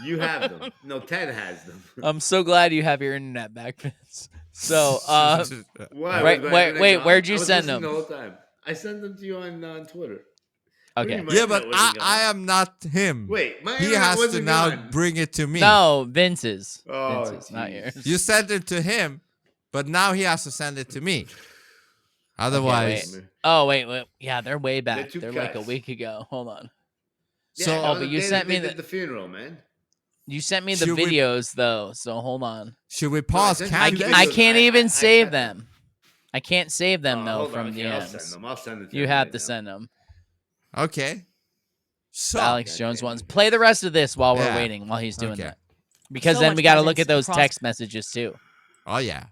You have them. No, Ted has them. I'm so glad you have your internet back, Vince. So, Why? Wait, Was my wait, internet wait, gone? where'd you I was send listening them? The whole time. I sent them to you on Twitter. What do okay. you mean my Yeah, but internet wasn't I gone? am not him. Wait, my He internet has to wasn't now gone. bring it to me. No, Vince's. Oh, Vince's, not jeez. yours. You sent it to him, but now he has to send it to me. Otherwise, wait. Oh, wait. Yeah, they're way back. two They're like a cuts. week ago. Hold on. Yeah, So- that Oh, was but the you day sent that me they the- did the funeral, man. You sent me the Should we- videos, though, so hold on. should we pause? No, I I, sent you Candace? I videos. can't I- even I save had them. I can't save them, though, Hold on, from okay, the I'll ends. send them. I'll send it to You him have right to now. send them. Okay. So, Alex God Jones damn ones. it. Play the rest of this while we're Yeah. waiting, while he's doing Okay. that. Because So then much we got to look at presence those across- text messages, too. oh yeah.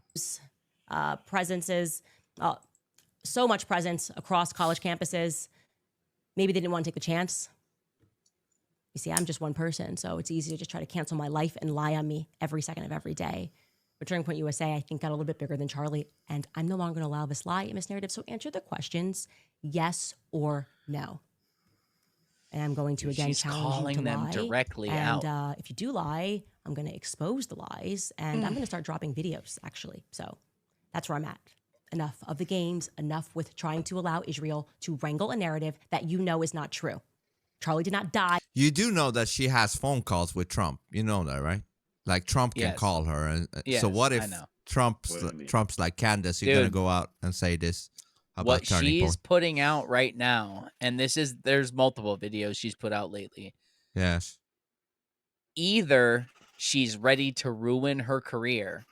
Presences, so much presence across college campuses. Maybe they didn't want to take the chance. You see, I'm just one person, so it's easy to just try to cancel my life and lie on me every second of every day. But Turning Point USA, I think, got a little bit bigger than Charlie, and I'm no longer going to allow this lie and this narrative. So answer the questions, yes or no. And I'm going to again She's challenge calling you to them lie. directly and, out. if you do lie, I'm going to expose the lies, and I'm going to start dropping videos, actually. So that's where I'm at. Enough of the games, enough with trying to allow Israel to wrangle a narrative that you know is not true. Charlie did not die. You do know that she has phone calls with Trump. You know that, right? Like Trump can Yes. call her. And Yes, so what I if know. Trump's What do you mean? Trump's like, Candace, you're gonna Dude. go out and say this about What Turning she's Point? putting out right now, and there's multiple videos she's put out lately. Yes. Either she's ready to ruin her career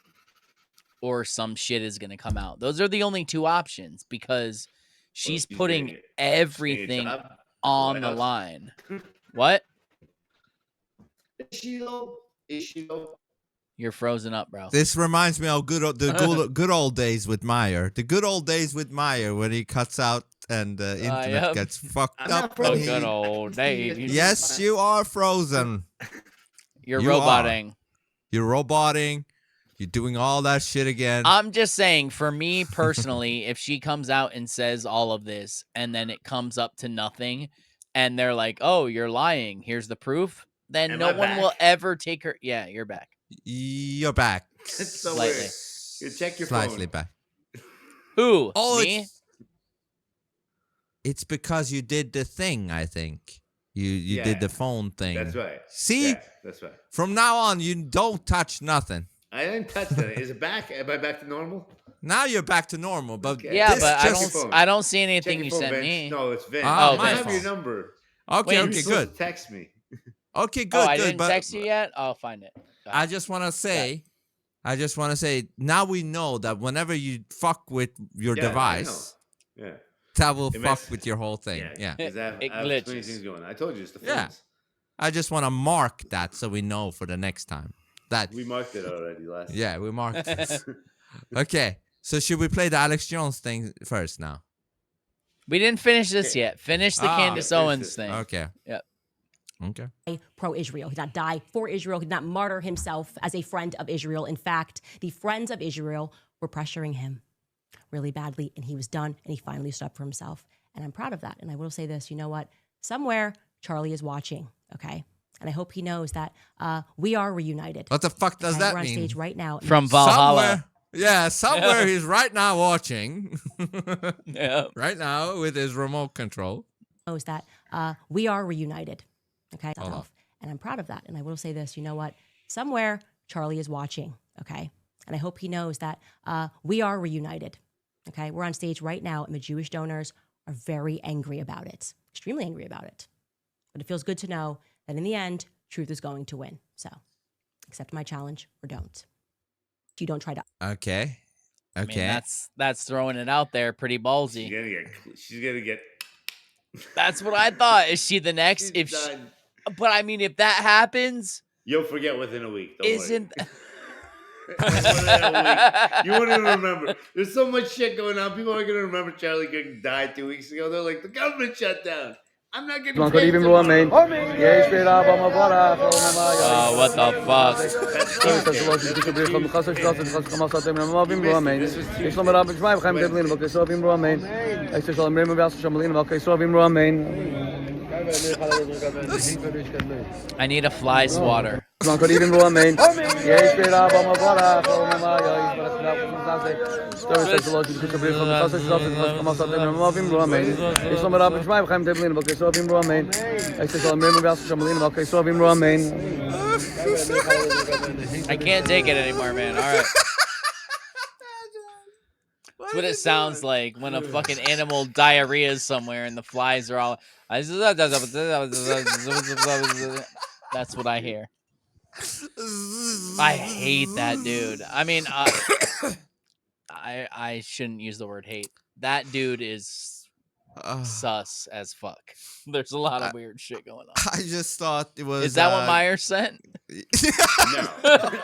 or some shit is going to come out. Those are the only two options because she's she's putting getting it. everything Job? on White the House? line. What? Is she though? Is she though? You're frozen up, bro. This reminds me of good old days with Myer. The good old days with Myer when he cuts out and the internet am. gets fucked I'm up. not Oh, frozen. good old Dave. Yes, you are frozen. You're You are. roboting. You're roboting. You're doing all that shit again. I'm just saying, for me personally, if she comes out and says all of this and then it comes up to nothing and they're like, oh, you're lying, here's the proof, then Am no I one will back? ever take her. Yeah, you're back. You're back. It's so Slightly. weird. You check your Slightly phone. back. Who? Oh, Me? it's because you did the thing, I think. You did Yeah. the phone thing. That's right. See? Yeah, that's right. From now on, you don't touch nothing. I didn't touch that. Is it back? Am I back to normal? Now you're back to normal, but Okay. Yeah, this but just... I don't see Check anything your you phone, sent Vince. me. No, it's Vince. Oh, I my have your fault. number. Okay, Wait, You're okay, supposed good. to text me. Okay, good, I good. didn't But text you yet? I'll find it. Go I ahead. just want to say, now we know that whenever you fuck with your Yeah, I device, know. Yeah. that will It fuck messes- with your whole thing. Yeah. Because I It have too many glitches. things going on. I told you it's the Yeah. phones. I just want to mark that so we know for the next time. That We marked it already last Yeah, we marked it. Okay, so should we play the Alex Jones thing first now? We didn't finish this yet. Finish the Ah, Candace finish Owens this. thing. Okay. Yep. Okay. Pro-Israel. He did not die for Israel. He did not martyr himself as a friend of Israel. In fact, the friends of Israel were pressuring him really badly, and he was done, and he finally stood up for himself. And I'm proud of that. And I will say this, you know what? Somewhere, Charlie is watching, okay? And I hope he knows that we are reunited. What the fuck does Okay? that We're on mean? stage right now. From Valhalla. Somewhere he's right now watching. Yeah. Right now with his remote control. Knows that we are reunited, okay? Hold on. And I'm proud of that. And I will say this, you know what? Somewhere, Charlie is watching, okay? And I hope he knows that we are reunited, okay? We're on stage right now, and the Jewish donors are very angry about it, extremely angry about it. But it feels good to know that in the end, truth is going to win. So accept my challenge or don't. You don't try to. Okay. I mean, Okay. that's throwing it out there pretty ballsy. She's gonna get. That's what I thought. Is she the next? She's If she, done. but I mean, if that happens, You'll forget within a week. Don't isn't worry. Within a week. You won't even remember. There's so much shit going on. People aren't gonna remember Charlie Kirk died 2 weeks ago. They're like, the government shut down. I'm not getting paid tomorrow. what the fuck? I need a fly swatter. I can't take it anymore, man. All right. That's what it sounds like when a fucking animal diarrhea somewhere and the flies are all. That's what I hear. I hate that dude. I mean, I shouldn't use the word hate. That dude is sus as fuck. There's a lot of weird shit going on. I just thought it was. Is that what Myer sent? No,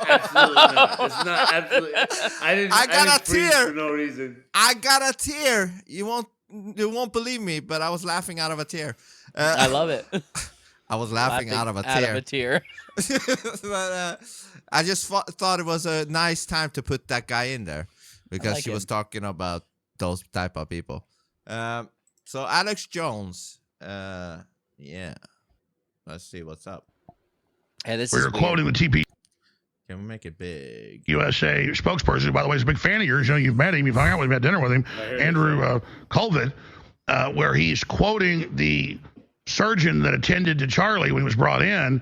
absolutely not. It's not absolutely. I got a freeze tear. for no reason. I got a tear. You won't believe me, but I was laughing out of a tear. I love it. I was laughing out of a tear. But I just thought it was a nice time to put that guy in there because like she was him. talking about those type of people. So Alex Jones, yeah. Let's see what's up. Hey, this We is were weird. quoting the TP Can we make it big? USA spokesperson, who, by the way, is a big fan of yours. You know, you've met him, you've hung out with him, had dinner with him, Andrew Colvin, where he's quoting the surgeon that attended to Charlie when he was brought in,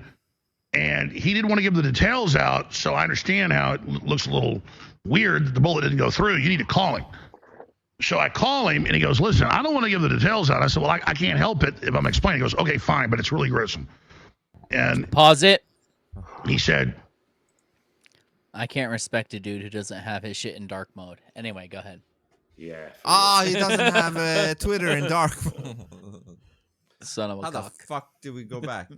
and he didn't want to give the details out, so I understand how it looks a little weird that the bullet didn't go through. You need to call him. So I call him, and he goes, listen, I don't want to give the details out. I said, well, I can't help it if I'm explaining. He goes, okay, fine, but it's really gruesome. And Pause it. he said, I can't respect a dude who doesn't have his shit in dark mode. Anyway, go ahead. Yeah. He doesn't have Twitter in dark. Son of a How the cock. fuck do we go back?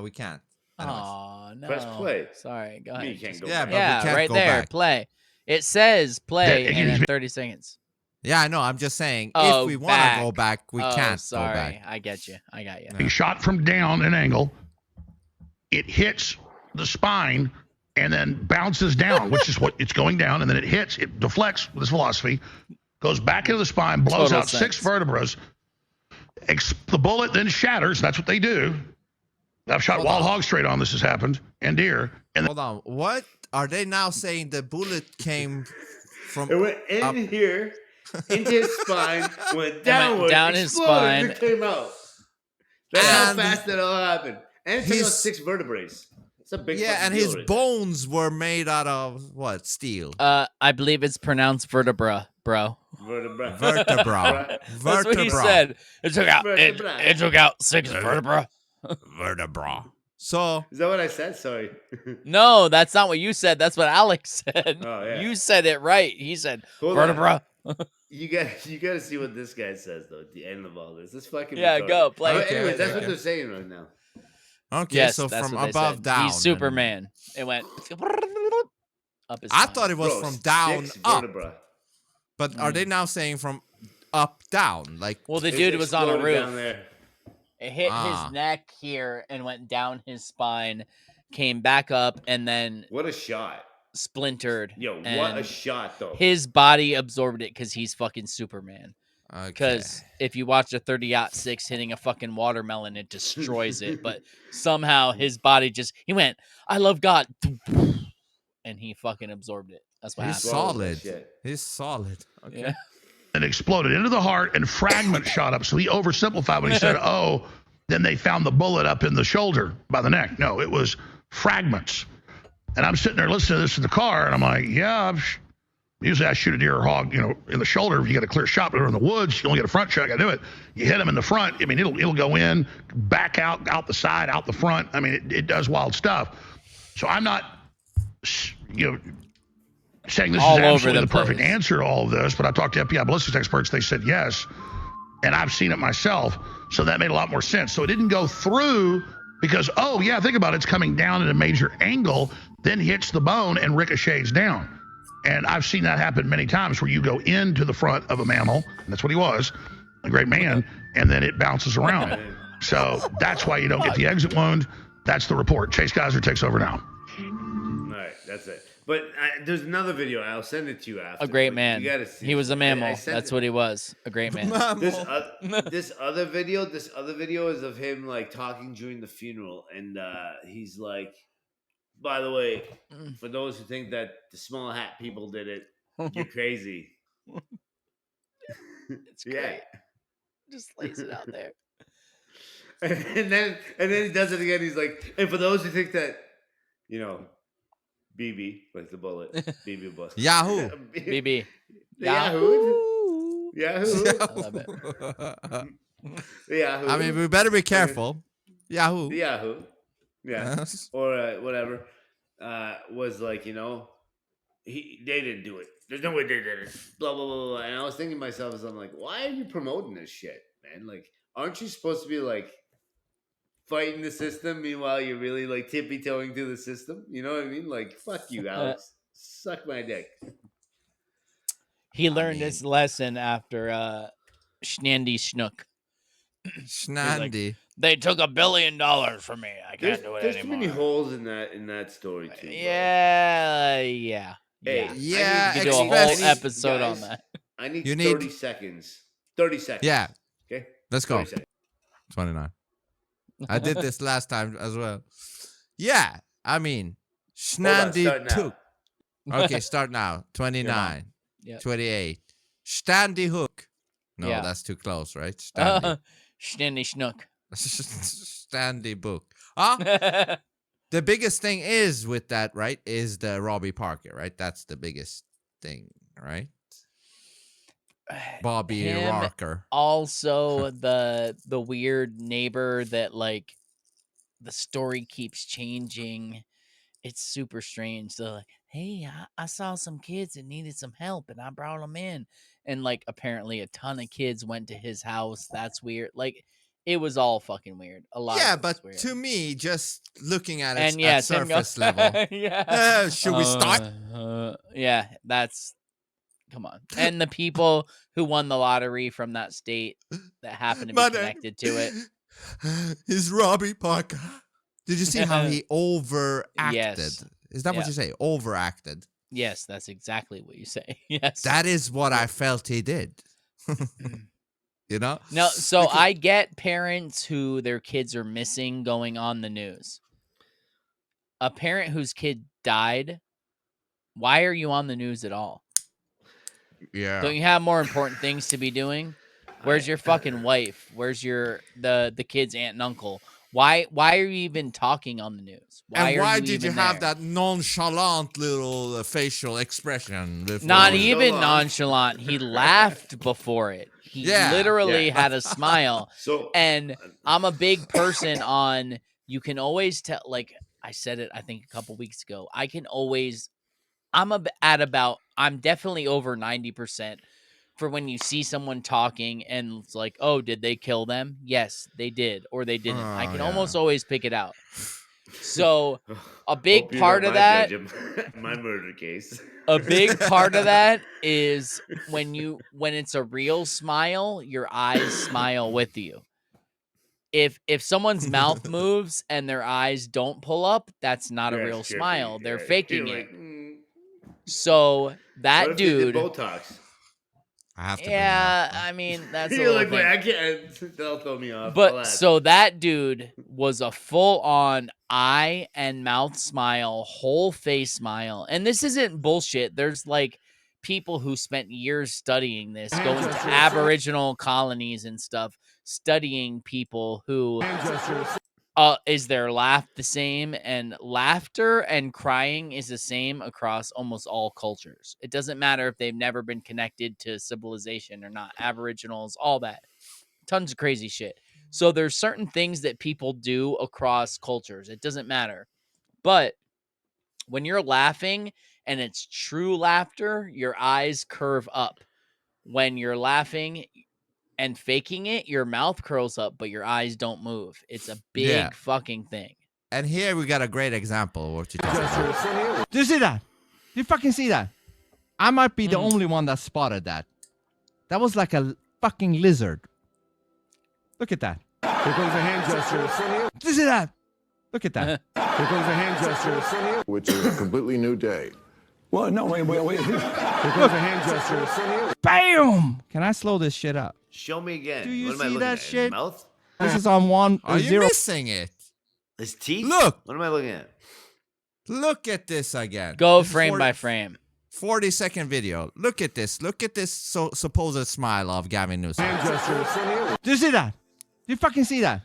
We can't. Anyways. Oh, no. Press play. Sorry, go You ahead. can't go Yeah, back. but we Yeah, can't right go there. back. Play. It says play Yeah, and then 30 seconds. Yeah, I know. I'm just saying, Oh, if we want to go back, we can't sorry. go back. I get you. I got you. Being shot from down an angle, it hits the spine and then bounces down, which is what it's going down, and then it deflects with its velocity, goes back into the spine, blows Total out sense. 6 vertebrae. The bullet then shatters. That's what they do. I've shot wild hogs straight on. This has happened, and deer. And Hold on. What are they now saying? The bullet came from It went in up- here, into his spine, went downward, down his exploded, spine. and came out. That's how And fast that all happened. And it took out his- 6 vertebrae. It's a big Yeah, fucking and deal his right there. bones were made out of what? Steel. I believe it's pronounced vertebra, bro. Vertebra. Vertebra. That's what he Vertebra. said. It took out Vertebra. it took out 6 vertebra. Vertebra. So Is that what I said? Sorry. No, that's not what you said. That's what Alex said. Oh, yeah. You said it right. He said Hold on. vertebra. You gotta see what this guy says though at the end of all this. This fucking Yeah, retarded. go, play But it. anyways, that's Okay. what they're saying right now. okay, Yes, so that's from what they above said. down. He's Superman. It went up his I spine. thought it was Bro, from down 6 up. vertebra. But are they now saying from up down? Like Well, the It dude was on a exploded down roof. there. It hit Ah. his neck here and went down his spine, came back up, and then What a shot. splintered. Yo, what a and shot though. His body absorbed it because he's fucking Superman. okay. Because if you watch a 30-06 hitting a fucking watermelon, it destroys it. But somehow his body he went, I love God. And he fucking absorbed it. That's what He's happened. Swallowed solid. that shit. He's solid. Okay. Yeah. it exploded into the heart, and fragments shot up. So he oversimplified when he said, "Oh, then they found the bullet up in the shoulder by the neck." No, it was fragments. And I'm sitting there listening to this in the car, and I'm like, "Yeah, usually I shoot a deer or hog, in the shoulder. If you get a clear shot, but in the woods, you only get a front shot. I do it. You hit him in the front. I mean, it'll go in, back out the side, out the front. I mean, it does wild stuff. So I'm not, saying this All is over absolutely the the perfect place. answer to all of this, but I talked to FBI ballistics experts. They said yes, and I've seen it myself. So that made a lot more sense. So it didn't go through because, oh yeah, think about it. It's coming down at a major angle, then hits the bone and ricochets down. And I've seen that happen many times where you go into the front of a mammal, and that's what he was, a great man, and then it bounces around. So that's why you don't get the exit wound. That's the report. Chase Geyser takes over now. All right, that's it. But there's another video. I'll send it to you after. A great but man. You gotta see He it. was a I mammal. sent That's it. what he was. A great man. This other video is of him like talking during the funeral, and he's like, by the way, for those who think that the small hat people did it, you're crazy. It's great. Just lays it out there. And then he does it again. He's like, and for those who think that, BB, like the bullet, BB bust. Yahoo. BB. Yahoo. Yahoo. I love it. Yahoo. I mean, we better be careful. Yahoo. Yahoo. Yeah. Yes. Or whatever. Was like, they didn't do it. There's no way they did it. Blah, blah, blah, blah. And I was thinking to myself as I'm like, why are you promoting this shit, man? Like, aren't you supposed to be like fighting the system? Meanwhile, you're really like tippy-toeing to the system. You know what I mean? Like, fuck you, Alex. Suck my dick. He learned his lesson after Schnandy Schnook. Schnandy. They took $1 billion from me. I can't do it There's anymore. too many holes in that story too. Bro. Yeah. Hey, Yeah, You could do a whole especially- episode on guys, that. I need You 30 need- seconds. 30 seconds. Yeah. Okay. Let's go. 30 seconds. 29. I did this last time as well. Yeah. I mean, Hold on, Schnandy start now. took. Okay, start now. 29. Yep. 28. Standy hook. No, Yeah. that's too close, right? Standy. Schnandy Schnook. Standy book. Ah, the biggest thing is with that, right, is the Robbie Parker, right? That's the biggest thing, right? Bobby Him, Rocker. Also, the weird neighbor that like the story keeps changing. It's super strange. They're like, hey, I saw some kids that needed some help and I brought them in. And like apparently a ton of kids went to his house. That's weird. Like it was all fucking weird. A lot. Yeah, of it was but weird. to me, just looking at it and at Tim goes- surface level. yeah. Should we start? Yeah, that's Come on. And the people who won the lottery from that state that happen to be connected to it. Is Robbie Parker. Did you see how he overacted? Yes. Is that what you say? Overacted. Yes, that's exactly what you say. Yes. That is what I felt he did. You know? No, so I get parents who their kids are missing going on the news. A parent whose kid died, why are you on the news at all? Yeah. Don't you have more important things to be doing? Where's your fucking wife? Where's your the kid's aunt and uncle? Why are you even talking on the news? Why did you have that nonchalant little facial expression? Not even nonchalant. He laughed before it. He literally had a smile. And I'm a big person on, you can always tell, like I said it, I think a couple weeks ago, I'm definitely over 90% for when you see someone talking and it's like, oh, did they kill them? Yes, they did, or they didn't. I can almost always pick it out. So a big part of that, my murder case. a big part of that is when it's a real smile, your eyes smile with you. If someone's mouth moves and their eyes don't pull up, that's not a real smile. They're faking it. So that dude, Botox. I have to. Yeah, I mean that's. You're like, wait, I can't. They'll throw me off. But so that dude was a full-on eye and mouth smile, whole face smile, and this isn't bullshit. There's like people who spent years studying this, going to Aboriginal colonies and stuff, studying people who. Is their laugh the same? And laughter and crying is the same across almost all cultures. It doesn't matter if they've never been connected to civilization or not. Aboriginals, all that. Tons of crazy shit. So there's certain things that people do across cultures. It doesn't matter. But when you're laughing and it's true laughter, your eyes curve up. When you're laughing and faking it, your mouth curls up, but your eyes don't move. It's a big fucking thing. And here we got a great example of what you're talking about. Do you see that? Do you fucking see that? I might be the only one that spotted that. That was like a fucking lizard. Look at that. Here comes a hand gesture. Do you see that? Look at that. Here comes a hand gesture. Which is a completely new day. Well, no, wait. Here comes a hand gesture. Bam! Can I slow this shit up? Show me again. Do you what am I see looking that at? shit? His mouth? This is on one. Are you missing it? His teeth? Look. What am I looking at? Look at this again. Go this frame by frame. 40-second video. Look at this. Look at this supposed smile of Gavin Newsom. Do you see that? Do you fucking see that?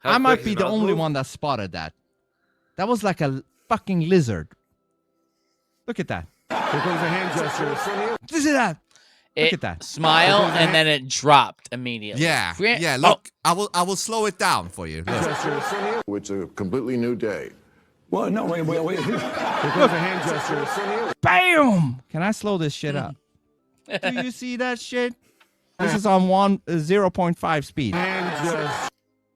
I might be the only one that spotted that. That was like a fucking lizard. Look at that. Here comes a hand gesture. Do you see that? Look at that. Smile and then it dropped immediately. Yeah. Look, I will slow it down for you. Look. Which is a completely new day. Well, no, wait. Here comes a hand gesture. Bam! Can I slow this shit up? Do you see that shit? This is on 0.5 speed. Hand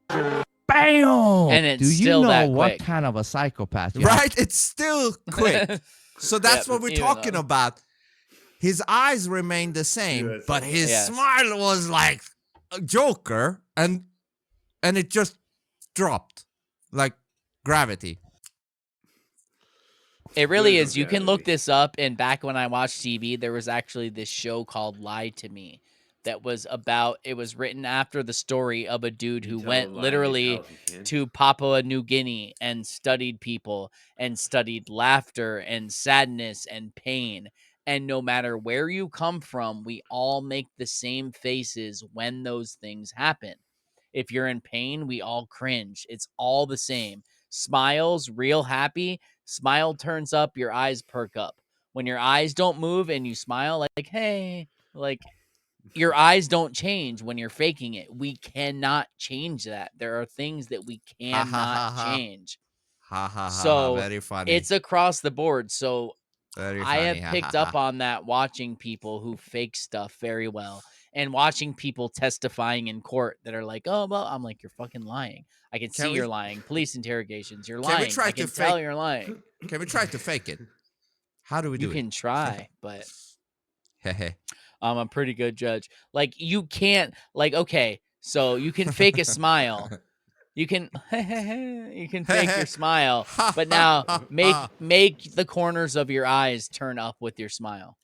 gesture. Bam! And it's Do you still know that what quick. kind of a psychopath you are? Right? It's still quick. So that's what we're talking about. His eyes remained the same, but his smile was like a Joker, and it just dropped like gravity. It really is. You can look this up. And back when I watched TV, there was actually this show called Lie to Me that was about, it was written after the story of a dude who went literally to Papua New Guinea and studied people and studied laughter and sadness and pain. And no matter where you come from, we all make the same faces when those things happen. If you're in pain, we all cringe. It's all the same. Smiles, real happy, smile turns up, your eyes perk up. When your eyes don't move and you smile like, hey, like your eyes don't change when you're faking it. We cannot change that. There are things that we cannot change. So very funny. It's across the board. So very I funny. have picked up on that watching people who fake stuff very well and watching people testifying in court that are like, oh, well, I'm like, you're fucking lying. I can see you're lying. Police interrogations, you're lying. I can tell you're lying. Can we try to fake it? How do we do it? You can try, but I'm a pretty good judge. Like, you can't, like, okay, so you can fake a smile. You can you can fake your smile, but now make the corners of your eyes turn up with your smile.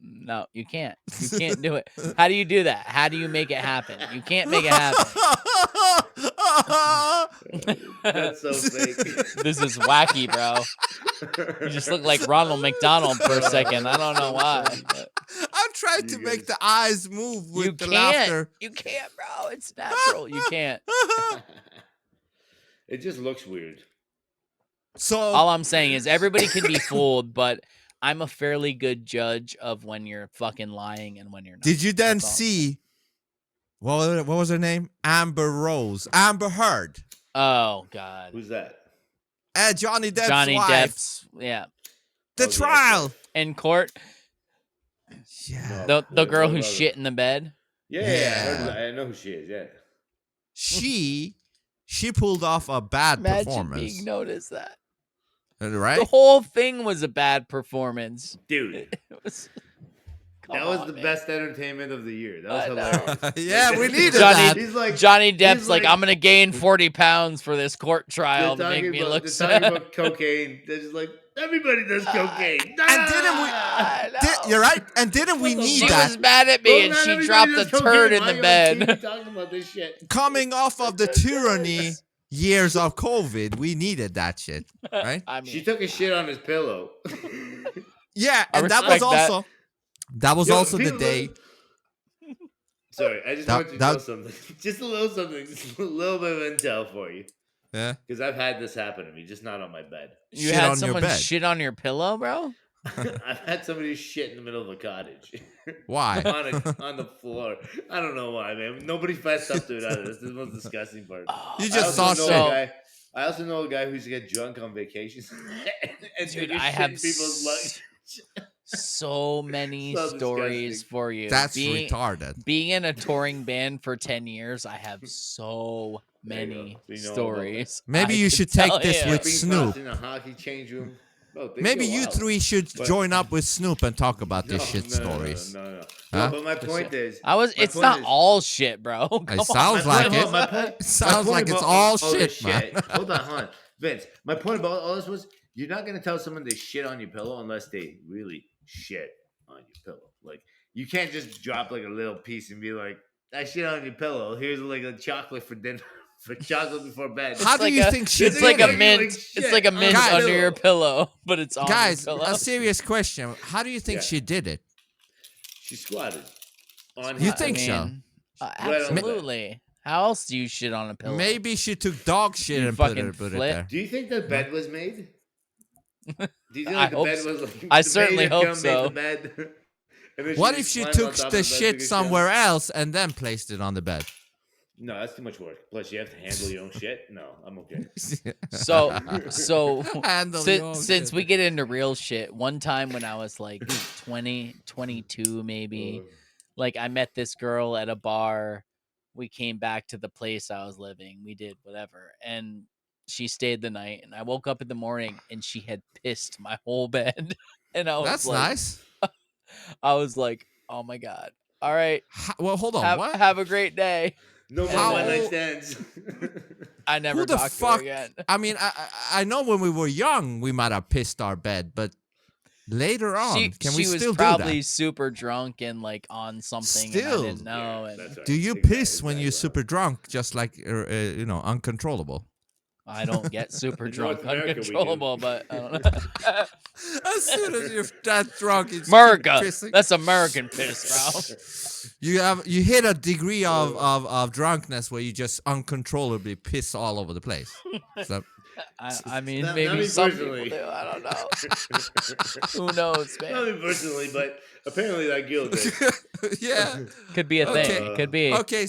No, you can't. You can't do it. How do you do that? How do you make it happen? You can't make it happen. That's so fake. This is wacky, bro. You just look like Ronald McDonald for a second. I don't know why. I'm trying to make the eyes move with You the can't. laughter. You can't, bro. It's natural. You can't. It just looks weird. So all I'm saying is everybody can be fooled, but I'm a fairly good judge of when you're fucking lying and when you're not. Did you then see what was her name? Amber Heard. Oh God. Who's that? Johnny Depp's Johnny wife. Depp's, yeah. The trial in court. Yeah. The girl who shit in the bed. Yeah. I know who she is. Yeah. She pulled off a bad Imagine performance. being noticed that. Right? The whole thing was a bad performance. Dude. It was, that was the best entertainment of the year. That was hilarious. Yeah, we needed that. He's like, Johnny Depp's like, I'm going to gain 40 pounds for this court trial to make me look they're sad. talking about cocaine. They're just like, everybody does cocaine. And didn't we? You're right. And didn't we need She that? was mad at me and she dropped a turd in the bed. Talking about this shit. Coming off of the tyranny years of COVID, we needed that shit, right? I mean, she took a shit on his pillow. Yeah, and that was also the people day. Sorry, I just want you to know something. Just a little something, just a little bit of intel for you. Yeah. Because I've had this happen to me, just not on my bed. You had someone shit on your pillow, bro? I've had somebody shit in the middle of a cottage. Why? on the floor. I don't know why, man. Nobody fessed up to it either. This is the most disgusting part. You just saw so. I also know a guy who used to get drunk on vacations. And dude, I have people's luggage. So many stories for you. That's retarded. Being in a touring band for 10 years, I have so many stories. Maybe you should take this with Snoop. In a hockey change room. Maybe you three should join up with Snoop and talk about this stories. No. Huh? But my point is, it's not all shit, bro. It sounds like it. It sounds like it's all shit, man. Hold on. Vince, my point about all this was, you're not going to tell someone they shit on your pillow unless they really shit on your pillow. Like, you can't just drop like a little piece and be like, I shit on your pillow. Here's like a chocolate for dinner. For chocolate before bed. How do you think shit? It's like a mint. It's like a mint under your pillow, but it's on guys, your pillow. a serious question. How do you think she did it? She squatted. You think so? Absolutely. How else do you shit on a pillow? Maybe she took dog shit and put it there. Do you think the bed was made? Do you think like the bed was like? I certainly hope so. What if she took the shit somewhere else and then placed it on the bed? No, that's too much work. Plus, you have to handle your own shit. No, I'm okay. So since we get into real shit, one time when I was like 20, 22 maybe, like I met this girl at a bar. We came back to the place I was living. We did whatever. And she stayed the night. And I woke up in the morning and she had pissed my whole bed. And I was That's like, nice. I was like, oh my God. All right. Well, hold on. What? Have a great day. No more one night stands. I never talked to her again. I mean, I know when we were young, we might have pissed our bed, but later on, we still do that? She was probably super drunk and like on something. Still, and I didn't know. Yeah, that's right. Do you piss when you're super drunk, just like uncontrollable? I don't get super drunk, America, uncontrollable, but I don't know. As soon as you're that drunk, it's America. pissing. That's American piss, bro. You hit a degree of drunkenness where you just uncontrollably piss all over the place. So, I mean, not maybe me some personally. people do. I don't know. Who knows, man? Not me personally, but apparently that girl did. yeah, could be a thing. Could be. Okay.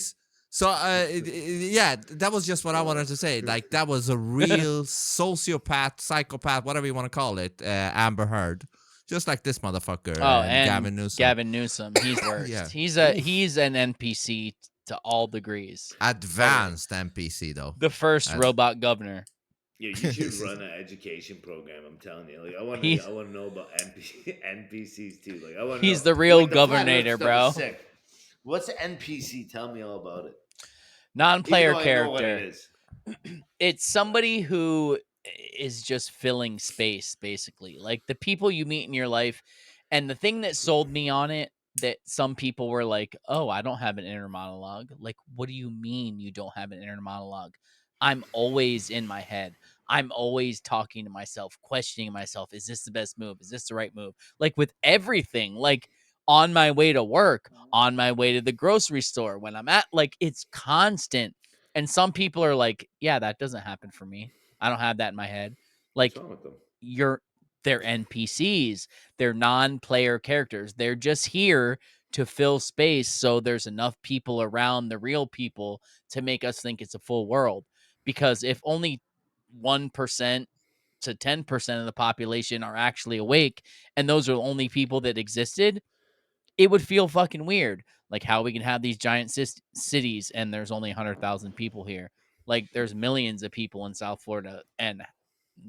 So, yeah, that was just what I wanted to say. Like, that was a real sociopath, psychopath, whatever you want to call it, Amber Heard. Just like this motherfucker, and Gavin Newsom. Gavin Newsom, he's worse. Yeah. He's an NPC to all degrees. Advanced NPC, though. The first robot governor. Yeah, you should run an education program. I'm telling you. Like, I want He's- to know about NPCs too. Like, I want to He's know. the real Like, the flat Earth governor, stuff bro. is sick. What's an NPC? Tell me all about it. Non-player Even though I know what it character. is. It's somebody who is just filling space, basically. Like the people you meet in your life. And the thing that sold me on it, that some people were like, oh, I don't have an inner monologue. Like, what do you mean you don't have an inner monologue? I'm always in my head. I'm always talking to myself, questioning myself. Is this the best move? Is this the right move? Like with everything, like on my way to work, on my way to the grocery store, when I'm at, like, it's constant. And some people are like, yeah, that doesn't happen for me. I don't have that in my head. What's Like, wrong with them? they're NPCs. They're non-player characters. They're just here to fill space so there's enough people around the real people to make us think it's a full world. Because if only 1% to 10% of the population are actually awake, and those are the only people that existed, it would feel fucking weird. Like how we can have these giant cities and there's only 100,000 people here. Like there's millions of people in South Florida, and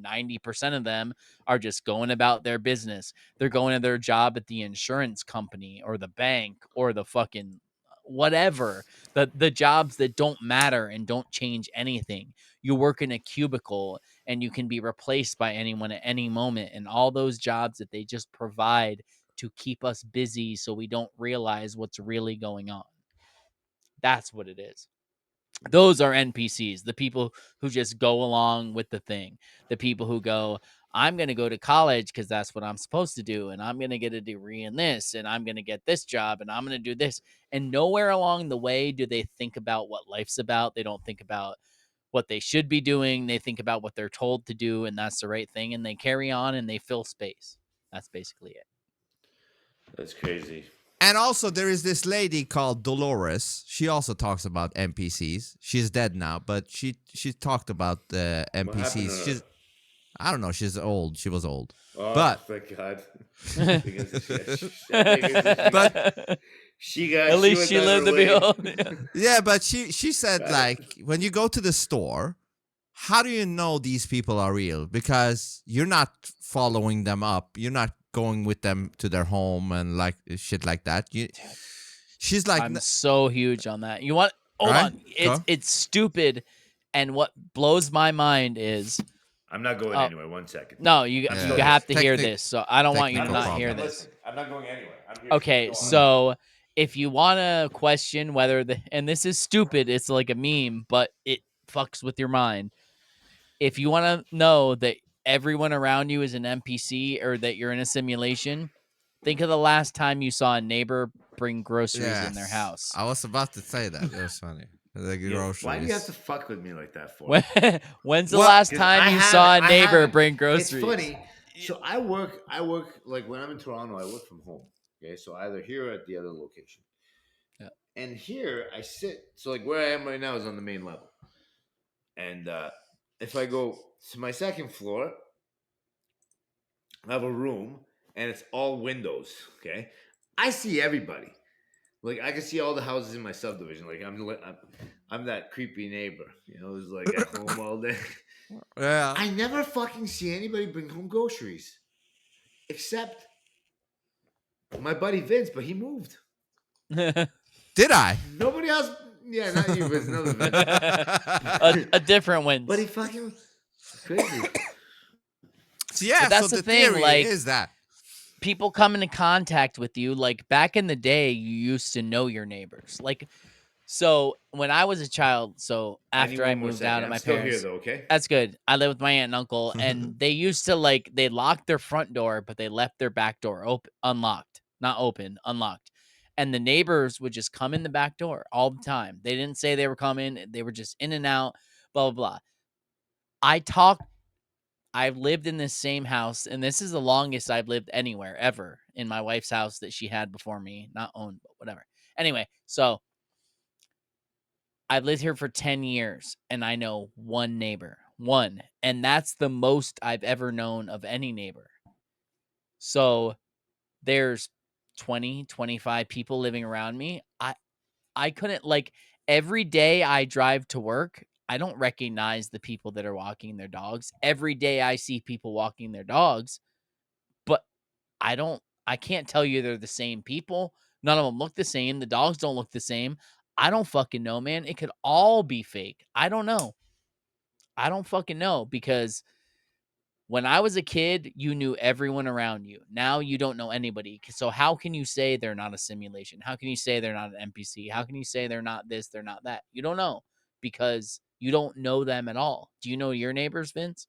90% of them are just going about their business. They're going to their job at the insurance company or the bank or the fucking whatever. The jobs that don't matter and don't change anything. You work in a cubicle and you can be replaced by anyone at any moment, and all those jobs that they just provide to keep us busy so we don't realize what's really going on. That's what it is. Those are NPCs, the people who just go along with the thing. The people who go, I'm going to go to college because that's what I'm supposed to do. And I'm going to get a degree in this. And I'm going to get this job. And I'm going to do this. And nowhere along the way do they think about what life's about. They don't think about what they should be doing. They think about what they're told to do. And that's the right thing. And they carry on and they fill space. That's basically it. That's crazy. And also, there is this lady called Dolores. She also talks about NPCs. She's dead now, but she talked about NPCs. She's, I don't know. She's old. She was old. Oh, but thank God. but she got. At least she lived to be old. Yeah, but she said, like, when you go to the store, how do you know these people are real? Because you're not following them up. You're not going with them to their home and like shit like that. She's like, I'm so huge on that. You want? Hold on. It's stupid, and what blows my mind is I'm not going anywhere. 1 second. No, you have to hear this. So I don't want you to not hear this. Listen, I'm not going anywhere. I'm here. Okay, so if you want to question whether and this is stupid, it's like a meme, but it fucks with your mind. If you want to know that everyone around you is an NPC or that you're in a simulation, think of the last time you saw a neighbor bring groceries in their house. I was about to say that. It was funny. The groceries. Why do you have to fuck with me like that for? When's the last time you saw a neighbor bring groceries? It's funny. So I work like when I'm in Toronto, I work from home. Okay, so either here or at the other location. Yeah. And here I sit. So like where I am right now is on the main level. And if I go to my second floor, I have a room and it's all windows. Okay, I see everybody. Like I can see all the houses in my subdivision. Like I'm that creepy neighbor, you know, who's like at home all day. Yeah. I never fucking see anybody bring home groceries, except my buddy Vince, but he moved. Did I? Nobody else. Yeah, not you, Vince. Another Vince. a different Vince. But he fucking crazy. Yeah, but that's so the the thing. theory Like is that people come into contact with you. Like back in the day, you used to know your neighbors. Like, so when I was a child, so after I moved out of my parents, here, though, okay? That's good. I live with my aunt and uncle, and they used to they locked their front door, but they left their back door open, unlocked, not open, unlocked. And the neighbors would just come in the back door all the time. They didn't say they were coming; they were just in and out. Blah blah blah. I've lived in this same house, and this is the longest I've lived anywhere ever in my wife's house that she had before me, not owned, but whatever. Anyway, so I've lived here for 10 years, and I know one neighbor, and that's the most I've ever known of any neighbor. So there's 20, 25 people living around me. I couldn't, like, every day I drive to work, I don't recognize the people that are walking their dogs. Every day I see people walking their dogs, but I can't tell you they're the same people. None of them look the same. The dogs don't look the same. I don't fucking know, man. It could all be fake. I don't know. I don't fucking know because when I was a kid, you knew everyone around you. Now you don't know anybody. So how can you say they're not a simulation? How can you say they're not an NPC? How can you say they're not this, they're not that? You don't know because you don't know them at all. Do you know your neighbors, Vince?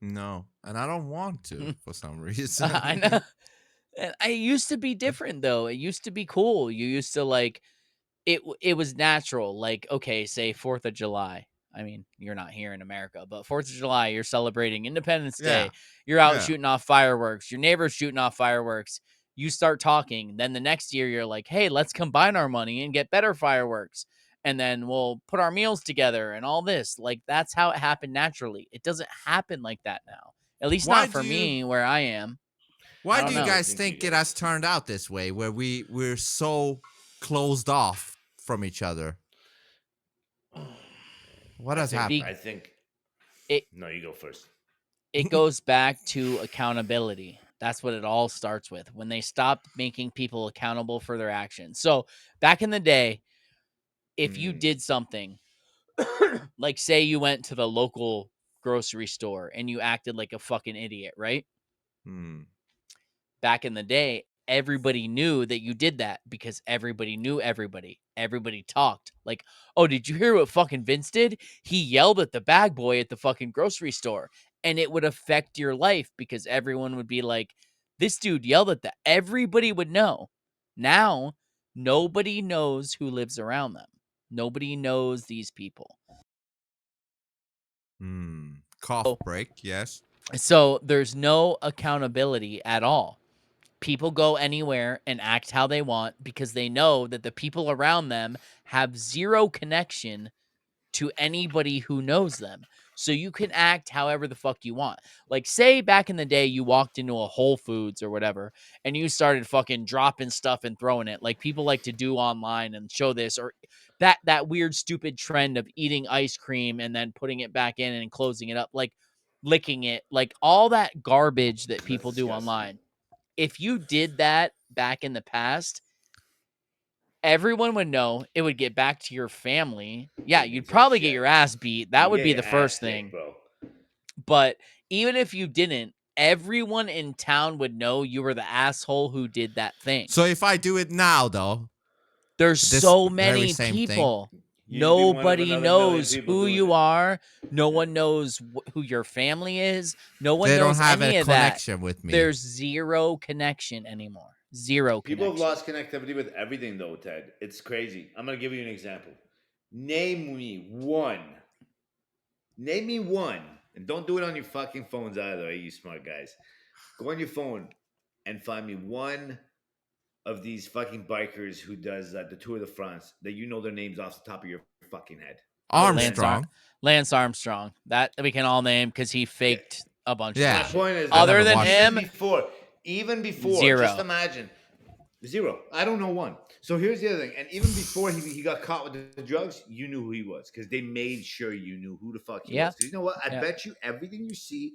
No, and I don't want to for some reason. I know. And it used to be different though. It used to be cool. You used to like it was natural. Like, okay, say 4th of July. I mean, you're not here in America, but 4th of July, you're celebrating Independence Yeah. Day. You're out Yeah. shooting off fireworks. Your neighbor's shooting off fireworks. You start talking. Then the next year, you're like, hey, let's combine our money and get better fireworks. And then we'll put our meals together and all this. Like, that's how it happened naturally. It doesn't happen like that now. At least Why not for do you- me where I am. Why don't do you know. guys think it has turned out this way, where we're so closed off from each other? What has happened? I think. It No, you go first. it goes back to accountability. That's what it all starts with. When they stopped making people accountable for their actions. So back in the day, if you did something, like say you went to the local grocery store and you acted like a fucking idiot, right? Hmm. Back in the day, everybody knew that you did that because everybody knew everybody. Everybody talked. Like, oh, did you hear what fucking Vince did? He yelled at the bag boy at the fucking grocery store. And it would affect your life because everyone would be like, this dude yelled at that. Everybody would know. Now, nobody knows who lives around them. Nobody knows these people. Cough break, yes. So there's no accountability at all. People go anywhere and act how they want because they know that the people around them have zero connection to anybody who knows them. So you can act however the fuck you want. Like, say back in the day, you walked into a Whole Foods or whatever, and you started fucking dropping stuff and throwing it, like people like to do online and show this, or that weird stupid trend of eating ice cream and then putting it back in and closing it up, like licking it, like all that garbage that people do online. If you did that back in the past, everyone would know. It would get back to your family. Yeah, you'd probably get your ass beat. That would be the first thing. Bro. But even if you didn't, everyone in town would know you were the asshole who did that thing. So if I do it now, though, there's this so very many same people. thing, Nobody knows who you are. No one knows who your family is. No one They don't knows have any a of that. connection with me. There's zero connection anymore. Zero People connection. have lost connectivity with everything, though, Ted. It's crazy. I'm going to give you an example. Name me one. And don't do it on your fucking phones either, you smart guys. Go on your phone and find me one of these fucking bikers who does the Tour de France that you know their names off the top of your fucking head. Armstrong. Lance Armstrong. That we can all name because he faked a bunch Yeah. of shit. My point is, Other than him, even before, zero. just imagine. Zero. I don't know one. So here's the other thing. And even before he got caught with the drugs, you knew who he was because they made sure you knew who the fuck he was. 'Cause you know what? I bet you everything you see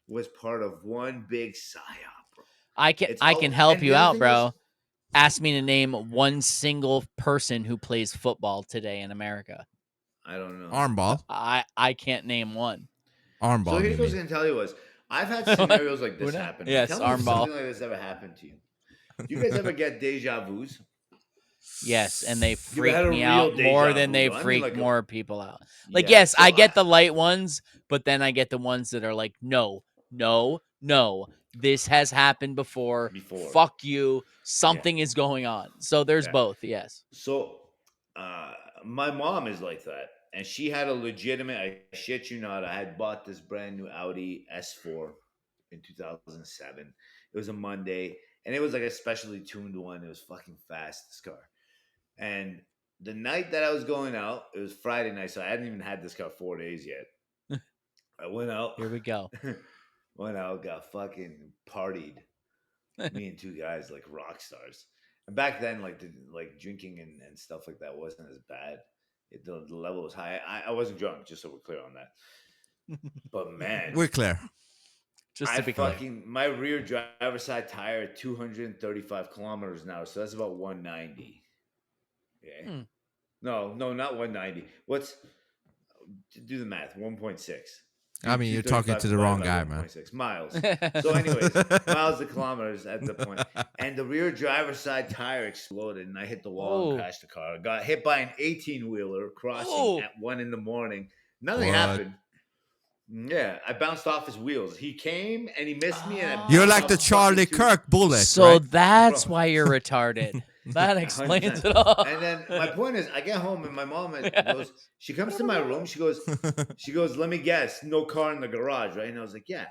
was part of one big psyop, bro. I can help you out, bro. Ask me to name one single person who plays football today in America. I don't know. Armball. I can't name one. Armball. So here's what I was going to tell you was, I've had scenarios like this happen. Yes, tell me if armball. something like this ever happened to you. Do you guys ever get deja vus? Yes, and they You freak had a me real out more deja than vu, they though. I mean, freak like more people out. Like, Yeah, yes, so I get the light ones, but then I get the ones that are like, no, this has happened before. Fuck you. Something is going on. So there's both, yes. So my mom is like that. And she had a legitimate, I shit you not, I had bought this brand new Audi S4 in 2007. It was a Monday. And it was like a specially tuned one. It was fucking fast, this car. And the night that I was going out, it was Friday night, so I hadn't even had this car 4 days yet. I went out. Here we go. Went out, got fucking partied. Me and two guys like rock stars. And back then, like drinking and stuff like that wasn't as bad. The level was high. I wasn't drunk, just so we're clear on that. But man, We're clear. Just I to be clear. fucking my rear driver's side tire at 235 kilometers an hour, so that's about 190. Okay. No, not 190. What's do the math? 1.6. I mean, you're talking to the wrong guy, man. 1.6 miles. So, anyways, miles to kilometers at the point. And the rear driver's side tire exploded, and I hit the wall and crashed the car. Got hit by an 18-wheeler crossing at 1 a.m. Nothing happened. Yeah, I bounced off his wheels. He came and he missed me. And You're like the Charlie Kirk bullet. So right? that's why you're retarded. That explains it all. And then my point is, I get home and my mom goes, she comes to my room. She goes, let me guess, no car in the garage, right? And I was like, yeah.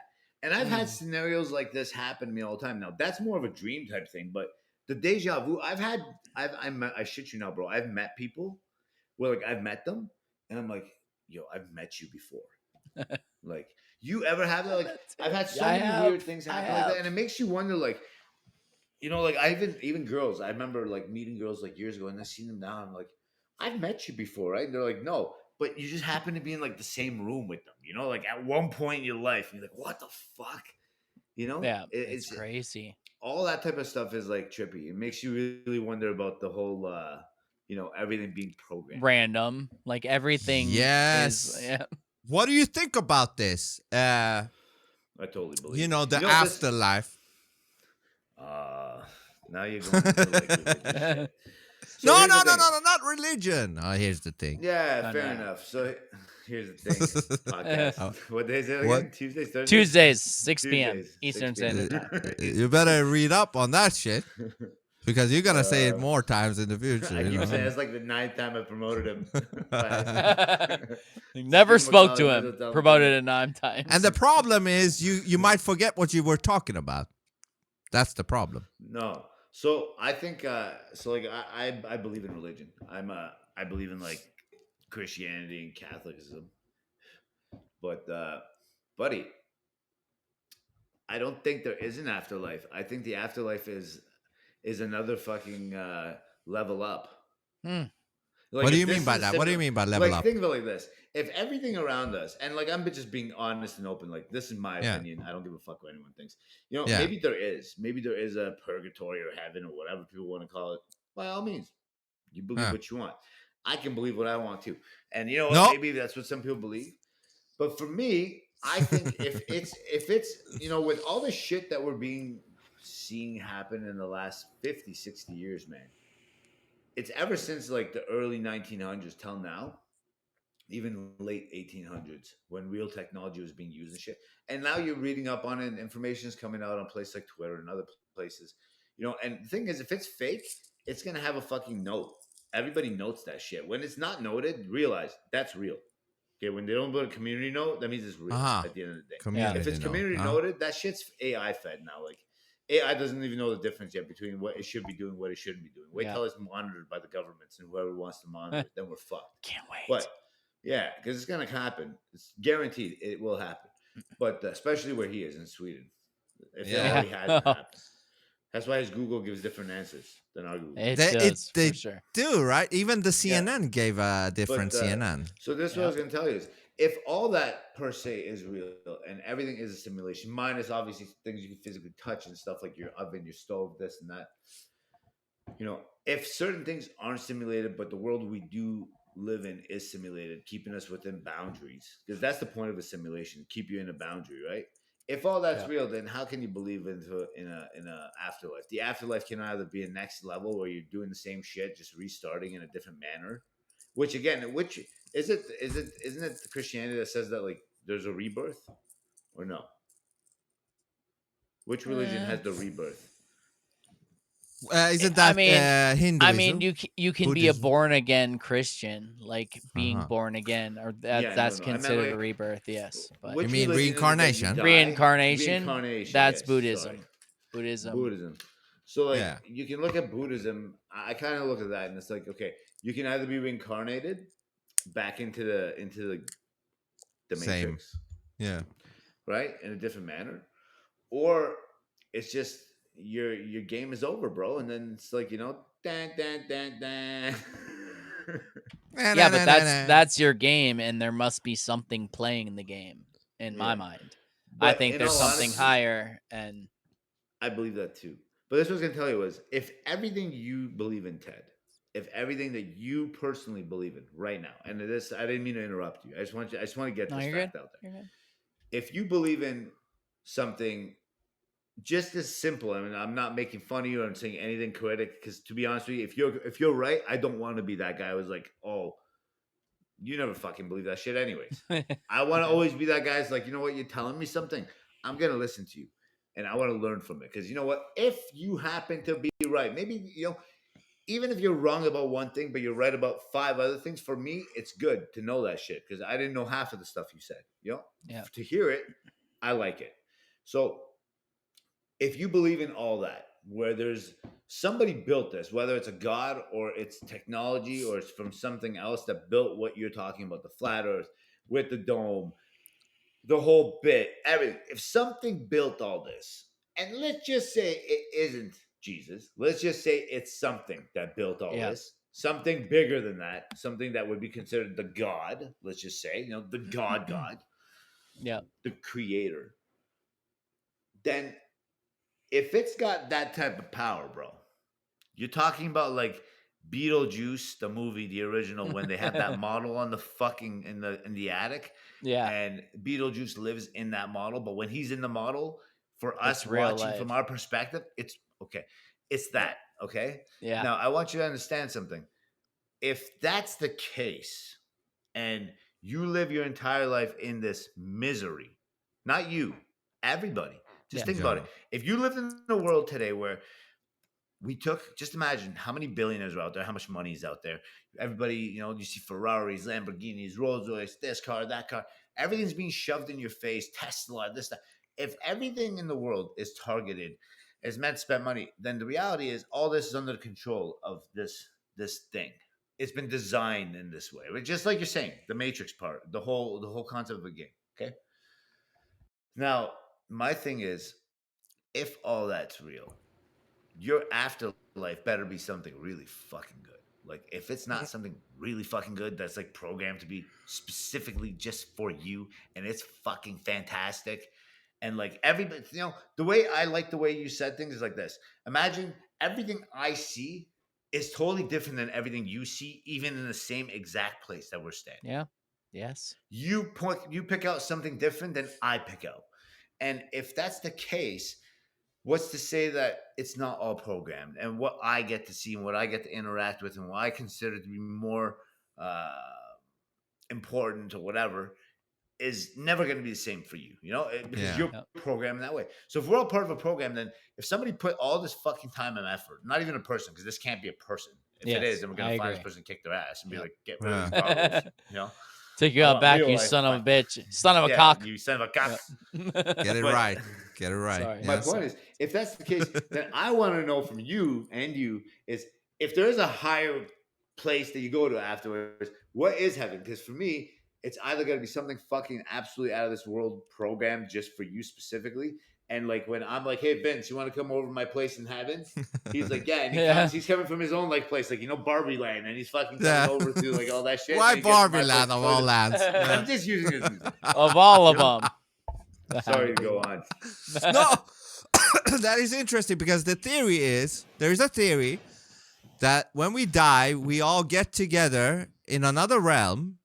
And I've had scenarios like this happen to me all the time. Now that's more of a dream type thing, but the deja vu I shit you not, bro. I've met people where like I've met them and I'm like, yo, I've met you before. Like, you ever have that? Like, I've had so many weird things happen like that, and it makes you wonder, like, you know, like I even girls. I remember like meeting girls like years ago, and I seen them now. I'm like, I've met you before, right? And they're like, no, but you just happen to be in like the same room with them. You know, like at one point in your life, and you're like, what the fuck? You know? Yeah, it's crazy. All that type of stuff is like trippy. It makes you really wonder about the whole, you know, everything being programmed, random, like everything. Yes. What do you think about this? I totally believe. You know, the afterlife. Now you're going to like religion. No, not religion. Oh, here's the thing. Yeah, fair enough. So here's the thing. Podcast. What day is it again? What? Tuesdays, Thursdays? Tuesdays, 6 p.m. Eastern Standard Time. You better read up on that shit. Because you're going to say it more times in the future. I keep saying it's like the 9th time I promoted him. Never spoke to him. Promoted it 9 times. And the problem is you might forget what you were talking about. That's the problem. No. So I think like I believe in religion. I believe in like Christianity and Catholicism. But buddy, I don't think there is an afterlife. I think the afterlife is another fucking level up. Like, what do you mean by that? What do you mean by level up? Think of it like this. If everything around us, and like I'm just being honest and open, like this is my opinion. I don't give a fuck what anyone thinks. You know, maybe there is a purgatory or heaven or whatever people want to call it. By all means, you believe what you want. I can believe what I want to. And you know what? Maybe that's what some people believe. But for me, I think if it's you know, with all the shit that we're seeing happen in the last 50, 60 years, man. It's ever since like the early 1900s till now, even late 1800s, when real technology was being used and shit. And now you're reading up on it, and information is coming out on places like Twitter and other places. You know, and the thing is, if it's fake, it's going to have a fucking note. Everybody notes that shit. When it's not noted, realize that's real. Okay, when they don't put a community note, that means it's real at the end of the day. If it's community noted, that shit's AI fed now. Like, AI doesn't even know the difference yet between what it should be doing, what it shouldn't be doing. Wait till it's monitored by the governments and whoever wants to monitor it, then we're fucked. Can't wait. But yeah, because it's gonna happen. It's guaranteed it will happen. But especially where he is in Sweden, if it already hasn't happened. That's why his Google gives different answers than our Google. They do, right? Even the CNN gave a different CNN. So this is what I was gonna tell you is, if all that per se is real and everything is a simulation, minus obviously things you can physically touch and stuff like your oven, your stove, this and that, you know, if certain things aren't simulated, but the world we do live in is simulated, keeping us within boundaries, because that's the point of a simulation, keep you in a boundary, right? If all that's real, then how can you believe in a afterlife? The afterlife can either be a next level where you're doing the same shit, just restarting in a different manner, which again, isn't it Christianity that says that like there's a rebirth, or no? Which religion has the rebirth? Isn't that Hinduism? I mean, you can be a born again Christian, like being born again, or that's considered a rebirth. Yes, but you mean reincarnation? Reincarnation. That's Buddhism. Sorry. Buddhism. So like you can look at Buddhism. I kind of look at that, and it's like, okay, you can either be reincarnated back into the Matrix, right, in a different manner, or it's just your game is over, bro, and then it's like, you know, dan dan dan dan. Yeah, but that's your game, and there must be something playing in the game. In my mind, I But think in there's all something honesty, higher, and I believe that too. But this was gonna tell you was if everything you believe in, Ted, if everything that you personally believe in right now, and this I didn't mean to interrupt you. I just want to get no, this you're fact good. out there. You're good. If you believe in something just as simple, I mean, I'm not making fun of you. I'm saying anything critic because to be honest with you, if you're right, I don't want to be that guy who's like, oh, you never fucking believe that shit, anyways. I want to always be that guy who's like, you know what, you're telling me something, I'm gonna listen to you, and I want to learn from it because you know what, if you happen to be right, maybe even if you're wrong about one thing, but you're right about 5 other things, for me, it's good to know that shit because I didn't know half of the stuff you said. Yeah. To hear it, I like it. So if you believe in all that, where there's somebody built this, whether it's a god or it's technology or it's from something else that built what you're talking about, the flat earth with the dome, the whole bit, everything. If something built all this, and let's just say it isn't Jesus, let's just say it's something that built all this, something bigger than that, something that would be considered the God, let's just say, the God, the creator, then if it's got that type of power, bro, you're talking about like Beetlejuice, the movie, the original, when they have that model on the fucking in the attic. Yeah. And Beetlejuice lives in that model, but when he's in the model, for us It's real watching life. from our perspective, it's okay. It's that, okay? Yeah. Now I want you to understand something. If that's the case, and you live your entire life in this misery, not you, everybody. Just think about it. If you lived in a world today where just imagine how many billionaires are out there, how much money is out there. Everybody, you see Ferraris, Lamborghinis, Rolls Royce, this car, that car. Everything's being shoved in your face, Tesla, this, that. If everything in the world is targeted, is meant to spend money, then the reality is all this is under the control of this thing. It's been designed in this way. Just like you're saying, the Matrix part, the whole concept of a game. Okay. Now, my thing is, if all that's real, your afterlife better be something really fucking good. Like, if it's not something really fucking good that's like programmed to be specifically just for you and it's fucking fantastic, and like everybody, the way I like the way you said things is like this. Imagine everything I see is totally different than everything you see, even in the same exact place that we're standing. Yeah. Yes. You pick out something different than I pick out. And if that's the case, what's to say that it's not all programmed? And what I get to see and what I get to interact with and what I consider to be more important or whatever is never going to be the same for you, because you're programmed that way. So if we're all part of a program, then if somebody put all this fucking time and effort, not even a person, because this can't be a person. If it is, then we're going to find this person, kick their ass and be like, get rid of these goggles, Take you out back, you son of a bitch. Son of a cock. You son of a cock. Get it right. Get it right. Sorry. My point is, if that's the case, then I want to know from you is if there is a higher place that you go to afterwards, what is heaven? Because for me, it's either going to be something fucking absolutely out of this world programmed just for you specifically. And like when I'm like, hey, Vince, you want to come over to my place in heaven? He's like, yeah. And he's coming from his own like place, like, Barbie Land. And he's fucking coming over to like all that shit. Why Barbie Land of all lands? I'm just using his music. Of all of them. Sorry to go on. No, that is interesting because the theory is, there's a theory that when we die, we all get together in another realm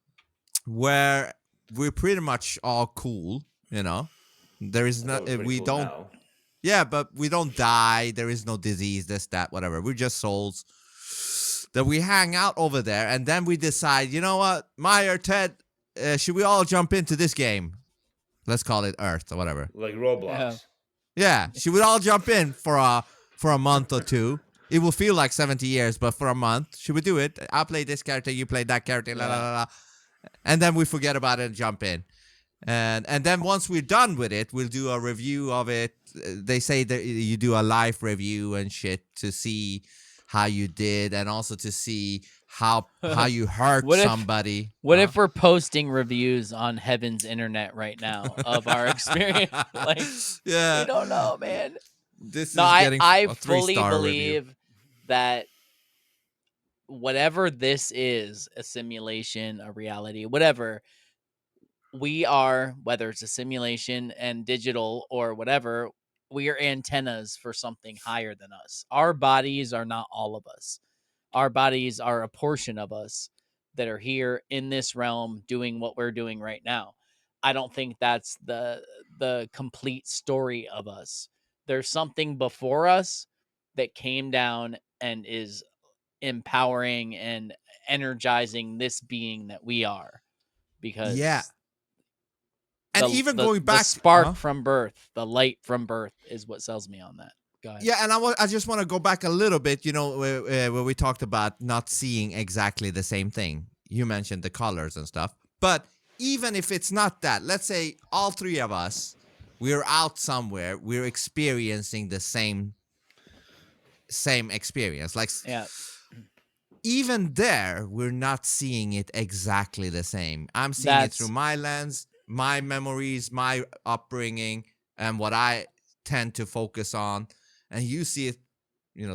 where we're pretty much all cool, There is not, we cool don't, now. yeah, but we don't die. There is no disease, this, that, whatever. We're just souls that we hang out over there. And then we decide, you know what, Myer, Ted, should we all jump into this game? Let's call it Earth or whatever. Like Roblox. Yeah. Should we all jump in for a month or two? It will feel like 70 years, but for a month, should we do it? I'll play this character, you play that character, la la la la. And then we forget about it and jump in. And then once we're done with it, we'll do a review of it. They say that you do a live review and shit to see how you did and also to see how you hurt somebody. What if we're posting reviews on Heaven's internet right now of our experience? Like, we don't know, man. This is I getting a fully 3-star believe review. that whatever this is, a simulation, a reality, whatever, we are, whether it's a simulation and digital or whatever, we are antennas for something higher than us. Our bodies are not all of us. Our bodies are a portion of us that are here in this realm doing what we're doing right now. I don't think that's the complete story of us. There's something before us that came down and is empowering and energizing this being that we are, Yeah. because And the even the, going the back, spark from birth, the light from birth is what sells me on that. Go ahead. yeah, and I just want to go back a little bit, where we talked about not seeing exactly the same thing. You mentioned the colors and stuff. But even if it's not that, let's say all three of us, we're out somewhere, we're experiencing the same experience. Like, Yeah. even there, we're not seeing it exactly the same. I'm seeing it through That's my lens, my memories, my upbringing, and what I tend to focus on. And you see it,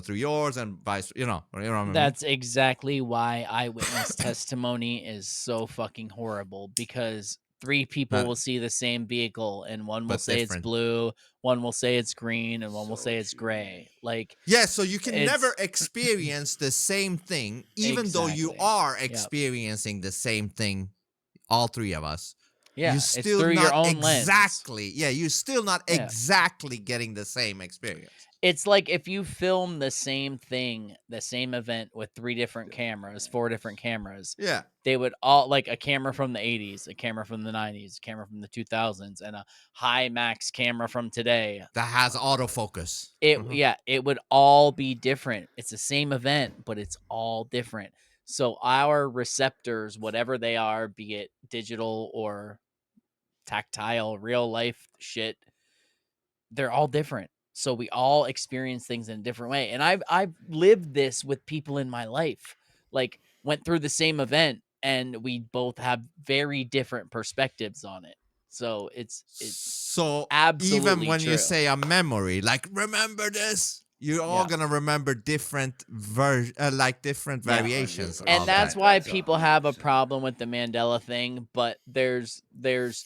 through yours and vice, what I mean? That's exactly why eyewitness testimony is so fucking horrible, because three people will see the same vehicle and one will But say it's different. blue, one will say it's green, and one will So say it's true, man. gray. Like, Yeah, so you can never it's experience the same thing, even though you exactly. are Yep. experiencing the same thing, all three of us. Yeah, You're it's still through your not own lens. exactly, you're still not Yeah. exactly getting the same experience. It's like if you film the same thing, the same event with 3 different cameras, 4 different cameras, Yeah. they would all, like, a camera from the 80s, a camera from the 90s, a camera from the 2000s, and a high max camera from today. That has autofocus. It would all be different. It's the same event, but it's all different. So our receptors, whatever they are, be it digital or tactile, real life shit, they're all different. So we all experience things in a different way. And I've lived this with people in my life. Like, went through the same event and we both have very different perspectives on it. So it's So absolutely even when true. you say a memory, like, remember this, you're all gonna remember different different variations. And of that's that. why people have a problem with the Mandela thing, but there's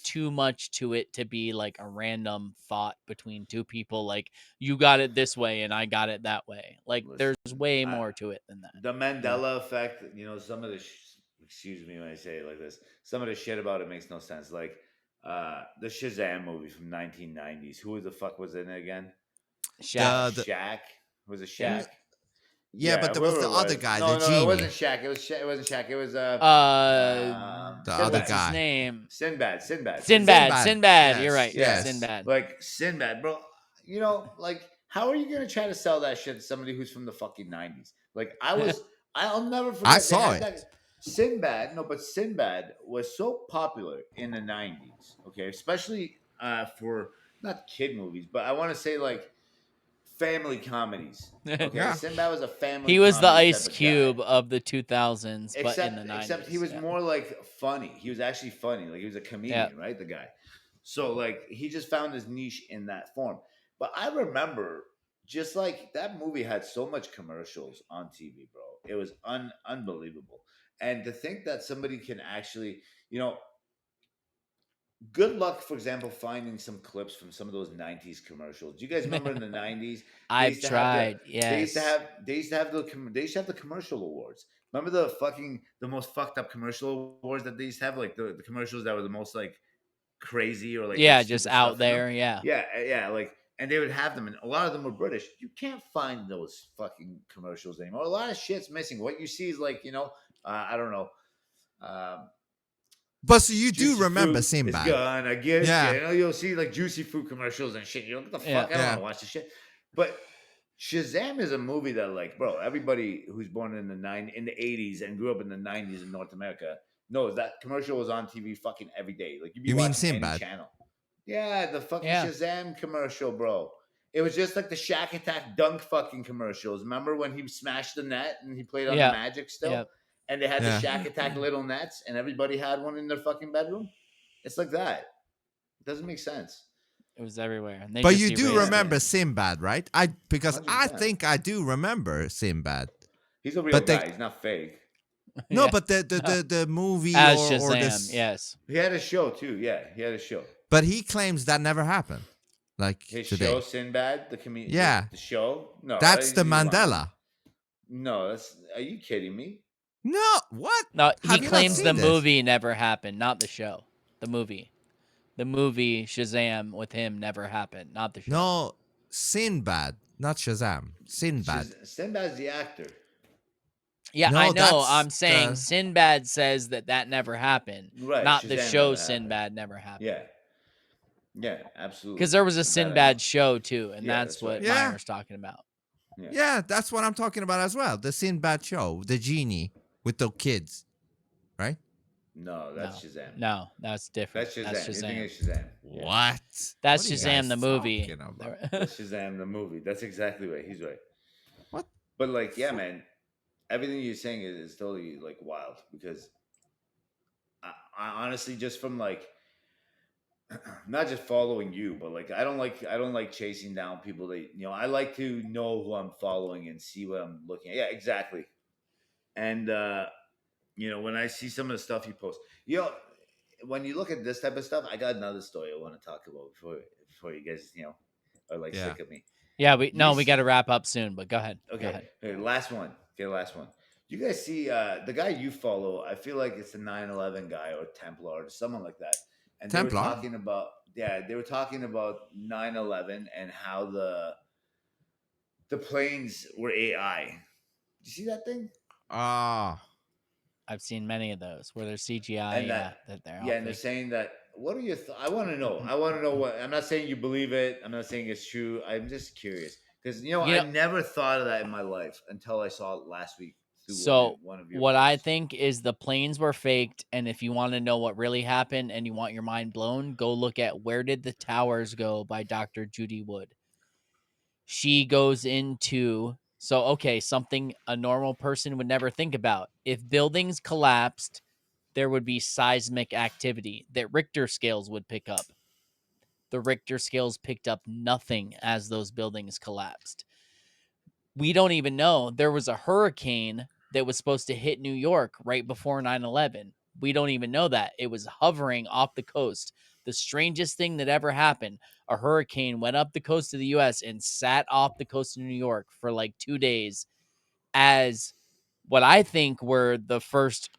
too much to it to be like a random thought between two people, like, you got it this way and I got it that way. Like, Listen, there's way more to it than that. The Mandela effect, some of the excuse me when I say it like this, some of the shit about it makes no sense. Like the Shazam movie from 1990s. Who the fuck was in it again? Shaq. Shaq. Was it Yeah. Shaq? Yeah, but there was whoever the it other guy, No, the no, genie. it wasn't Shaq. It wasn't Shaq. It was the other What's his guy. name? Sinbad. Sinbad. You're Yes, right. yes. Sinbad. Like Sinbad, bro. Like, how are you gonna try to sell that shit to somebody who's from the fucking 90s? Like, I'll never forget. I saw it. Sinbad, no, but Sinbad was so popular in the 90s, okay, especially for not kid movies, but I want to say like family comedies. Okay, Yeah. Sinbad was a family. He was the comedy Ice type of Cube guy. of the 2000s, but in the 90s. Except he was more like funny. He was actually funny. Like, he was a comedian, right? The guy. So like, he just found his niche in that form. But I remember, just like, that movie had so much commercials on TV, bro. It was unbelievable. And to think that somebody can actually, good luck, for example, finding some clips from some of those 90s commercials. Do you guys remember in the 90s? I've tried. They used to Yes. have the commercial awards. Remember the most fucked up commercial awards that they used to have, like the commercials that were the most like crazy or like Yeah, had just stupid out stuff in them? there. Yeah. Yeah, like, and they would have them, and a lot of them were British. You can't find those fucking commercials anymore. A lot of shit's missing. What you see is like, I don't know. But so you do Juicy remember fruit Sinbad. is gonna get Yeah. you. You'll see like juicy fruit commercials and shit. You're like, what the fuck? I don't Yeah. want to watch this shit. But Shazam is a movie that, like, bro, everybody who's born in the 80s and grew up in the 90s in North America knows that commercial was on TV fucking every day. Like, you'd be You mean watching any Sinbad? channel. Yeah, the fucking Yeah. Shazam commercial, bro. It was just like the Shack Attack dunk fucking commercials. Remember when he smashed the net and he played on Yeah. the Magic still? Yep. And they had Yeah. the Shack Attack little nets, and everybody had one in their fucking bedroom. It's like that. It doesn't make sense. It was everywhere. And they But just you do erased it. remember Sinbad, right? Because I 100%. think I do remember Sinbad. He's a real But guy. He's not fake. No, Yeah. but the movie As or Shazam, this. yes. He had a show too. Yeah, he had a show. But he claims that never happened. Like His today. show, Sinbad, the comedian. Yeah. The show. No, That's the he's lying. Mandela. No, that's. Are you kidding me? No, what? No, he Have you not claims seen the this? movie never happened, not the show. The movie Shazam with him never happened, not the show. No, Sinbad, not Shazam. Sinbad. Sinbad's the actor. Yeah, No, I know. that's I'm saying the- Sinbad says that never happened, Right. not Shazam the never show happened. Sinbad never happened. Yeah. Yeah, absolutely. Because there was a That I know. Sinbad show too, and Yeah, that's that's what right. Yeah. Myer's talking about. Yeah, that's what I'm talking about as well. The Sinbad show, the genie with the kids, right? No, that's Shazam. No, that's different. That's Shazam. That's You Shazam. think it's Shazam? Yeah. What? That's What are you Shazam guys the movie. talking about? That's Shazam the movie. That's exactly right. He's right. What? But like, yeah, man, everything you're saying is totally like wild because I honestly just from like not just following you, but like I don't like chasing down people that I like to know who I'm following and see what I'm looking at. Yeah, exactly. And when I see some of the stuff you post, when you look at this type of stuff, I got another story I want to talk about before you guys, are like sick of me. Yeah, we got to wrap up soon, but go ahead. Okay. Go ahead. Okay, last one. You guys see the guy you follow? I feel like it's the 9/11 guy or Templar or someone like that. And Templar? they were talking about 9/11 and how the planes were AI. Did you see that thing? Ah. I've seen many of those where there's CGI. And that they're all and they're fake. saying that. What are your? I want to know. I want to know what. I'm not saying you believe it. I'm not saying it's true. I'm just curious because I never thought of that in my life until I saw it last week. So one of your what I posts. think is the planes were faked, and if you want to know what really happened and you want your mind blown, go look at Where Did the Towers Go by Dr. Judy Wood. She goes into something a normal person would never think about. If buildings collapsed, there would be seismic activity that Richter scales would pick up. The Richter scales picked up nothing as those buildings collapsed. We don't even know. There was a hurricane that was supposed to hit New York right before 9/11. We don't even know that. It was hovering off the coast. The strangest thing that ever happened, a hurricane went up the coast of the U.S. and sat off the coast of New York for like 2 days as what I think were the first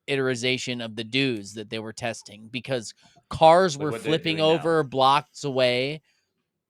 iteration of the dues that they were testing, because cars Like were what they're flipping doing now. over blocks away.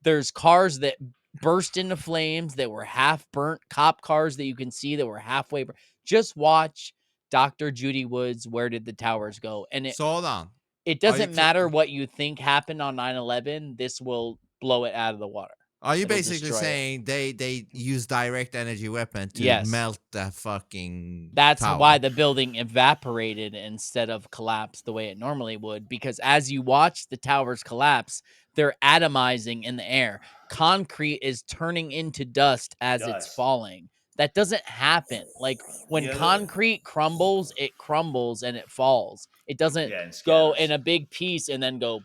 There's cars that burst into flames that were half burnt, cop cars that you can see that were halfway burnt. Just watch Dr. Judy Wood's Where Did the Towers Go? And So hold on. it doesn't matter what you think happened on 9/11. This will blow it out of the water. Are you It'll basically destroy it. saying they use direct energy weapon to Yes. melt the fucking That's tower? why the building evaporated instead of collapsed the way it normally would, because as you watch the towers collapse, they're atomizing in the air. Concrete is turning into dust as it's falling. That doesn't happen. Like when concrete crumbles, it crumbles and it falls. It doesn't and go scatters. in a big piece and then go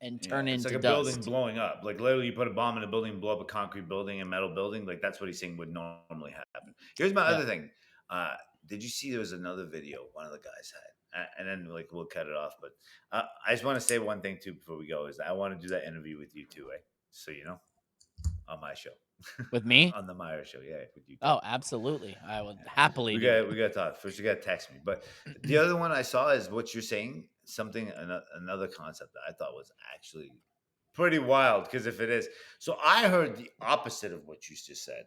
and turn It's into like a dust. building blowing up. Like literally, you put a bomb in a building, blow up a concrete building, a metal building. Like that's what he's saying would normally happen. Here's my other thing. Did you see there was another video one of the guys had, and then like we'll cut it off. But I just want to say one thing too before we go is I want to do that interview with you too, right? So on my show. With me? On the Myer show, yeah, with you. Oh, absolutely. I would happily We do it. got to talk. First, you got to text me. But the other one I saw is what you're saying. Another concept that I thought was actually pretty wild. Because if it is, so I heard the opposite of what you just said.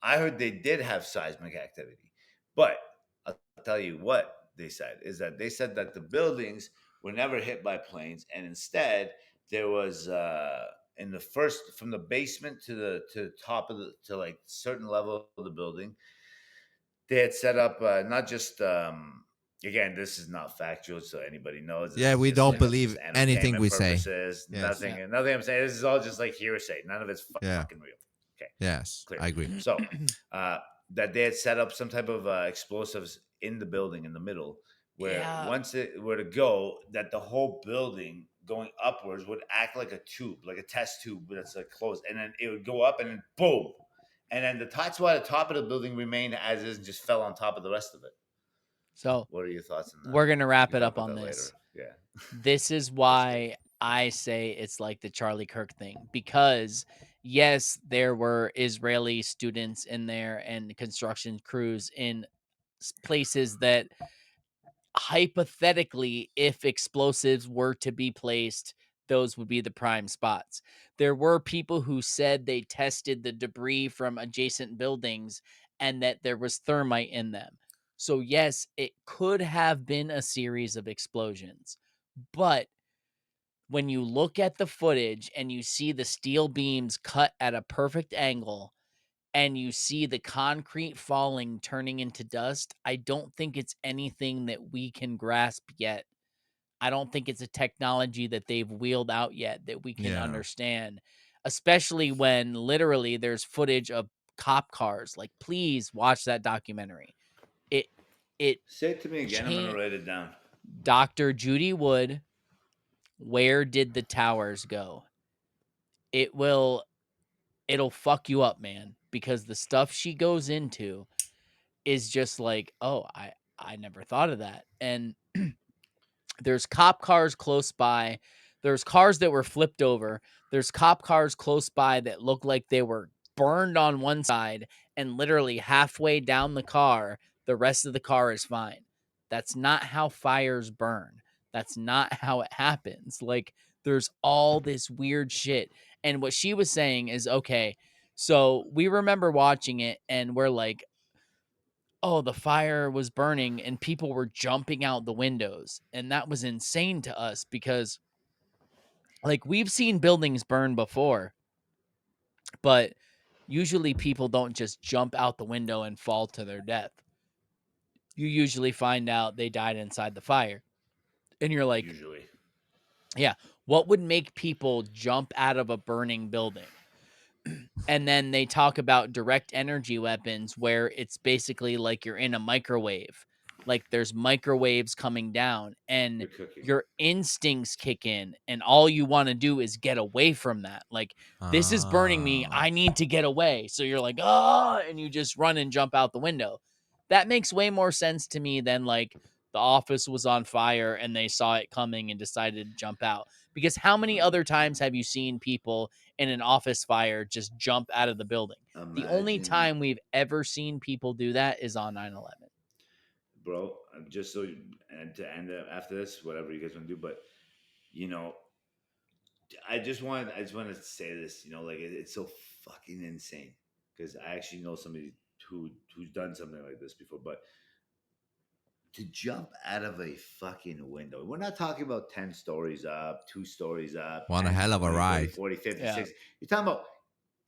I heard they did have seismic activity, but I'll tell you what they said is that they said that the buildings were never hit by planes, and instead there was in the first from the basement to the top of to like certain level of the building. They had set up not just again, this is not factual, so anybody knows. Yeah, we don't believe anything we say. Yes. Nothing I'm saying. This is all just like hearsay. None of it's fucking real. Okay. Yes, Clear. I agree. So that they had set up some type of explosives in the building in the middle, where once it were to go, that the whole building going upwards would act like a tube, like a test tube that's like closed, and then it would go up and then boom. And then that's why the top of the building remained as is and just fell on top of the rest of it. So what are your thoughts on that? We're gonna wrap We it can up talk on about that this. later. Yeah. This is why I say it's like the Charlie Kirk thing, because yes, there were Israeli students in there and construction crews in places that hypothetically, if explosives were to be placed, those would be the prime spots. There were people who said they tested the debris from adjacent buildings and that there was thermite in them. So, yes, it could have been a series of explosions. But when you look at the footage and you see the steel beams cut at a perfect angle and you see the concrete falling, turning into dust, I don't think it's anything that we can grasp yet. I don't think it's a technology that they've wheeled out yet that we can understand, especially when literally there's footage of cop cars. Like, please watch that documentary. It Say it to me again. I'm gonna write it down. Dr. Judy Wood, Where Did the Towers Go? It'll fuck you up, man, because the stuff she goes into is just like, oh, I never thought of that. And there's cop cars close by. There's cars that were flipped over. There's cop cars close by that look like they were burned on one side, and literally halfway down the car, the rest of the car is fine. That's not how fires burn. That's not how it happens. Like, there's all this weird shit. And what she was saying is, okay, so we remember watching it and we're like, oh, the fire was burning and people were jumping out the windows. And that was insane to us because, like, we've seen buildings burn before, but usually people don't just jump out the window and fall to their death. You usually find out they died inside the fire. And you're like, Usually. yeah, what would make people jump out of a burning building? And then they talk about direct energy weapons where it's basically like you're in a microwave. Like there's microwaves coming down and your instincts kick in and all you want to do is get away from that. Like, this is burning me. I need to get away. So you're like, oh, and you just run and jump out the window. That makes way more sense to me than like the office was on fire and they saw it coming and decided to jump out. Because how many other times have you seen people in an office fire just jump out of the building? The only time we've ever seen people do that is on 9/11. Bro, just so and to end after this, whatever you guys want to do, but you know, I just want to say this, you know, like it's so fucking insane because I actually know somebody who's done something like this before, but to jump out of a fucking window. We're not talking about 10 stories up, 2 stories up, One 10, hell of a 20, 30, ride. 40, 50, Yeah. 60. You're talking about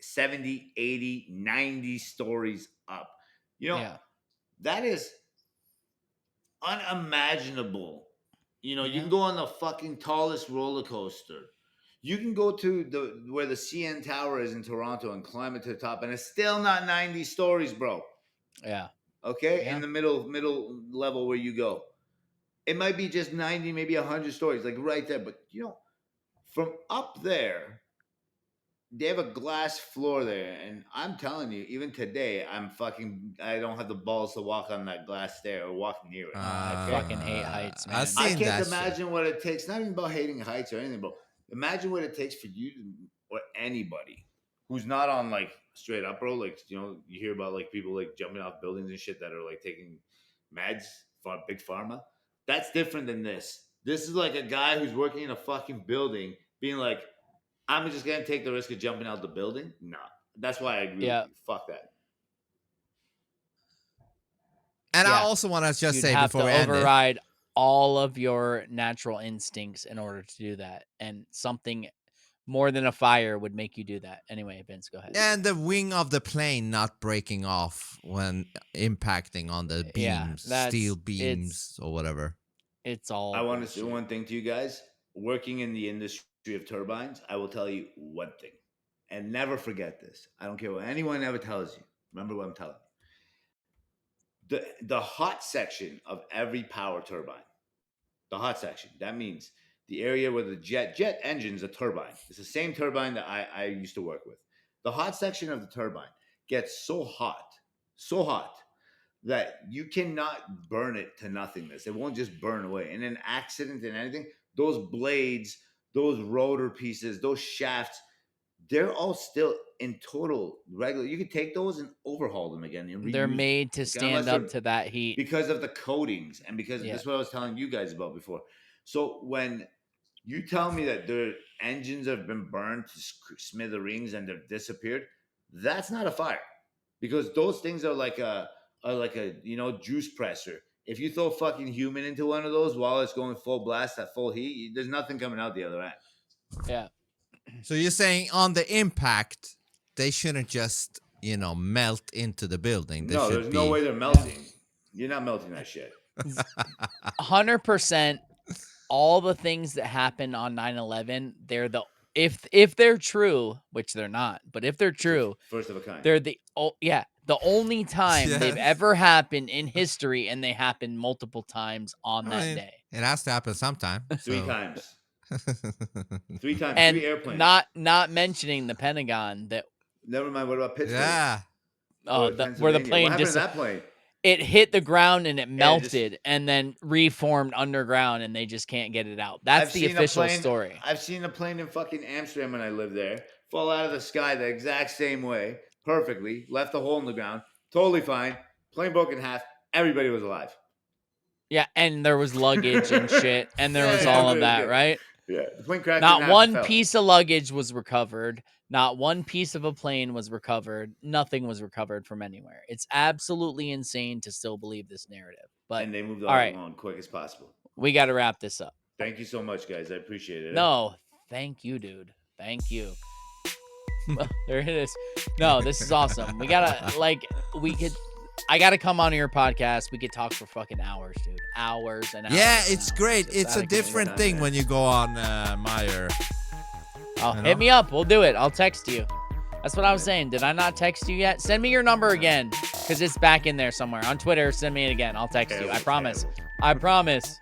70, 80, 90 stories up. You know, that is unimaginable. You know, you can go on the fucking tallest roller coaster. You can go to where the CN Tower is in Toronto and climb it to the top, and it's still not 90 stories, bro. Yeah. Okay, Yeah. in the middle level where you go, it might be just 90, maybe 100 stories, like right there. But you know, from up there, they have a glass floor there, and I'm telling you, even today, I don't have the balls to walk on that glass stair or walk near it. I fucking hate heights, man. I can't imagine what it takes. Not even about hating heights or anything, but imagine what it takes for you or anybody who's not on like straight up, bro. Like, you know, you hear about like people like jumping off buildings and shit that are like taking meds for big pharma. That's different than this. This is like a guy who's working in a fucking building being like, I'm just gonna take the risk of jumping out the building. Nah, that's why I agree with you. Fuck that. And I also want to just say have before to we end it, override all of your natural instincts in order to do that, and something more than a fire would make you do that. Anyway, Vince, go ahead. and the wing of the plane not breaking off when impacting on the beams, steel beams or whatever. It's all. I want to say one thing to you guys. Working in the industry of turbines, I will tell you one thing, and never forget this. I don't care what anyone ever tells you. Remember what I'm telling you. The hot section of every power turbine, the hot section, that means the area where the jet engine's a turbine. It's the same turbine that I used to work with. The hot section of the turbine gets so hot, that you cannot burn it to nothingness. It won't just burn away. In an accident and anything, those blades, those rotor pieces, those shafts, they're all still in total regular. You can take those and overhaul them again. And They're reuse made to them. stand up to that heat because of the coatings and because Yeah. this is what I was telling you guys about before. So when you tell me that their engines have been burned to smithereens and they've disappeared, that's not a fire, because those things are like a juice presser. If you throw fucking human into one of those while it's going full blast at full heat, there's nothing coming out the other end. Yeah. So you're saying on the impact, they shouldn't just, melt into the building. They No, should there's no way they're melting. You're not melting that shit. 100%. All the things that happened on 9/11, they're if they're true, which they're not, but if they're true, first of a kind. They're the only time they've ever happened in history, and they happened multiple times on that day. It has to happen sometime. Three times. 3 times. And 3 airplanes. not mentioning the Pentagon. That never mind. What about Pittsburgh? Yeah. Oh, where the plane what happened to that plane? It hit the ground and it melted and then reformed underground, and they just can't get it out. That's the official story. I've seen a plane in fucking Amsterdam when I lived there fall out of the sky the exact same way, perfectly, left a hole in the ground, totally fine. Plane broke in half. Everybody was alive. Yeah, and there was luggage and shit, and there was all of that, right? Yeah, the plane crashed. Not one piece of luggage was recovered. Not one piece of a plane was recovered. Nothing was recovered from anywhere. It's absolutely insane to still believe this narrative. But and they moved all right, along quick as possible. We got to wrap this up. Thank you so much, guys. I appreciate it. No, thank you, dude. Thank you. There it is. No, this is awesome. We gotta I gotta come on your podcast. We could talk for fucking hours, dude. Hours and hours. Yeah, it's great. It's a different thing when you go on Myer. Hit me up. We'll do it. I'll text you. That's what I was saying. Did I not text you yet? Send me your number again, because it's back in there somewhere. On Twitter, send me it again. I'll text you. I promise. I promise.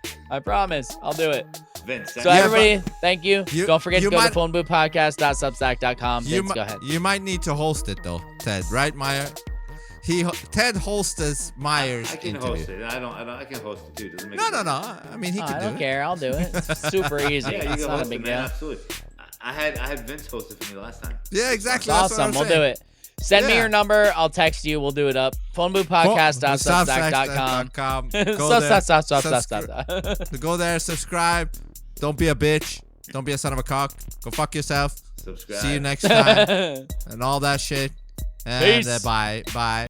I'll do it. Vince, so everybody, thank you. Don't forget to go to phoneboothpodcast.substack.com. Vince, go ahead. You might need to host it though, Ted. Right, Myer? Ted hosts Myers. I can interview. host it. I can host it too. Doesn't make no. I mean, he could do it. I don't care. I'll do it. It's super easy. Yeah, it's not a big deal. Absolutely. I had Vince host it for me last time. Yeah, exactly. That's awesome. We'll do it. Send me your number. I'll text you. We'll do it up. Phoneboothpodcast.substack.com. Go there, subscribe. Don't be a bitch. Don't be a son of a cock. Go fuck yourself. Subscribe. See you next time. And all that shit. And bye.